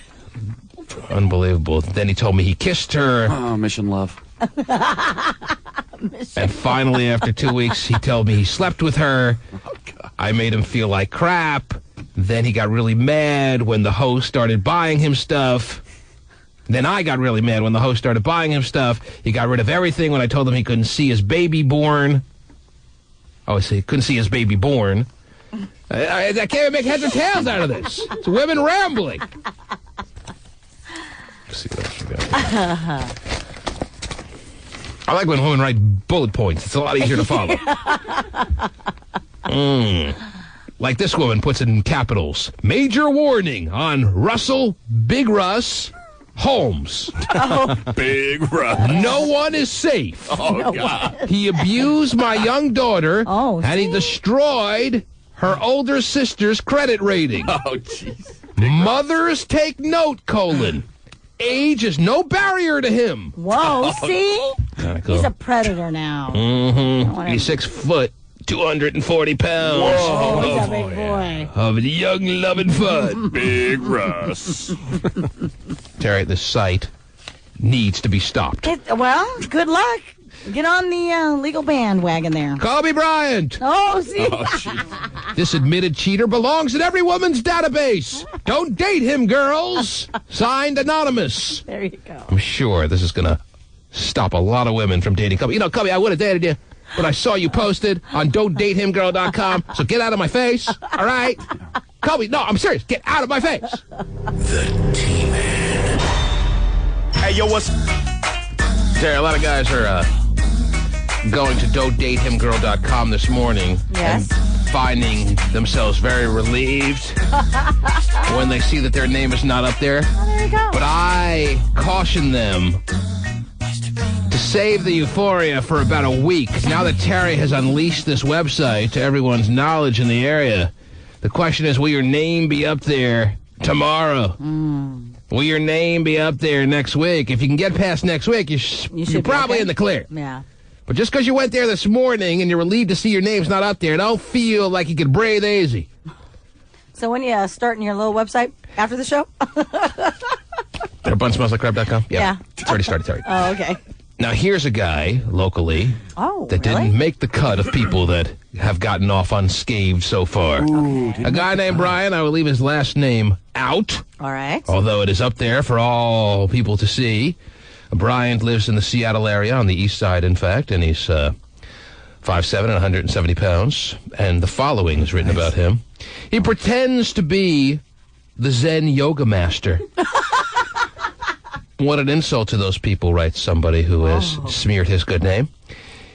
Unbelievable. Then he told me he kissed her. Oh, mission love. And finally, after 2 weeks, he told me he slept with her. Oh, God. I made him feel like crap. Then he got really mad when the host started buying him stuff. Then I got really mad when the host started buying him stuff. He got rid of everything when I told him he couldn't see his baby born. Oh, see, he couldn't see his baby born. I can't even make heads or tails out of this. It's women rambling. Let's see what else we got. I like when women write bullet points. It's a lot easier to follow. Like this woman puts it in capitals. Major warning on Russell Big Russ Holmes. Oh. Big Russ. No one is safe. Oh, God. He abused my young daughter, and he destroyed her older sister's credit rating. Oh, jeez. Mothers take note, : age is no barrier to him. Whoa, see? He's a predator now. Mm-hmm. He's 6 foot, 240 pounds. Whoa, he's a big boy. Of young loving fun. Big Russ. Terry, this site needs to be stopped. Well, good luck. Get on the legal bandwagon there. Kobe Bryant. Oh, see? This admitted cheater belongs in every woman's database. Don't date him, girls. Signed, Anonymous. There you go. I'm sure this is going to stop a lot of women from dating Kobe. You know, Kobe, I would have dated you, but I saw you posted on don'tdatehimgirl.com, so get out of my face, all right? Kobe, no, I'm serious. Get out of my face. The T-Man. Hey, yo, what's... Terry, a lot of guys are going to don'tdatehimgirl.com this morning and finding themselves very relieved when they see that their name is not up there. Oh, there you go. But I caution them to save the euphoria for about a week. Now that Terry has unleashed this website to everyone's knowledge in the area, the question is, will your name be up there tomorrow? Will your name be up there next week? If you can get past next week, you're probably in the clear. Yeah. But just because you went there this morning and you're relieved to see your name's not up there, don't feel like you can breathe easy. So when you starting your little website after the show? BunsmellslikeCrap.com? Yeah. It's already started, sorry. Oh, okay. Now, here's a guy locally that didn't make the cut of people that have gotten off unscathed so far. A guy named Brian, I will leave his last name out. All right. Although it is up there for all people to see. Brian lives in the Seattle area, on the east side, in fact, and he's 5'7" and 170 pounds. And the following is written about him. He pretends to be the Zen yoga master. What an insult to those people, writes somebody who has smeared his good name.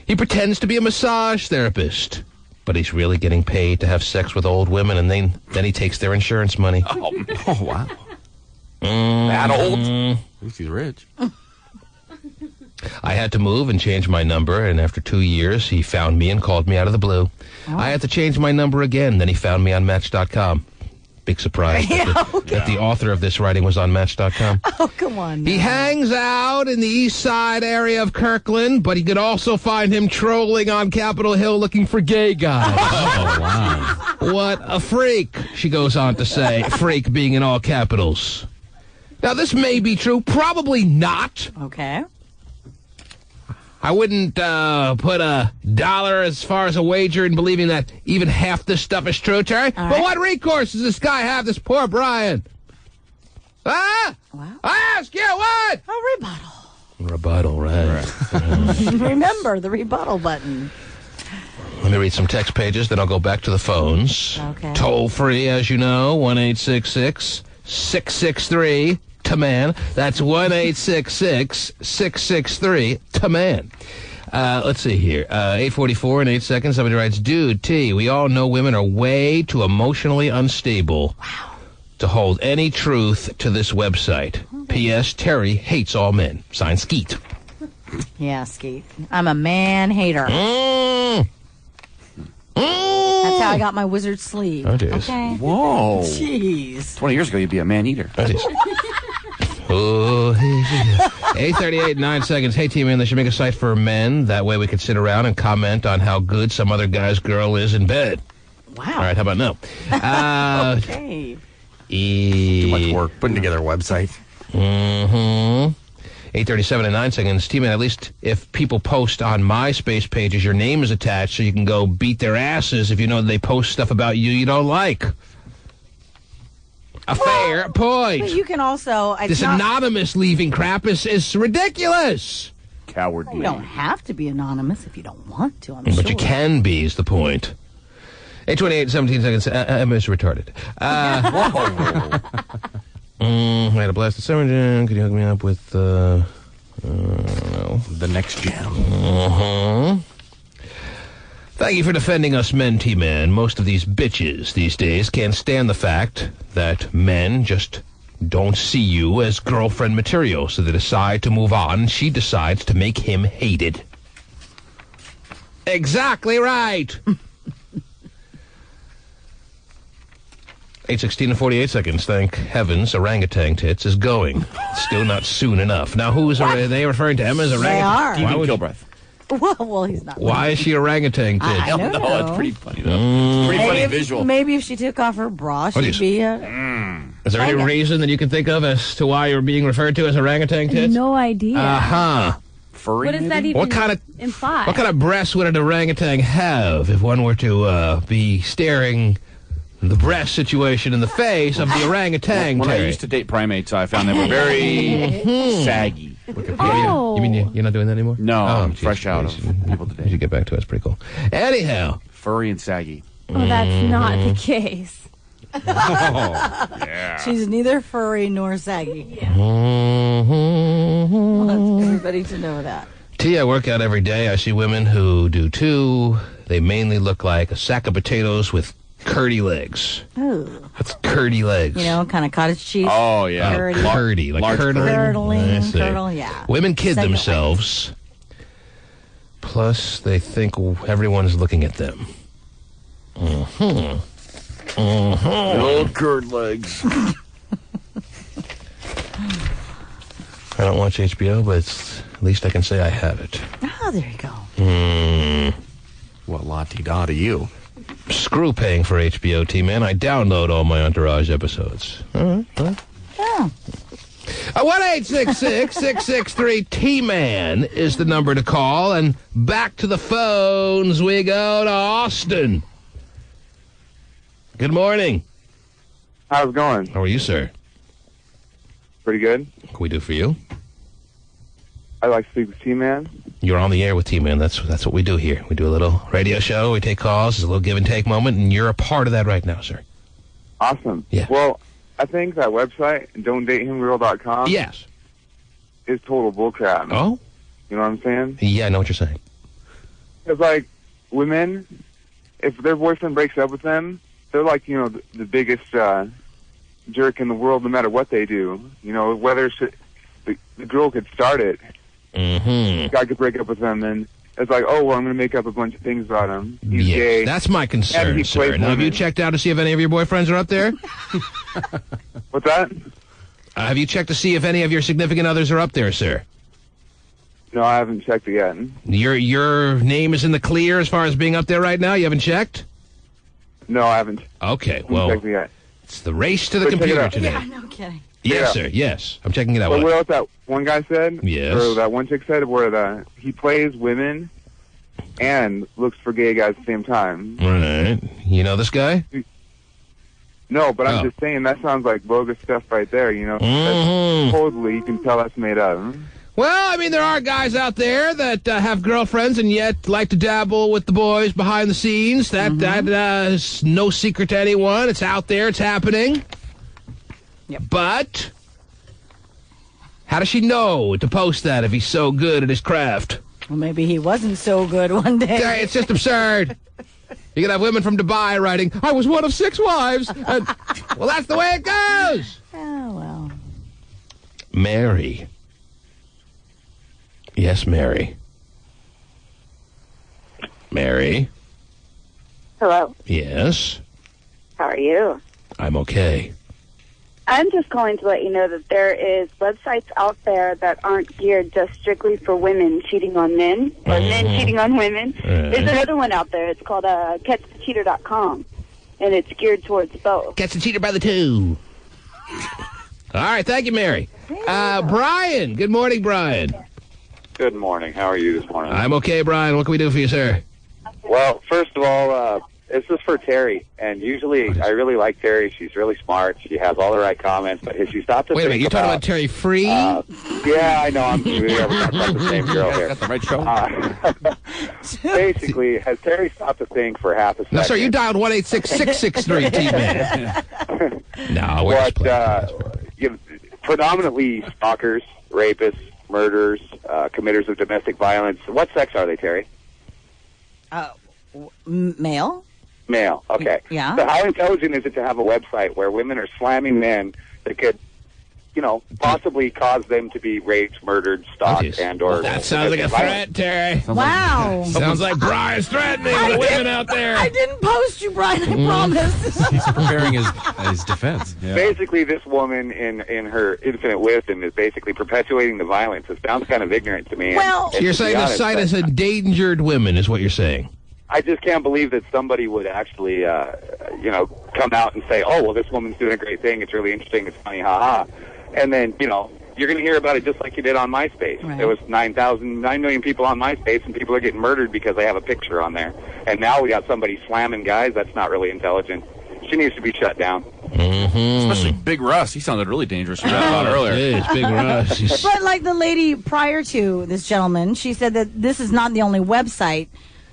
He pretends to be a massage therapist, but he's really getting paid to have sex with old women, and then he takes their insurance money. Oh wow. That old? At least he's rich. I had to move and change my number, and after 2 years, he found me and called me out of the blue. I had to change my number again, then he found me on Match.com. Big surprise that the author of this writing was on Match.com. Oh, come on. He hangs out in the east side area of Kirkland, but you could also find him trolling on Capitol Hill looking for gay guys. Oh, wow. What a freak, she goes on to say, freak being in all capitals. Now, this may be true, probably not. Okay. I wouldn't put $1 as far as a wager in believing that even half this stuff is true, Terry. But what recourse does this guy have, this poor Brian? Wow. I ask you what? A rebuttal. Rebuttal, right. Remember the rebuttal button. Let me read some text pages, then I'll go back to the phones. Okay. Toll free, as you know, 1-866-663 TAMAN. That's 1-866-663 TAMAN. Let's see here. 8:44 in 8 seconds. Somebody writes, Dude, T, we all know women are way too emotionally unstable to hold any truth to this website. P.S. Terry hates all men. Signed, Skeet. Yeah, Skeet. I'm a man hater. That's how I got my wizard sleeve. That is. Okay. Whoa. Jeez. 20 years ago, you'd be a man eater. That is. Oh, 8:38, 9 seconds. Hey, T-Man, they should make a site for men. That way we could sit around and comment on how good some other guy's girl is in bed. Wow. All right, how about no? Okay. Too much work putting together a website. 8:37 and 9 seconds. T-Man, at least if people post on MySpace pages, your name is attached so you can go beat their asses if you know they post stuff about you don't like. A fair point. But you can also... This anonymous leaving crap is ridiculous. Cowardly. You don't have to be anonymous if you don't want to, I'm sure. But you can be, is the point. 8:28, 17 seconds. Emma's retarded. Whoa. I had a blast of summer jam. Could you hook me up with, the next jam? Thank you for defending us men, T-Man. Most of these bitches these days can't stand the fact that men just don't see you as girlfriend material, so they decide to move on, and she decides to make him hated. Exactly right. 8:16 and 48 seconds. Thank heavens, orangutan tits is going. Still not soon enough. Now, who is they referring to Emma as orangutan? They are. Stephen Kilbreth. Well, he's not. Why is she orangutan tits? I don't know. It's pretty funny, though. It's pretty funny visual. Maybe if she took off her bra, she'd be a... Is there any reason that you can think of as to why you're being referred to as orangutan tits? No idea. Furry, what does that even imply? What kind of breasts would an orangutan have if one were to be staring the breast situation in the face of the orangutan? When I used to date primates, I found they were very saggy. Oh. You mean you're not doing that anymore? No, I'm geez, fresh out of people today. You should get back to us. Pretty cool. Anyhow. Furry and saggy. Oh, that's not the case. Yeah. She's neither furry nor saggy. Yeah. Want everybody to know that. T, I work out every day. I see women who do too. They mainly look like a sack of potatoes with curdy legs. Ooh. That's curdy legs. You know, kind of cottage cheese. Oh, yeah. Curdy. Like curdling. Curdle, yeah. Women kid themselves. Plus, they think everyone's looking at them. Old curd legs. don't watch HBO, but at least I can say I have it. Oh, there you go. What la-ti-da to you? Screw paying for HBO, T-Man. I download all my Entourage episodes. All right. Yeah. 1-866-663-T-Man is the number to call. And back to the phones we go to Austin. Good morning. How's it going? How are you, sir? Pretty good. What can we do for you? I'd like to speak with T-Man. You're on the air with T-Man. That's what we do here. We do a little radio show. We take calls. It's a little give and take moment, and you're a part of that right now, sir. Awesome. Yeah. Well, I think that website, don'tdatehimgirl.com, yes, is total bullcrap. Oh? You know what I'm saying? Yeah, I know what you're saying. It's like, women, if their boyfriend breaks up with them, they're like, the biggest jerk in the world no matter what they do. Whether the girl could start it. Mm-hmm. The guy could break up with them, and it's like, oh, well, I'm going to make up a bunch of things about him. He's Yes, gay. that's my and concern, he sir. plays Now, have you women. checked out to see if any of your boyfriends are up there? What's that? Have you checked to see if any of your significant others are up there, sir? No, I haven't checked it yet. Your name is in the clear as far as being up there right now? You haven't checked? No, I haven't. Okay, Haven't well, checked it yet. it's the race to the But check it computer out. today. Yeah, no kidding. Yes, Yeah. sir, yes. I'm checking it out. But what else that one guy said? Yes. Or that one chick said, where he plays women and looks for gay guys at the same time. All right. You know this guy? No, but Oh. I'm just saying that sounds like bogus stuff right there, Mhm. That's totally, you can tell that's made up. Well, I mean, there are guys out there that have girlfriends and yet like to dabble with the boys behind the scenes. That is no secret to anyone. It's out there. It's happening. Yep. But how does she know to post that if he's so good at his craft? Well, maybe he wasn't so good one day. Yeah, it's just absurd. You can have women from Dubai writing, I was one of 6 wives. And, well, that's the way it goes. Oh, well. Mary. Yes, Mary. Mary. Hello. Yes. How are you? I'm okay. I'm just calling to let you know that there is websites out there that aren't geared just strictly for women cheating on men or men cheating on women. There's another one out there. It's called catchthecheater.com, and it's geared towards both. Catch the cheater by the two. All right, thank you, Mary. Brian. Good morning, Brian. Good morning. How are you this morning? I'm okay, Brian. What can we do for you, sir? Well, first of all, this is for Terry, and usually I really like Terry. She's really smart. She has all the right comments, but if she stopped to Wait a think minute, you're talking about Terry Free? Yeah, I know. We're talking about the same girl here. That's the right show. Basically, has Terry stopped to think for half a second? No, sir, you dialed 1-866-663 T-Man. No, we're just playing. Predominantly stalkers, rapists, murderers, committers of domestic violence. What sex are they, Terry? Male? Male. Okay. Yeah. So how intelligent is it to have a website where women are slamming men that could, possibly cause them to be raped, murdered, stalked, and/or... That sounds like a threat, Terry. Wow. Sounds like Brian's threatening the women out there. I didn't post you, Brian. I promise. He's preparing his defense. Yeah. Basically, this woman, in her infinite wisdom, is basically perpetuating the violence. It sounds kind of ignorant to me. Well, So you're saying the site has endangered women, is what you're saying? I just can't believe that somebody would actually, come out and say, oh, well, this woman's doing a great thing. It's really interesting. It's funny, ha-ha. And then, you're going to hear about it just like you did on MySpace. Right. There was 9 million people on MySpace, and people are getting murdered because they have a picture on there. And now we got somebody slamming guys. That's not really intelligent. She needs to be shut down. Especially Big Russ. He sounded really dangerous. We read about earlier. It's Big Russ. But like the lady prior to this gentleman, she said that this is not the only website.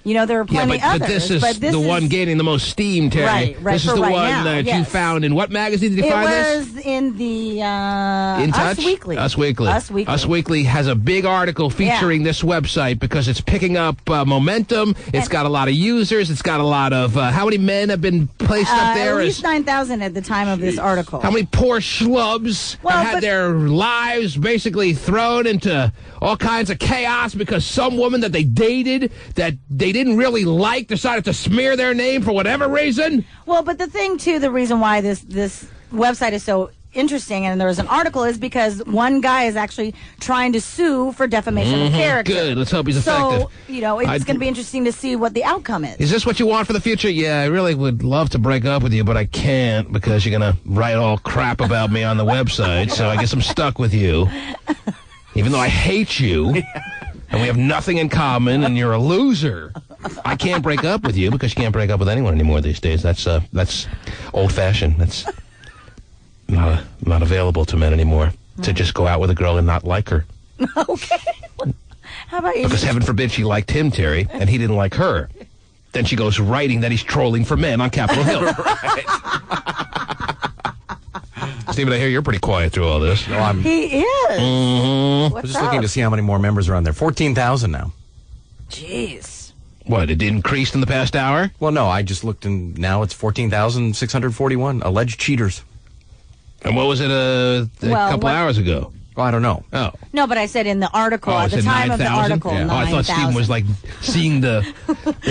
There are plenty but others. this is the one gaining the most steam, Terry. Right, this is for the right one now, that you yes. found in what magazine did you find this? It was in the In Touch? Us Weekly. Us Weekly. Us Weekly. Us Weekly has a big article featuring this website because it's picking up momentum. It's got a lot of users. It's got a lot of... how many men have been placed up there? At least 9,000 at the time of this article. How many poor schlubs have had their lives basically thrown into all kinds of chaos because some woman that they dated that they didn't really like decided to smear their name for whatever reason? Well, but the thing, too, the reason why this website is so interesting, and there was an article, is because one guy is actually trying to sue for defamation of character. Good. Let's hope he's effective. So, it's going to be interesting to see what the outcome is. Is this what you want for the future? Yeah, I really would love to break up with you, but I can't because you're going to write all crap about me on the website, so I guess I'm stuck with you. Even though I hate you, and we have nothing in common, and you're a loser. I can't break up with you because you can't break up with anyone anymore these days. That's old-fashioned. That's not available to men anymore, to just go out with a girl and not like her. Okay. How about you? Because heaven forbid she liked him, Terry, and he didn't like her. Then she goes writing that he's trolling for men on Capitol Hill. Stephen, I hear you're pretty quiet through all this. No, He is. I was just looking to see how many more members are on there. 14,000 now. Jeez. What, it increased in the past hour? Well, no, I just looked, and now it's 14,641 alleged cheaters. And what was it a couple hours ago? Well, I don't know. Oh. No, but I said in the article, at the time of the article, 9,000. I thought Stephen was like seeing the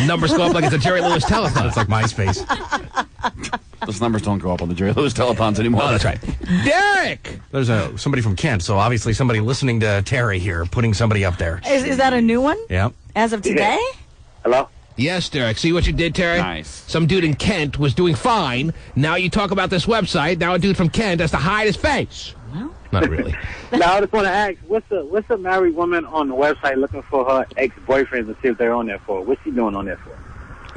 numbers go up like it's a Jerry Lewis telethon. It's like MySpace. Those numbers don't go up on the Jerry Lewis telethons anymore. Oh, that's right. Derek! There's somebody from Kent, so obviously somebody listening to Terry here, putting somebody up there. Is that a new one? Yeah. As of today? Hello? Yes, Derek. See what you did, Terry? Nice. Some dude in Kent was doing fine. Now you talk about this website. Now a dude from Kent has to hide his face. Well, not really. Now I just want to ask, what's a married woman on the website looking for her ex-boyfriends to see if they're on there for? What's she doing on there for?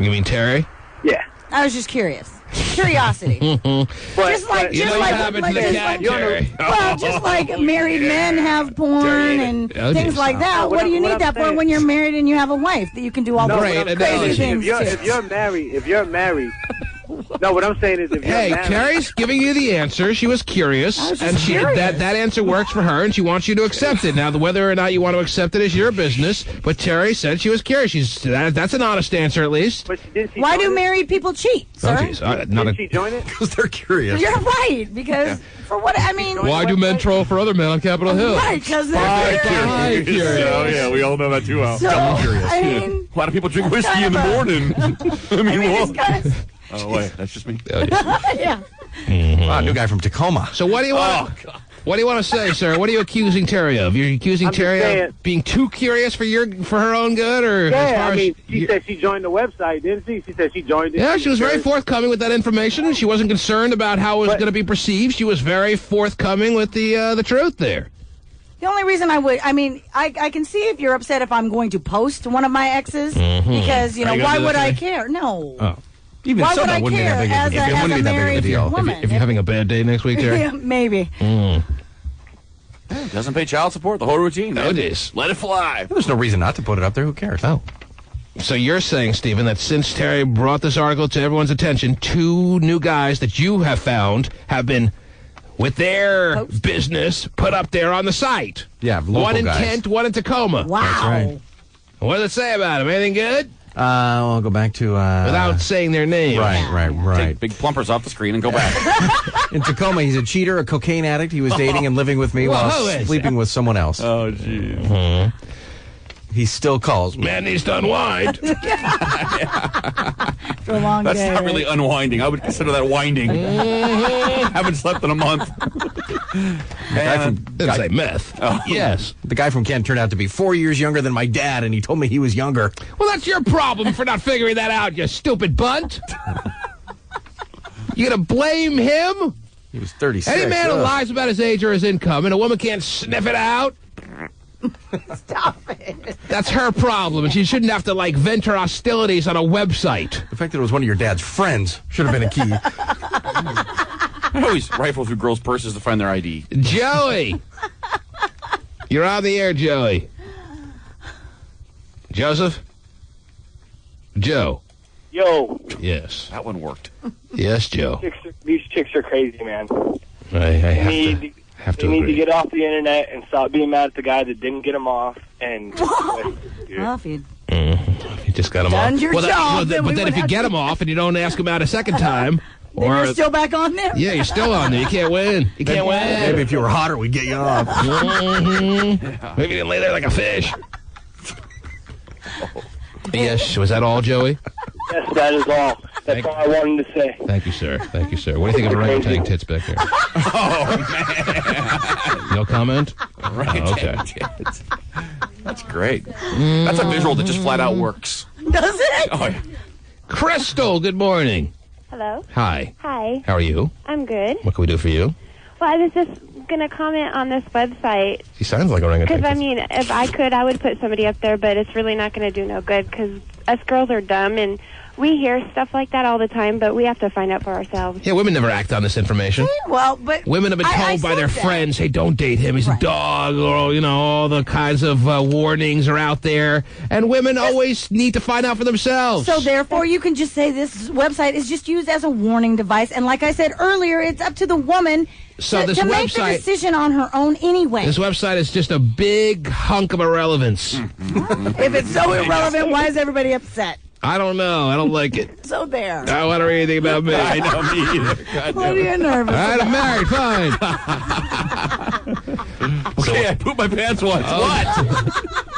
You mean Terry? Yeah. I was just curious. Curiosity. Just like married men have porn and things like that. What do you need that for when you're married and you have a wife that you can do all those crazy things to? If you're married. No, what I'm saying is if you're married. Terry's giving you the answer. She was curious, and that answer works for her, and she wants you to accept it. Now, whether or not you want to accept it is your business, but Terry said she was curious. That's an honest answer, at least. Why do married people cheat, sir? Did she join it? Because they're curious. You're right, because for what, I mean... Why do men troll for other men on Capitol Hill? Right, because they're curious. Oh, yeah, we all know that too well. So, I mean... A lot of people drink whiskey in the morning. Oh, wait, that's just me? Yeah. Wow, new guy from Tacoma. So what do you want? What do you want to say, sir? What are you accusing Terry of? You're accusing Terry of being too curious for her own good, or yeah? As far I mean, she said she joined the website, didn't she? She said she joined it. Yeah, she was very forthcoming with that information. She wasn't concerned about how it was going to be perceived. She was very forthcoming with the truth there. The only reason I can see if you're upset if I'm going to post one of my exes, because why would I care? No. Oh. Even why so, would I care as a married woman? If you're having a bad day next week, Terry? Yeah, maybe. Doesn't pay child support, the whole routine. No, it is. Let it fly. There's no reason not to put it up there. Who cares? Oh. So you're saying, Stephen, that since Terry brought this article to everyone's attention, 2 new guys that you have found have been, with their business, put up there on the site. Yeah, local one in guys. Kent, one in Tacoma. Wow. That's right. What does it say about him? Anything good? I'll go back to... Without saying their name. Right. Take big plumpers off the screen and go back. In Tacoma, he's a cheater, a cocaine addict. He was dating and living with me while sleeping with someone else. Oh, jeez. He still calls me. Man needs to unwind. For a long That's day. not really unwinding. I would consider that winding. Haven't slept in a month. Didn't say meth. Oh. Yes. The guy from Kent turned out to be 4 years younger than my dad, and he told me he was younger. Well, that's your problem for not figuring that out, you stupid bunt. You gonna blame him? He was 36. Any man who lies about his age or his income and a woman can't sniff it out? Stop it. That's her problem, and she shouldn't have to, vent her hostilities on a website. The fact that it was one of your dad's friends should have been a key. I always rifle through girls' purses to find their ID. Joey! You're on the air, Joey. Joseph? Joe. Yo. Yes. That one worked. Yes, Joe. These chicks are crazy, man. I have to They need agree. to get off the internet and stop being mad at the guy that didn't get them off. And Well, if you You just got him done off. your job, then we but then would if you have get to- him off and you don't ask him out a second time, then you're still back on there. yeah, you're still on there. You can't win. You can't win. Maybe if you were hotter, we'd get you off. Maybe you didn't lay there like a fish. Yes, was that all, Joey? yes, that is all. That's all I wanted to say. Thank you, sir. Thank you, sir. What do you think of orangutan tits back there? Oh, man. No comment? Orangutan tits. That's great. That's a visual that just flat out works. Does it? Oh, yeah. Crystal, good morning. Hello. Hi. Hi. How are you? I'm good. What can we do for you? Well, I was just going to comment on this website. She sounds like orangutan. Because, I mean, if I could, I would put somebody up there, but it's really not going to do no good because us girls are dumb, and we hear stuff like that all the time, but we have to find out for ourselves. Yeah, women never act on this information. Well, but Women have been told by their friends, hey, don't date him, he's a dog, or, you know, all the kinds of warnings are out there. And women always need to find out for themselves. So therefore, you can just say this website is just used as a warning device. And like I said earlier, it's up to the woman So this to make the website- decision on her own anyway. This website is just a big hunk of irrelevance. If it's so irrelevant, why is everybody upset? I don't know. I don't like it. So there. I don't want to read anything about me. I know, me either. God What are you nervous All right, I'm married. Fine. Okay, I pooped my pants once. What?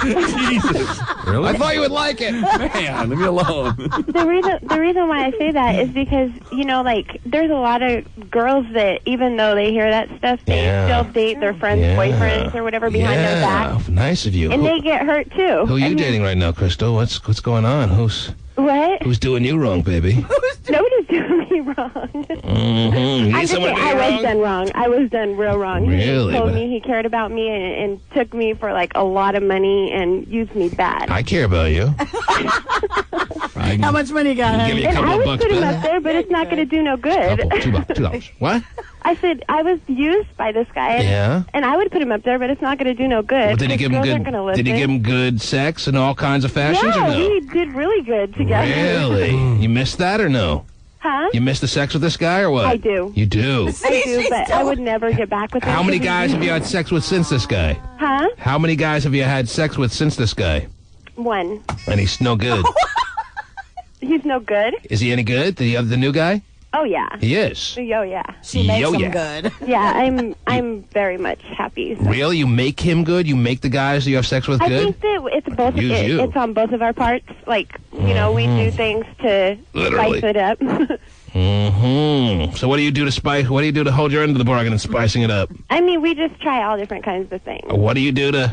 Jesus. Really? I thought you would like it. Man, leave me alone. The reason why I say that is because, you know, like, there's a lot of girls that, even though they hear that stuff, they still date their friends' boyfriends or whatever behind their back. Nice of you. And they get hurt, too. Who are you dating right now, Crystal? What's going on? What? Who's doing you wrong, baby? Nobody's doing me wrong. Mm-hmm. You I'm need just someone saying, to I be was wrong? done wrong. I was done real wrong. Really? He told But- me he cared about me and took me for, like, a lot of money and used me bad. I care about you. How much money you got? Give me a And couple I of was bucks put him back. up there, but it's not going to do no good. $2. What? I said I was used by this guy. Yeah. And I would put him up there, but it's not going to do no good. Well, did he give him Girls good? aren't gonna listen. Did he give him good sex and all kinds of fashions? Yeah, or no? we did really good together. Really? You missed that or no? Huh? You missed the sex with this guy or what? I do. You do. I do, but I would never get back with him. How many because guys have you had sex with since this guy? Huh? How many guys have you had sex with since this guy? One. And he's no good. He's no good? Is he any good? The new guy? Oh, yeah. He is. Oh, yeah. She makes Yo, him yeah. good. Yeah, I'm very much happy. So. Really? You make him good? You make the guys that you have sex with I good? think that it's both. Use you. It's on both of our parts. Like, you know, we do things to Literally. spice it up. Mm-hmm. So what do you do to spice? What do you do to hold your end of the bargain and spicing it up? I mean, we just try all different kinds of things. What do you do to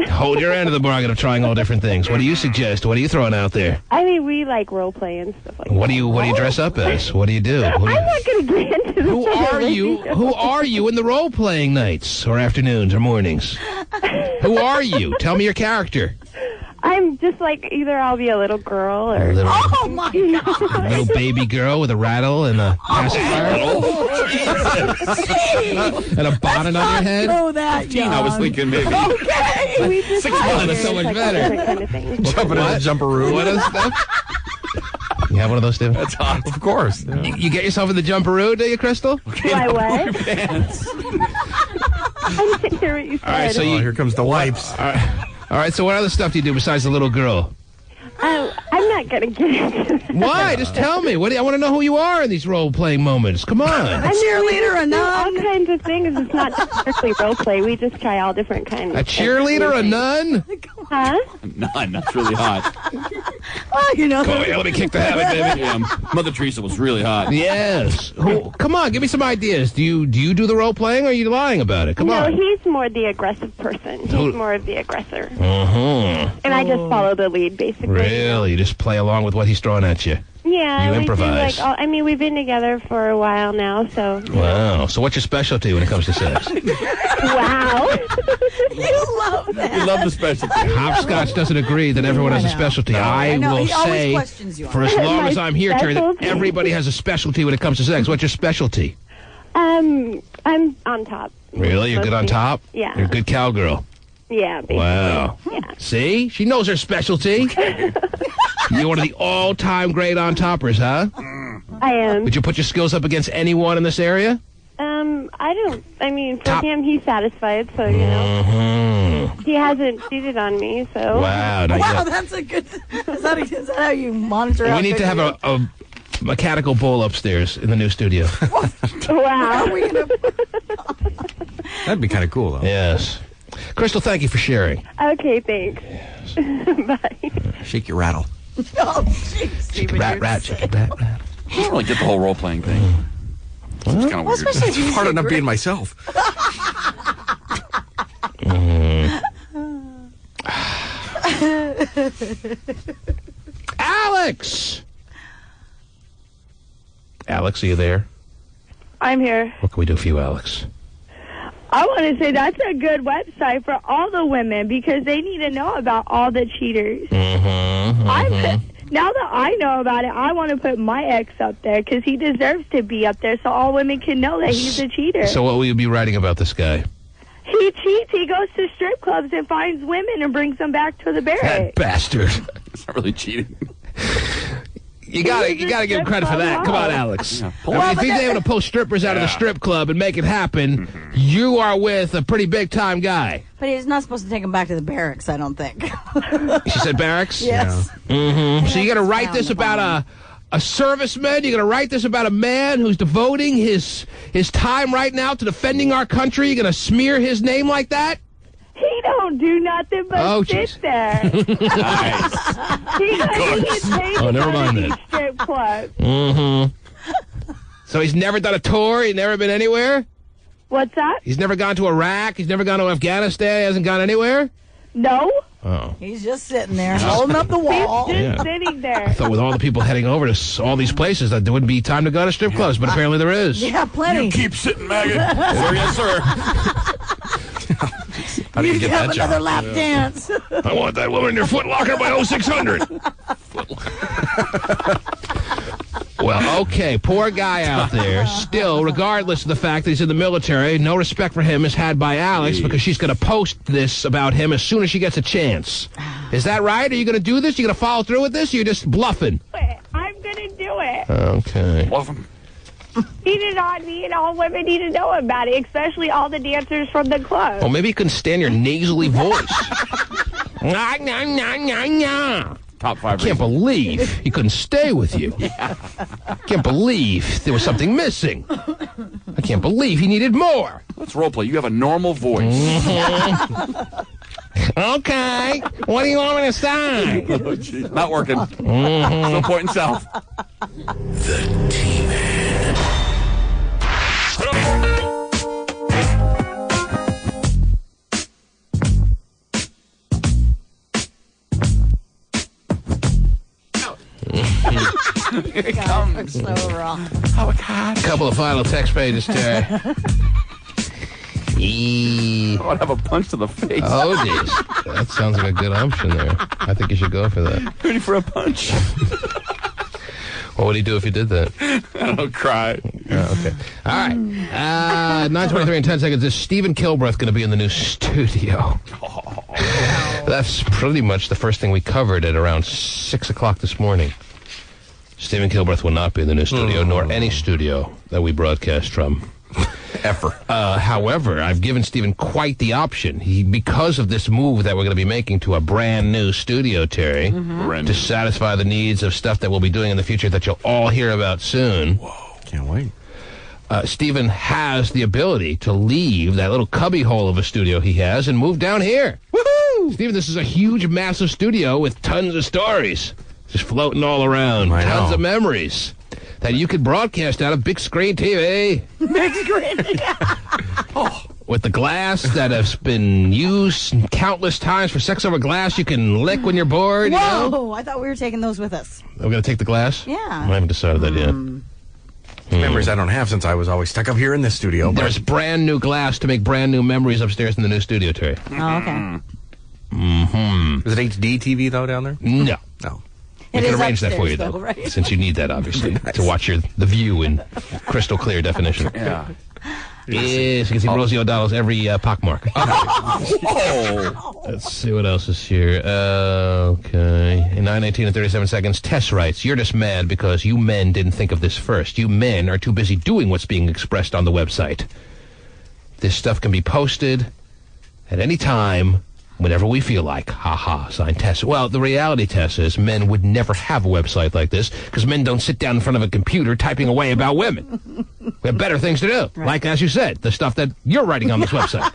hold your end of the bargain of trying all different things? What do you suggest? What are you throwing out there? I mean, we like role play and stuff like What do you dress up as? What do you do? I'm not going to get into this. Who are you? Who are you in the role playing nights or afternoons or mornings? Who are you? Tell me your character. I'm just like, either I'll be a little girl or... Oh, my God. A little baby girl with a rattle and a pacifier and a bonnet on your head. Oh, that 15, I was thinking maybe. Okay. We just 6 try months. That's so much like better. different kind of things. Jumping in a jumperoo. What is that? You have one of those, Steve? That's hot. Of course. Yeah. You get yourself in the jumperoo, do you, Crystal? Do I what? I didn't hear what you said. All right, so Here comes the wipes. All right, so what other stuff do you do besides the little girl? I'm not going to get into that. Why? Just tell me. I want to know who you are in these role-playing moments. Come on. A cheerleader, a All nun. kinds of things. It's not just strictly role play. We just try all different kinds. A cheerleader, a nun? Huh? None. That's really hot. Oh, you know. Oh, yeah, let me kick the habit, baby. Yeah, Mother Teresa was really hot. Yes. Come on, give me some ideas. Do you do the role-playing, or are you lying about it? Come No, on. he's more the aggressive person. He's Who- more of the aggressor. Uh-huh. And I just follow the lead, basically. Really? You just play along with what he's throwing at you? Yeah, You we improvise. do I mean, we've been together for a while now, so. Wow. So what's your specialty when it comes to sex? Wow. You love that. You love the specialty. Hopscotch doesn't agree that everyone has a specialty. I know. will He always say, questions you on for as that. long My as I'm here, Terry, that specialty? everybody has a specialty when it comes to sex. What's your specialty? I'm on top. Really? You're good on Mostly. top? Yeah. You're a good cowgirl. Yeah, basically. Wow. Yeah. See? She knows her specialty. You're one of the all-time great on-toppers, huh? I am. Would you put your skills up against anyone in this area? I mean, for him, he's satisfied, so, you know. Mm-hmm. He hasn't cheated on me, so. Wow. Now Wow, you- that's a good. Is that how you monitor? we how need good to have you a mechanical bull upstairs in the new studio. Wow. are? We gonna- That'd be kind of cool, though. Yes. Crystal, thank you for sharing. Okay, thanks. Bye. Shake your rattle. Oh, jeez. Rat, rat, chicken, rat, rat. I don't really get the whole role-playing thing. It's kind of weird. It's hard enough being myself. Alex! Alex, are you there? I'm here. What can we do for you, Alex? I want to say that's a good website for all the women because they need to know about all the cheaters. Now that I know about it, I want to put my ex up there because he deserves to be up there so all women can know that he's a cheater. So what will you be writing about this guy? He cheats. He goes to strip clubs and finds women and brings them back to the barracks. That bastard. It's not really cheating. You gotta give him credit for that. Come on, Alex. Yeah, if he's able to pull strippers out of the strip club and make it happen, you are with a pretty big-time guy. But he's not supposed to take him back to the barracks, I don't think. She said barracks? Yes. Yeah. So you got to write this about a serviceman? You're going to write this about a man who's devoting his time right now to defending our country? You're going to smear his name like that? He don't do nothing but sit there. Nice. He gets paid Oh, never to mind go to that. these strip clubs. So he's never done a tour? He's never been anywhere? What's that? He's never gone to Iraq? He's never gone to Afghanistan? He hasn't gone anywhere? No. Oh. He's just sitting there, holding up the wall. He's just Yeah. sitting there. I thought with all the people heading over to all these places that there wouldn't be time to go to strip clubs, but apparently there is. Yeah, plenty. You keep sitting, maggot. Yes, sir. How do you get have that another job? lap dance. I want that woman in your Foot Locker by 0600. Well, okay, poor guy out there. Still, regardless of the fact that he's in the military, no respect for him is had by Alex because she's going to post this about him as soon as she gets a chance. Is that right? Are you going to do this? Are you going to follow through with this? Or you're just bluffing? I'm going to do it. Okay. Bluffing. He did not need all women need to know about it, especially all the dancers from the club. Well, maybe you can stand your nasally voice. Top 5. I can't believe he couldn't stay with you. Can't believe there was something missing. I can't believe he needed more. Let's roleplay. You have a normal voice. Okay. What do you want me to say? Oh, geez. Not working. No point in self. The T-Man. Here it comes. So wrong. Oh, God. Couple of final text pages, Terry. I want to have a punch to the face. Oh, geez. That sounds like a good option there. I think you should go for that. Ready for a punch? What would he do if you did that? I don't know, cry. Oh, okay. All right. 9:23 and 10 seconds. Is Stephen Kilbreth going to be in the new studio? That's pretty much the first thing we covered at around 6 o'clock this morning. Stephen Kilbreth will not be in the new studio, nor any studio that we broadcast from. Ever. However, I've given Stephen quite the option. Because of this move that we're going to be making to a brand new studio, Terry, to satisfy the needs of stuff that we'll be doing in the future that you'll all hear about soon. Whoa. Can't wait. Stephen has the ability to leave that little cubby hole of a studio he has and move down here. Woohoo! Stephen, this is a huge, massive studio with tons of stories just floating all around. Tons of memories that you could broadcast out of big screen TV. Big screen. With the glass that has been used countless times for sex over glass you can lick when you're bored. Whoa, You know? I thought we were taking those with us. We're going to take the glass? Yeah. I haven't decided that yet. Memories I don't have since I was always stuck up here in this studio. There's brand new glass to make brand new memories upstairs in the new studio, Terry. Oh, okay. Is it HD TV, though, down there? No. No. We It can is arrange that for you, upstairs, though, though, right? since you need that, obviously, to watch the view in crystal clear definition. Yeah. Yes, you can see Rosie O'Donnell's every pockmark. Oh. Let's see what else is here. Okay. In 9:18 and 37 seconds, Tess writes, "You're just mad because you men didn't think of this first. You men are too busy doing what's being expressed on the website. This stuff can be posted at any time, whenever we feel like. Ha ha," signed Tess. Well, the reality, Tess, is men would never have a website like this because men don't sit down in front of a computer typing away about women. We have better things to do. Right. Like, as you said, the stuff that you're writing on this website.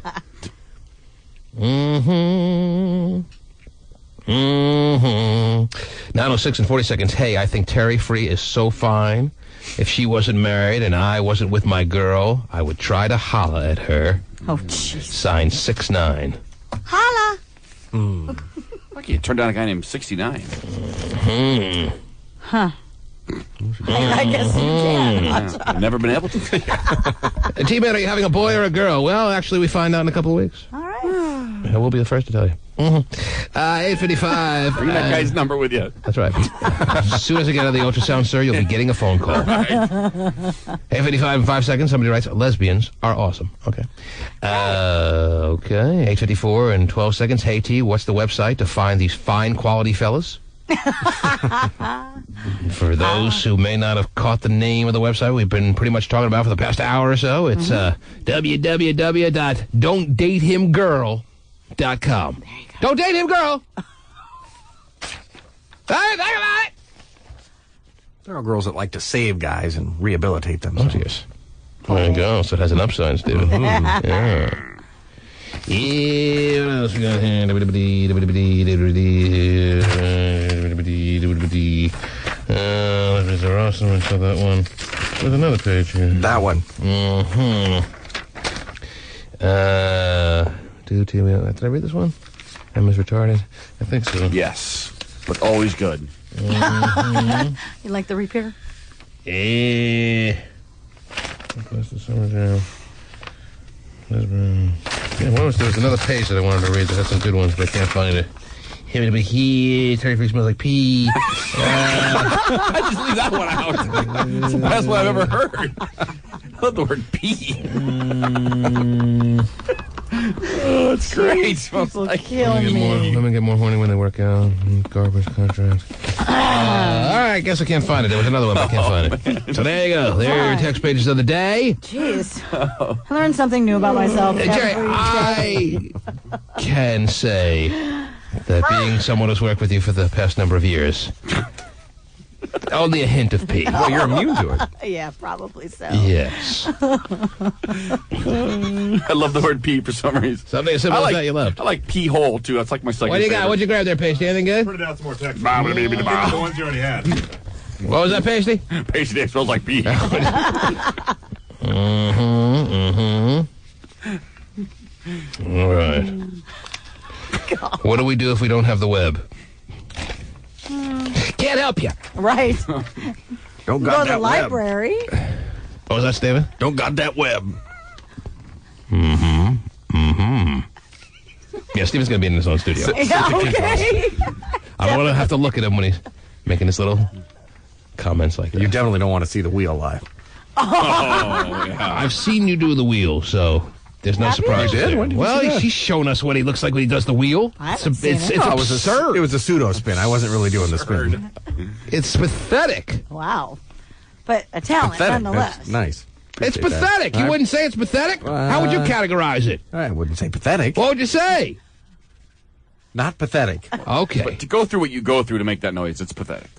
9:06 and 40 seconds. Hey, I think Terry Free is so fine. If she wasn't married and I wasn't with my girl, I would try to holla at her. Oh, jeez. Signed 6'9". Holla. Lucky you turned down a guy named 69. Huh. I guess you can. I've never been able to. T-Man, are you having a boy or a girl? Well, actually, we find out in a couple of weeks. All right. We'll be the first to tell you. 8:55. Bring that guy's number with you. That's right. As soon as I get out of the ultrasound, sir, you'll be getting a phone call. 8:55 in 5 seconds. Somebody writes, lesbians are awesome. Okay. Okay. 8:54 in 12 seconds. Hey, T, what's the website to find these fine quality fellas? For those who may not have caught the name of the website we've been pretty much talking about for the past hour or so, it's www.don'tdatehimgirl.com. Don't date him, girl! Hey, think about it! There are girls that like to save guys and rehabilitate them. Oh, yes. There you go. So it has an upside, Stephen. Yeah. Yeah, what else we got here? There's a Ross, I saw that one. There's another page here. That one. Did I read this one? Emma's retarded? I think so. Yes, but always good. You like the repair? Yeah. That's the summer jam. Yeah, there was another page that I wanted to read that had some good ones, but I can't find it. Him to be here. Terry Freak smells like pee. I just leave that one out. It's the best one I've ever heard. I love the word pee. Oh, it's great. Smells like killing me. Women get more horny when they work out. Garbage contracts. All right, I guess I can't find it. There was another one, but I can't find it. So there you go. There are your text pages of the day. Jeez. I learned something new about myself. Jerry, I can say that being someone who's worked with you for the past number of years, only a hint of pee. Well, you're immune to it. Yeah, probably so. Yes. I love the word pee for some reason. Something as simple as that you loved. I like pee hole, too. That's like my second What do you got? favorite. What'd you grab there, Pasty? Anything good? Printed out some more text. The ones you already had. What was that, Pasty? Pasty Day smells like pee. All right. What do we do if we don't have the web? Can't help you. Right. Don't Go got to that the library. What was that, Steven? Don't got that web. Yeah, Steven's going to be in his own studio. Yeah, okay. I don't want to have to look at him when he's making his little comments like that. You definitely don't want to see the wheel live. Oh, yeah. I've seen you do the wheel, so there's no surprise You did? there. When did you Well, see that? he's shown us what he looks like when he does the wheel. I haven't seen it. It's absurd. It was a pseudo spin. I wasn't really doing the spin. It's pathetic. Wow. But a talent, Pathetic. nonetheless. That's nice. It's Appreciate that. pathetic. You All right. wouldn't say it's pathetic? How would you categorize it? I wouldn't say pathetic. What would you say? Not pathetic. Okay. But to go through what you go through to make that noise, it's pathetic.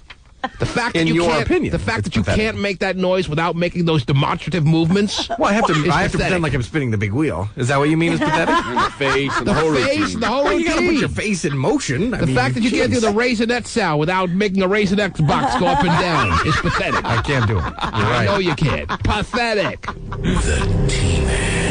The fact that In you your can't, opinion, the fact it's that you pathetic. can't make that noise without making those demonstrative movements. Well, I have to is pretend pathetic. like I'm spinning the big wheel. Is that what you mean is pathetic? And the face and The the whole face, routine. the whole Well, you gotta put routine. your face in motion. The fact that you can't do the raisinette sound without making a raisinette box go up and down is pathetic. I can't do it. You're I right. know you can't. Pathetic. The T-Man.